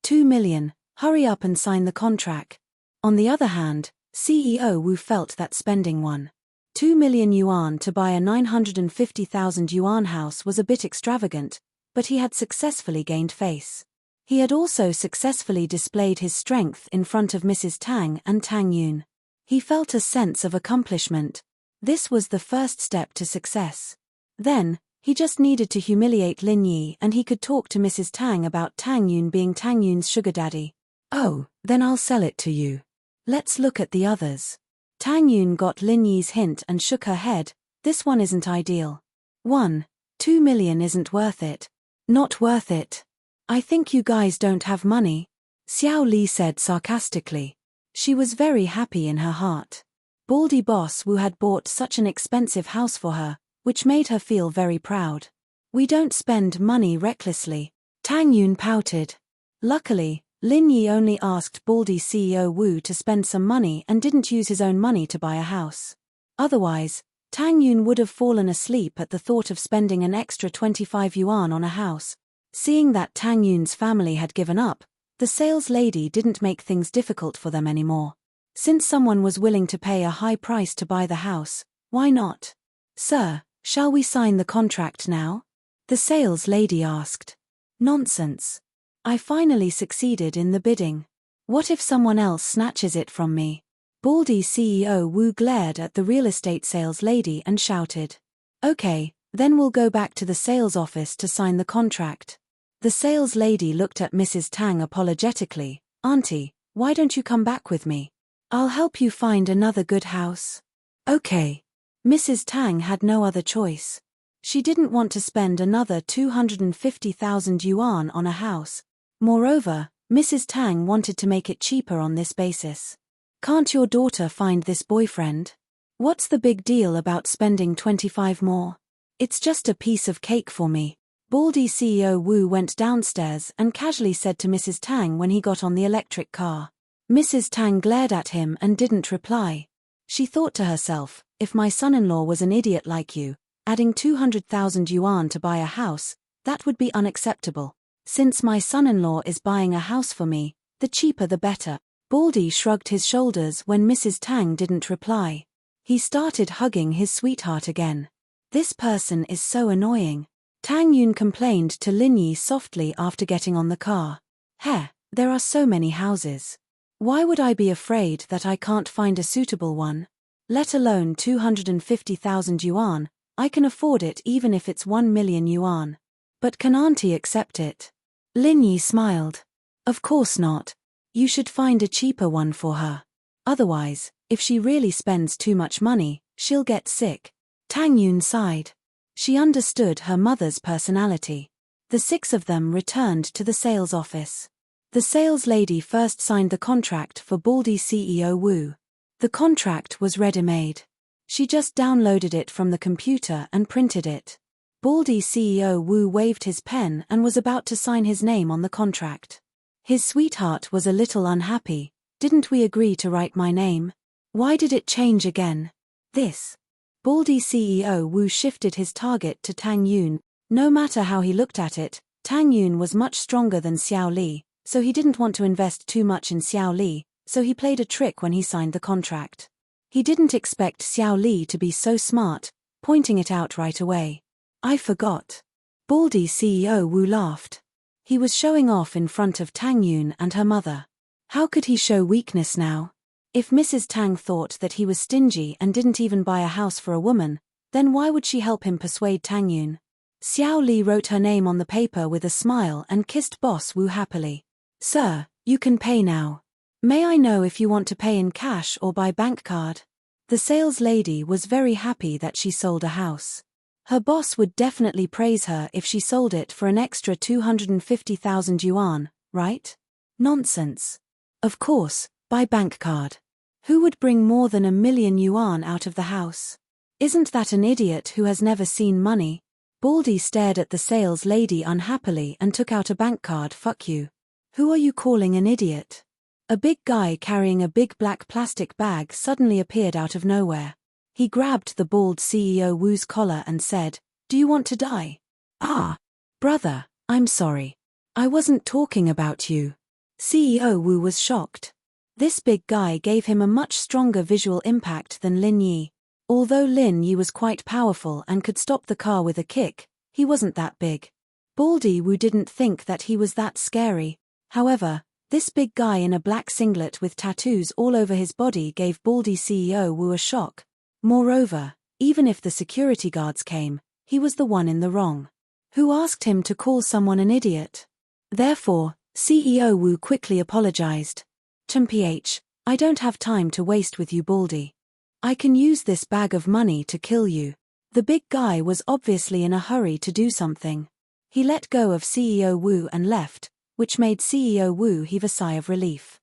2 million, hurry up and sign the contract. On the other hand, CEO Wu felt that spending 2 million yuan to buy a 950,000 yuan house was a bit extravagant, but he had successfully gained face. He had also successfully displayed his strength in front of Mrs. Tang and Tang Yun. He felt a sense of accomplishment. This was the first step to success. Then, he just needed to humiliate Lin Yi and he could talk to Mrs. Tang about Tang Yun being Tang Yun's sugar daddy. Oh, then I'll sell it to you. Let's look at the others. Tang Yun got Lin Yi's hint and shook her head. This one isn't ideal. 2 million isn't worth it. Not worth it. I think you guys don't have money, Xiao Li said sarcastically. She was very happy in her heart. Baldy Boss Wu had bought such an expensive house for her, which made her feel very proud. We don't spend money recklessly. Tang Yun pouted. Luckily, Lin Yi only asked Baldy CEO Wu to spend some money and didn't use his own money to buy a house. Otherwise, Tang Yun would have fallen asleep at the thought of spending an extra 25 yuan on a house. Seeing that Tang Yun's family had given up, the sales lady didn't make things difficult for them anymore. Since someone was willing to pay a high price to buy the house, why not? Sir, shall we sign the contract now? The sales lady asked. Nonsense. I finally succeeded in the bidding. What if someone else snatches it from me? Baldy CEO Wu glared at the real estate sales lady and shouted. Okay, then we'll go back to the sales office to sign the contract. The sales lady looked at Mrs. Tang apologetically. Auntie, why don't you come back with me? I'll help you find another good house. Okay. Mrs. Tang had no other choice. She didn't want to spend another 250,000 yuan on a house. Moreover, Mrs. Tang wanted to make it cheaper on this basis. Can't your daughter find this boyfriend? What's the big deal about spending 25 more? It's just a piece of cake for me. Baldy CEO Wu went downstairs and casually said to Mrs. Tang when he got on the electric car. Mrs. Tang glared at him and didn't reply. She thought to herself, if my son-in-law was an idiot like you, adding 200,000 yuan to buy a house, that would be unacceptable. Since my son-in-law is buying a house for me, the cheaper the better. Baldy shrugged his shoulders when Mrs. Tang didn't reply. He started hugging his sweetheart again. This person is so annoying. Tang Yun complained to Lin Yi softly after getting on the car. Heh, there are so many houses. Why would I be afraid that I can't find a suitable one? Let alone 250,000 yuan, I can afford it even if it's 1 million yuan. But can auntie accept it? Lin Yi smiled. Of course not. You should find a cheaper one for her. Otherwise, if she really spends too much money, she'll get sick. Tang Yun sighed. She understood her mother's personality. The six of them returned to the sales office. The sales lady first signed the contract for Baldy CEO Wu. The contract was ready-made. She just downloaded it from the computer and printed it. Baldy CEO Wu waved his pen and was about to sign his name on the contract. His sweetheart was a little unhappy. Didn't we agree to write my name? Why did it change again? This. Baldy CEO Wu shifted his target to Tang Yun. No matter how he looked at it, Tang Yun was much stronger than Xiao Li, so he didn't want to invest too much in Xiao Li, so he played a trick when he signed the contract. He didn't expect Xiao Li to be so smart, pointing it out right away. I forgot. Baldy CEO Wu laughed. He was showing off in front of Tang Yun and her mother. How could he show weakness now? If Mrs. Tang thought that he was stingy and didn't even buy a house for a woman, then why would she help him persuade Tang Yun? Xiao Li wrote her name on the paper with a smile and kissed Boss Wu happily. Sir, you can pay now. May I know if you want to pay in cash or by bank card? The sales lady was very happy that she sold a house. Her boss would definitely praise her if she sold it for an extra 250,000 yuan, right? Nonsense. Of course, by bank card. Who would bring more than 1 million yuan out of the house? Isn't that an idiot who has never seen money? Baldy stared at the sales lady unhappily and took out a bank card. Fuck you. Who are you calling an idiot? A big guy carrying a big black plastic bag suddenly appeared out of nowhere. He grabbed the bald CEO Wu's collar and said, Do you want to die? Ah. Brother, I'm sorry. I wasn't talking about you. CEO Wu was shocked. This big guy gave him a much stronger visual impact than Lin Yi. Although Lin Yi was quite powerful and could stop the car with a kick, he wasn't that big. Baldy Wu didn't think that he was that scary. However, this big guy in a black singlet with tattoos all over his body gave Baldy CEO Wu a shock. Moreover, even if the security guards came, he was the one in the wrong. Who asked him to call someone an idiot? Therefore, CEO Wu quickly apologized. "PH, I don't have time to waste with you, Baldy. I can use this bag of money to kill you." The big guy was obviously in a hurry to do something. He let go of CEO Wu and left, which made CEO Wu heave a sigh of relief.